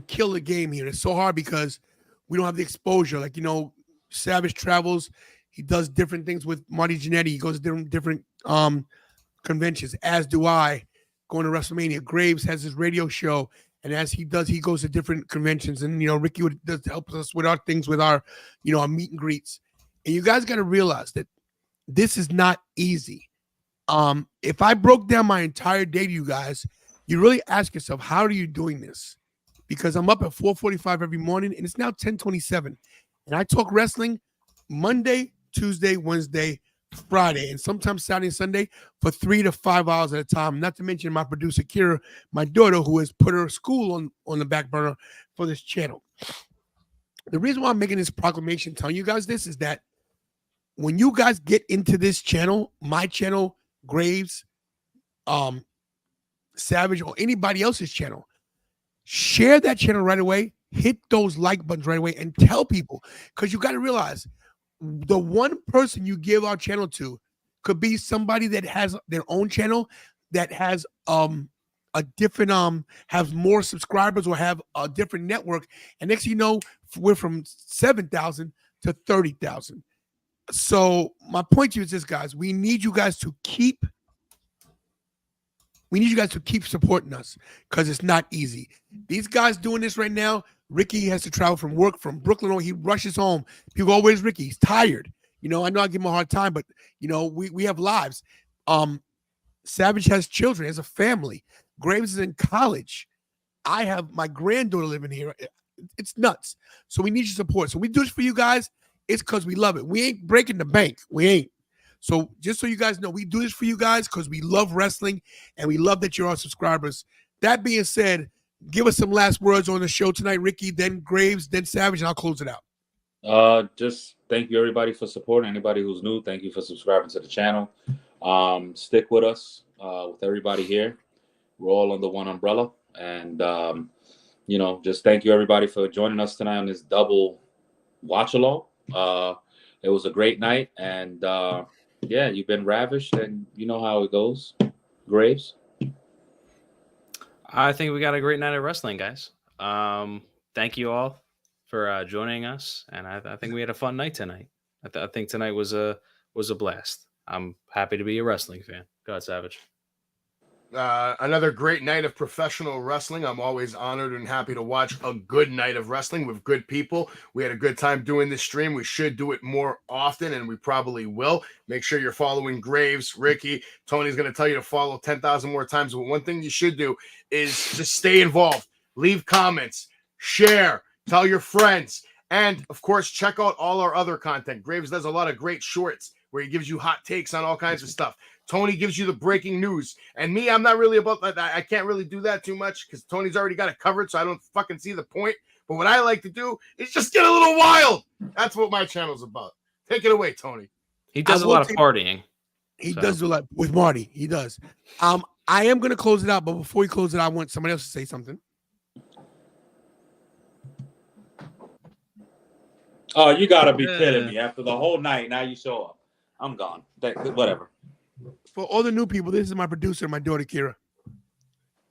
kill the game here. It's so hard because we don't have the exposure. Like, Savage travels. He does different things with Marty Jannetty. He goes to different conventions, as do I, going to WrestleMania. Graves has his radio show, and as he does, he goes to different conventions. And, Ricky does help us with our things, with our, our meet and greets. And you guys got to realize that this is not easy. If I broke down my entire day to you guys, you really ask yourself, how are you doing this? because I'm up at 4:45 every morning, and it's now 10:27, and I talk wrestling Monday, Tuesday, Wednesday, Friday, and sometimes Saturday and Sunday for 3 to 5 hours at a time. Not to mention my producer Kira, my daughter, who has put her school on the back burner for this channel. The reason why I'm making this proclamation, telling you guys this, is that when you guys get into this channel, my channel, Graves, Savage, or anybody else's channel, share that channel right away. Hit those like buttons right away and tell people, because you got to realize the one person you give our channel to could be somebody that has their own channel that has a different has more subscribers or have a different network, and next thing you know, we're from 7,000 to 30,000. So my point to you is this, guys: we need you guys to keep supporting us, because it's not easy. These guys doing this right now. Ricky has to travel from work from Brooklyn. He rushes home. People go, "Where's Ricky?" He's tired. I know I give him a hard time, but we have lives. Savage has children, has a family. Graves is in college. I have my granddaughter living here. It's nuts. So we need your support. So we do this for you guys. It's because we love it. We ain't breaking the bank. We ain't. So just so you guys know, we do this for you guys because we love wrestling and we love that you're our subscribers. That being said, give us some last words on the show tonight, Ricky, then Graves, then Savage, and I'll close it out. Just thank you, everybody, for supporting. Anybody who's new, thank you for subscribing to the channel. Stick with us, with everybody here. We're all under one umbrella. And, just thank you, everybody, for joining us tonight on this double watch-along. It was a great night. And, you've been ravished, and you know how it goes. Graves? I think we got a great night of wrestling, guys. Thank you all for joining us, and I think we had a fun night tonight. I think tonight was a blast. I'm happy to be a wrestling fan. Go ahead, Savage. Another great night of professional wrestling. I'm always honored and happy to watch a good night of wrestling with good people. We had a good time doing this stream. We should do it more often, and we probably will. Make sure you're following Graves, Ricky. Tony's going to tell you to follow 10,000 more times. But one thing you should do is just stay involved. Leave comments. Share. Tell your friends. And, of course, check out all our other content. Graves does a lot of great shorts where he gives you hot takes on all kinds of stuff. Tony gives you the breaking news. And me, I'm not really about that. I can't really do that too much because Tony's already got it covered, so I don't fucking see the point. But what I like to do is just get a little wild. That's what my channel's about. Take it away, Tony. He does a lot of partying. He does do a lot with Marty. He does. I am going to close it out, but before we close it, I want somebody else to say something. Oh, you got to be kidding me. After the whole night, now you show up. I'm gone. Whatever. For all the new people, this is my producer, my daughter, Kira.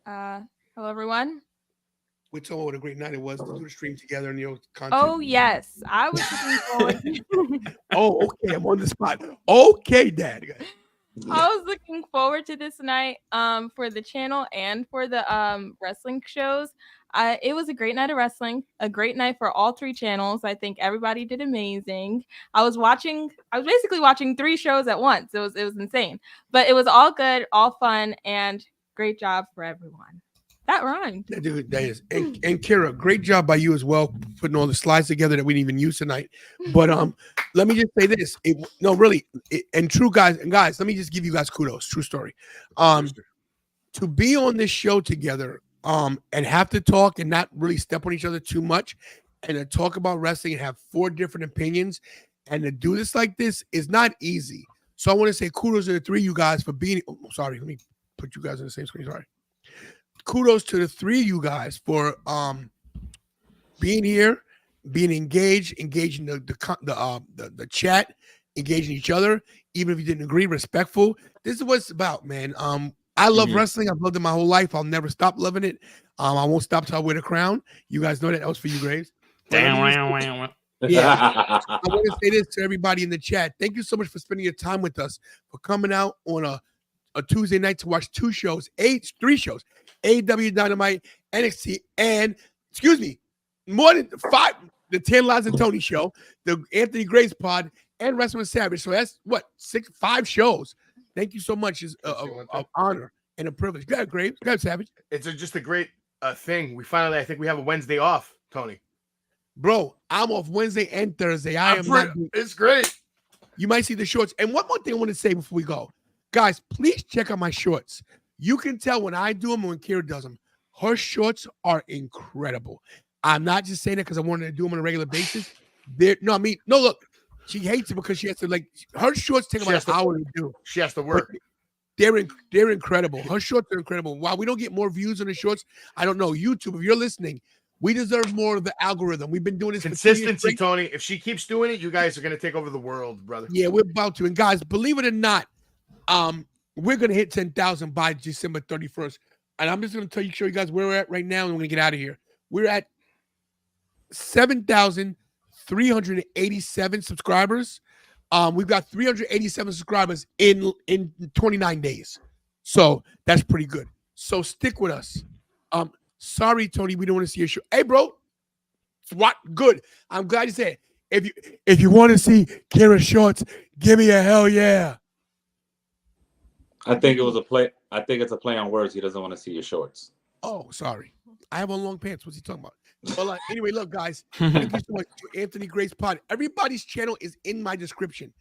Hello, everyone. We told what a great night it was to do the stream together and content. Oh, yes. I was looking forward. Oh, okay. I'm on the spot. Okay, Dad. I was looking forward to this night for the channel and for the wrestling shows. It was a great night of wrestling, a great night for all three channels. I think everybody did amazing. I was basically watching three shows at once. It was insane, but it was all good, all fun, and great job for everyone. That rhymed. That is. And Kira, great job by you as well, putting all the slides together that we didn't even use tonight. But let me just say this. True guys, let me just give you guys kudos. True story. To be on this show together, and have to talk and not really step on each other too much, and to talk about wrestling and have 4 different opinions, and to do this like this is not easy. So I want to say kudos to the 3 of you guys for being. Oh, sorry, let me put you guys on the same screen. Sorry. Kudos to the 3 of you guys for being here, being engaging the chat, engaging each other, even if you didn't agree, respectful. This is what it's about, man. I love wrestling. I've loved it my whole life. I'll never stop loving it. I won't stop till I wear the crown. You guys know that. That was for you, Graves. Yeah. I want to say this to everybody in the chat. Thank you so much for spending your time with us, for coming out on a Tuesday night to watch 3 shows, AEW Dynamite, NXT, and, more than 5, the Tantalization Tony show, the Anthony Graves pod, and Wrestling with Savage. So that's 5 shows. Thank you so much. It's an honor and a privilege. Go ahead, Graves. Go ahead, Savage. It's just a great a thing. I think we have a Wednesday off, Tony. Bro, I'm off Wednesday and Thursday. It's great. You might see the shorts. And one more thing I want to say before we go. Guys, please check out my shorts. You can tell when I do them and when Kira does them. Her shorts are incredible. I'm not just saying that because I wanted to do them on a regular basis. Look, she hates it because she has to, her shorts take about an hour to do. She has to work. They're incredible. Her shorts are incredible. Why we don't get more views on the shorts, I don't know. YouTube, if you're listening, we deserve more of the algorithm. We've been doing this consistency, Tony. If she keeps doing it, you guys are going to take over the world, brother. Yeah, we're about to. And guys, believe it or not, we're going to hit 10,000 by December 31st. And I'm just going to show you guys where we're at right now, and we're going to get out of here. We're at 7,387 subscribers. We've got 387 subscribers in 29 days. So that's pretty good. So stick with us. Sorry, Tony, we don't want to see your show. Hey, bro. What? Good. I'm glad you said it. If you want to see Kira's shorts, give me a hell yeah. I think it was a play. I think it's a play on words. He doesn't want to see your shorts. Oh, sorry. I have on long pants. What's he talking about? Well, anyway, look, guys. Thank you so much to Anthony Gray's pod. Everybody's channel is in my description.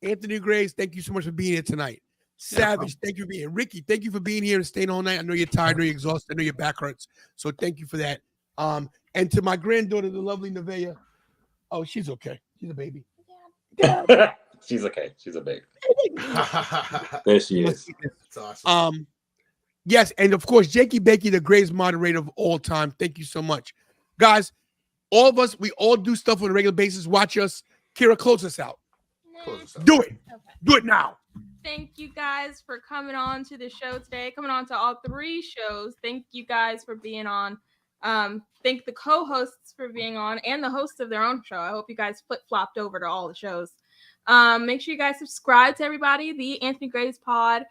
Anthony Grays, thank you so much for being here tonight. Savage, thank you for being here. Ricky, thank you for being here and staying all night. I know you're tired, I know you're exhausted, I know your back hurts. So thank you for that. And to my granddaughter, the lovely Nevaeh. Oh, she's okay. She's a baby. She's okay. She's a baby. There she is. That's awesome. Yes, and of course, Jakey Bakey, the greatest moderator of all time. Thank you so much. Guys, all of us, we all do stuff on a regular basis. Watch us. Kira, close us out. Do it. Okay. Do it now. Thank you guys for coming on to the show today, coming on to all 3 shows. Thank you guys for being on. Thank the co-hosts for being on and the hosts of their own show. I hope you guys flip-flopped over to all the shows. Make sure you guys subscribe to everybody, the Anthony Gray's pod,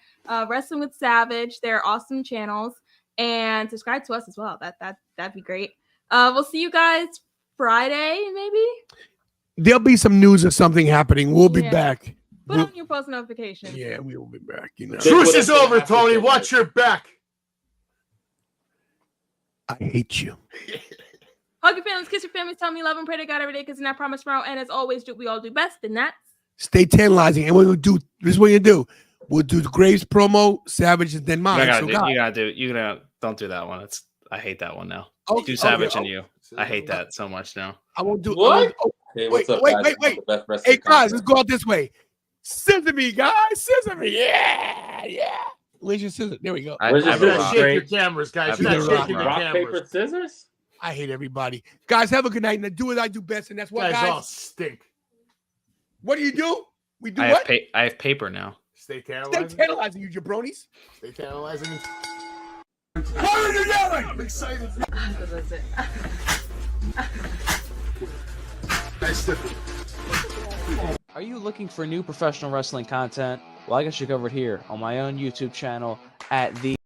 Wrestling with Savage. They're awesome channels. And subscribe to us as well. That'd be great. We'll see you guys Friday, maybe. There'll be some news or something happening. We'll be back. Put on your post notifications. Yeah, we will be back. Truce is over, Tony. Watch your back. I hate you. Hug your families, kiss your families, tell me love and pray to God every day, because I promise tomorrow. And as always, we all do best, and that's stay tantalizing. And we'll do this is what you do. We'll do the Graves promo, Savage, and then mine. Don't do that one. I hate that one now. Okay, do Savage and you. I hate that so much now. I won't do what? Hey, wait. Hey guys, let's go out this way. Sesame, guys, sesame. Yeah. Where's your scissors? There we go. Shake your cameras, guys. You're not shaking your rock, cameras. paper, scissors. I hate everybody. Guys, have a good night. And do what I do best, and that's what guys guys all stink. What do you do? We do I what? I have paper now. Stay tantalizing. Stay tantalizing, you jabronis. Stay tantalizing. What are you doing? I'm excited. That's it. Nice tipping. Are you looking for new professional wrestling content? Well, I got you covered here on my own YouTube channel at the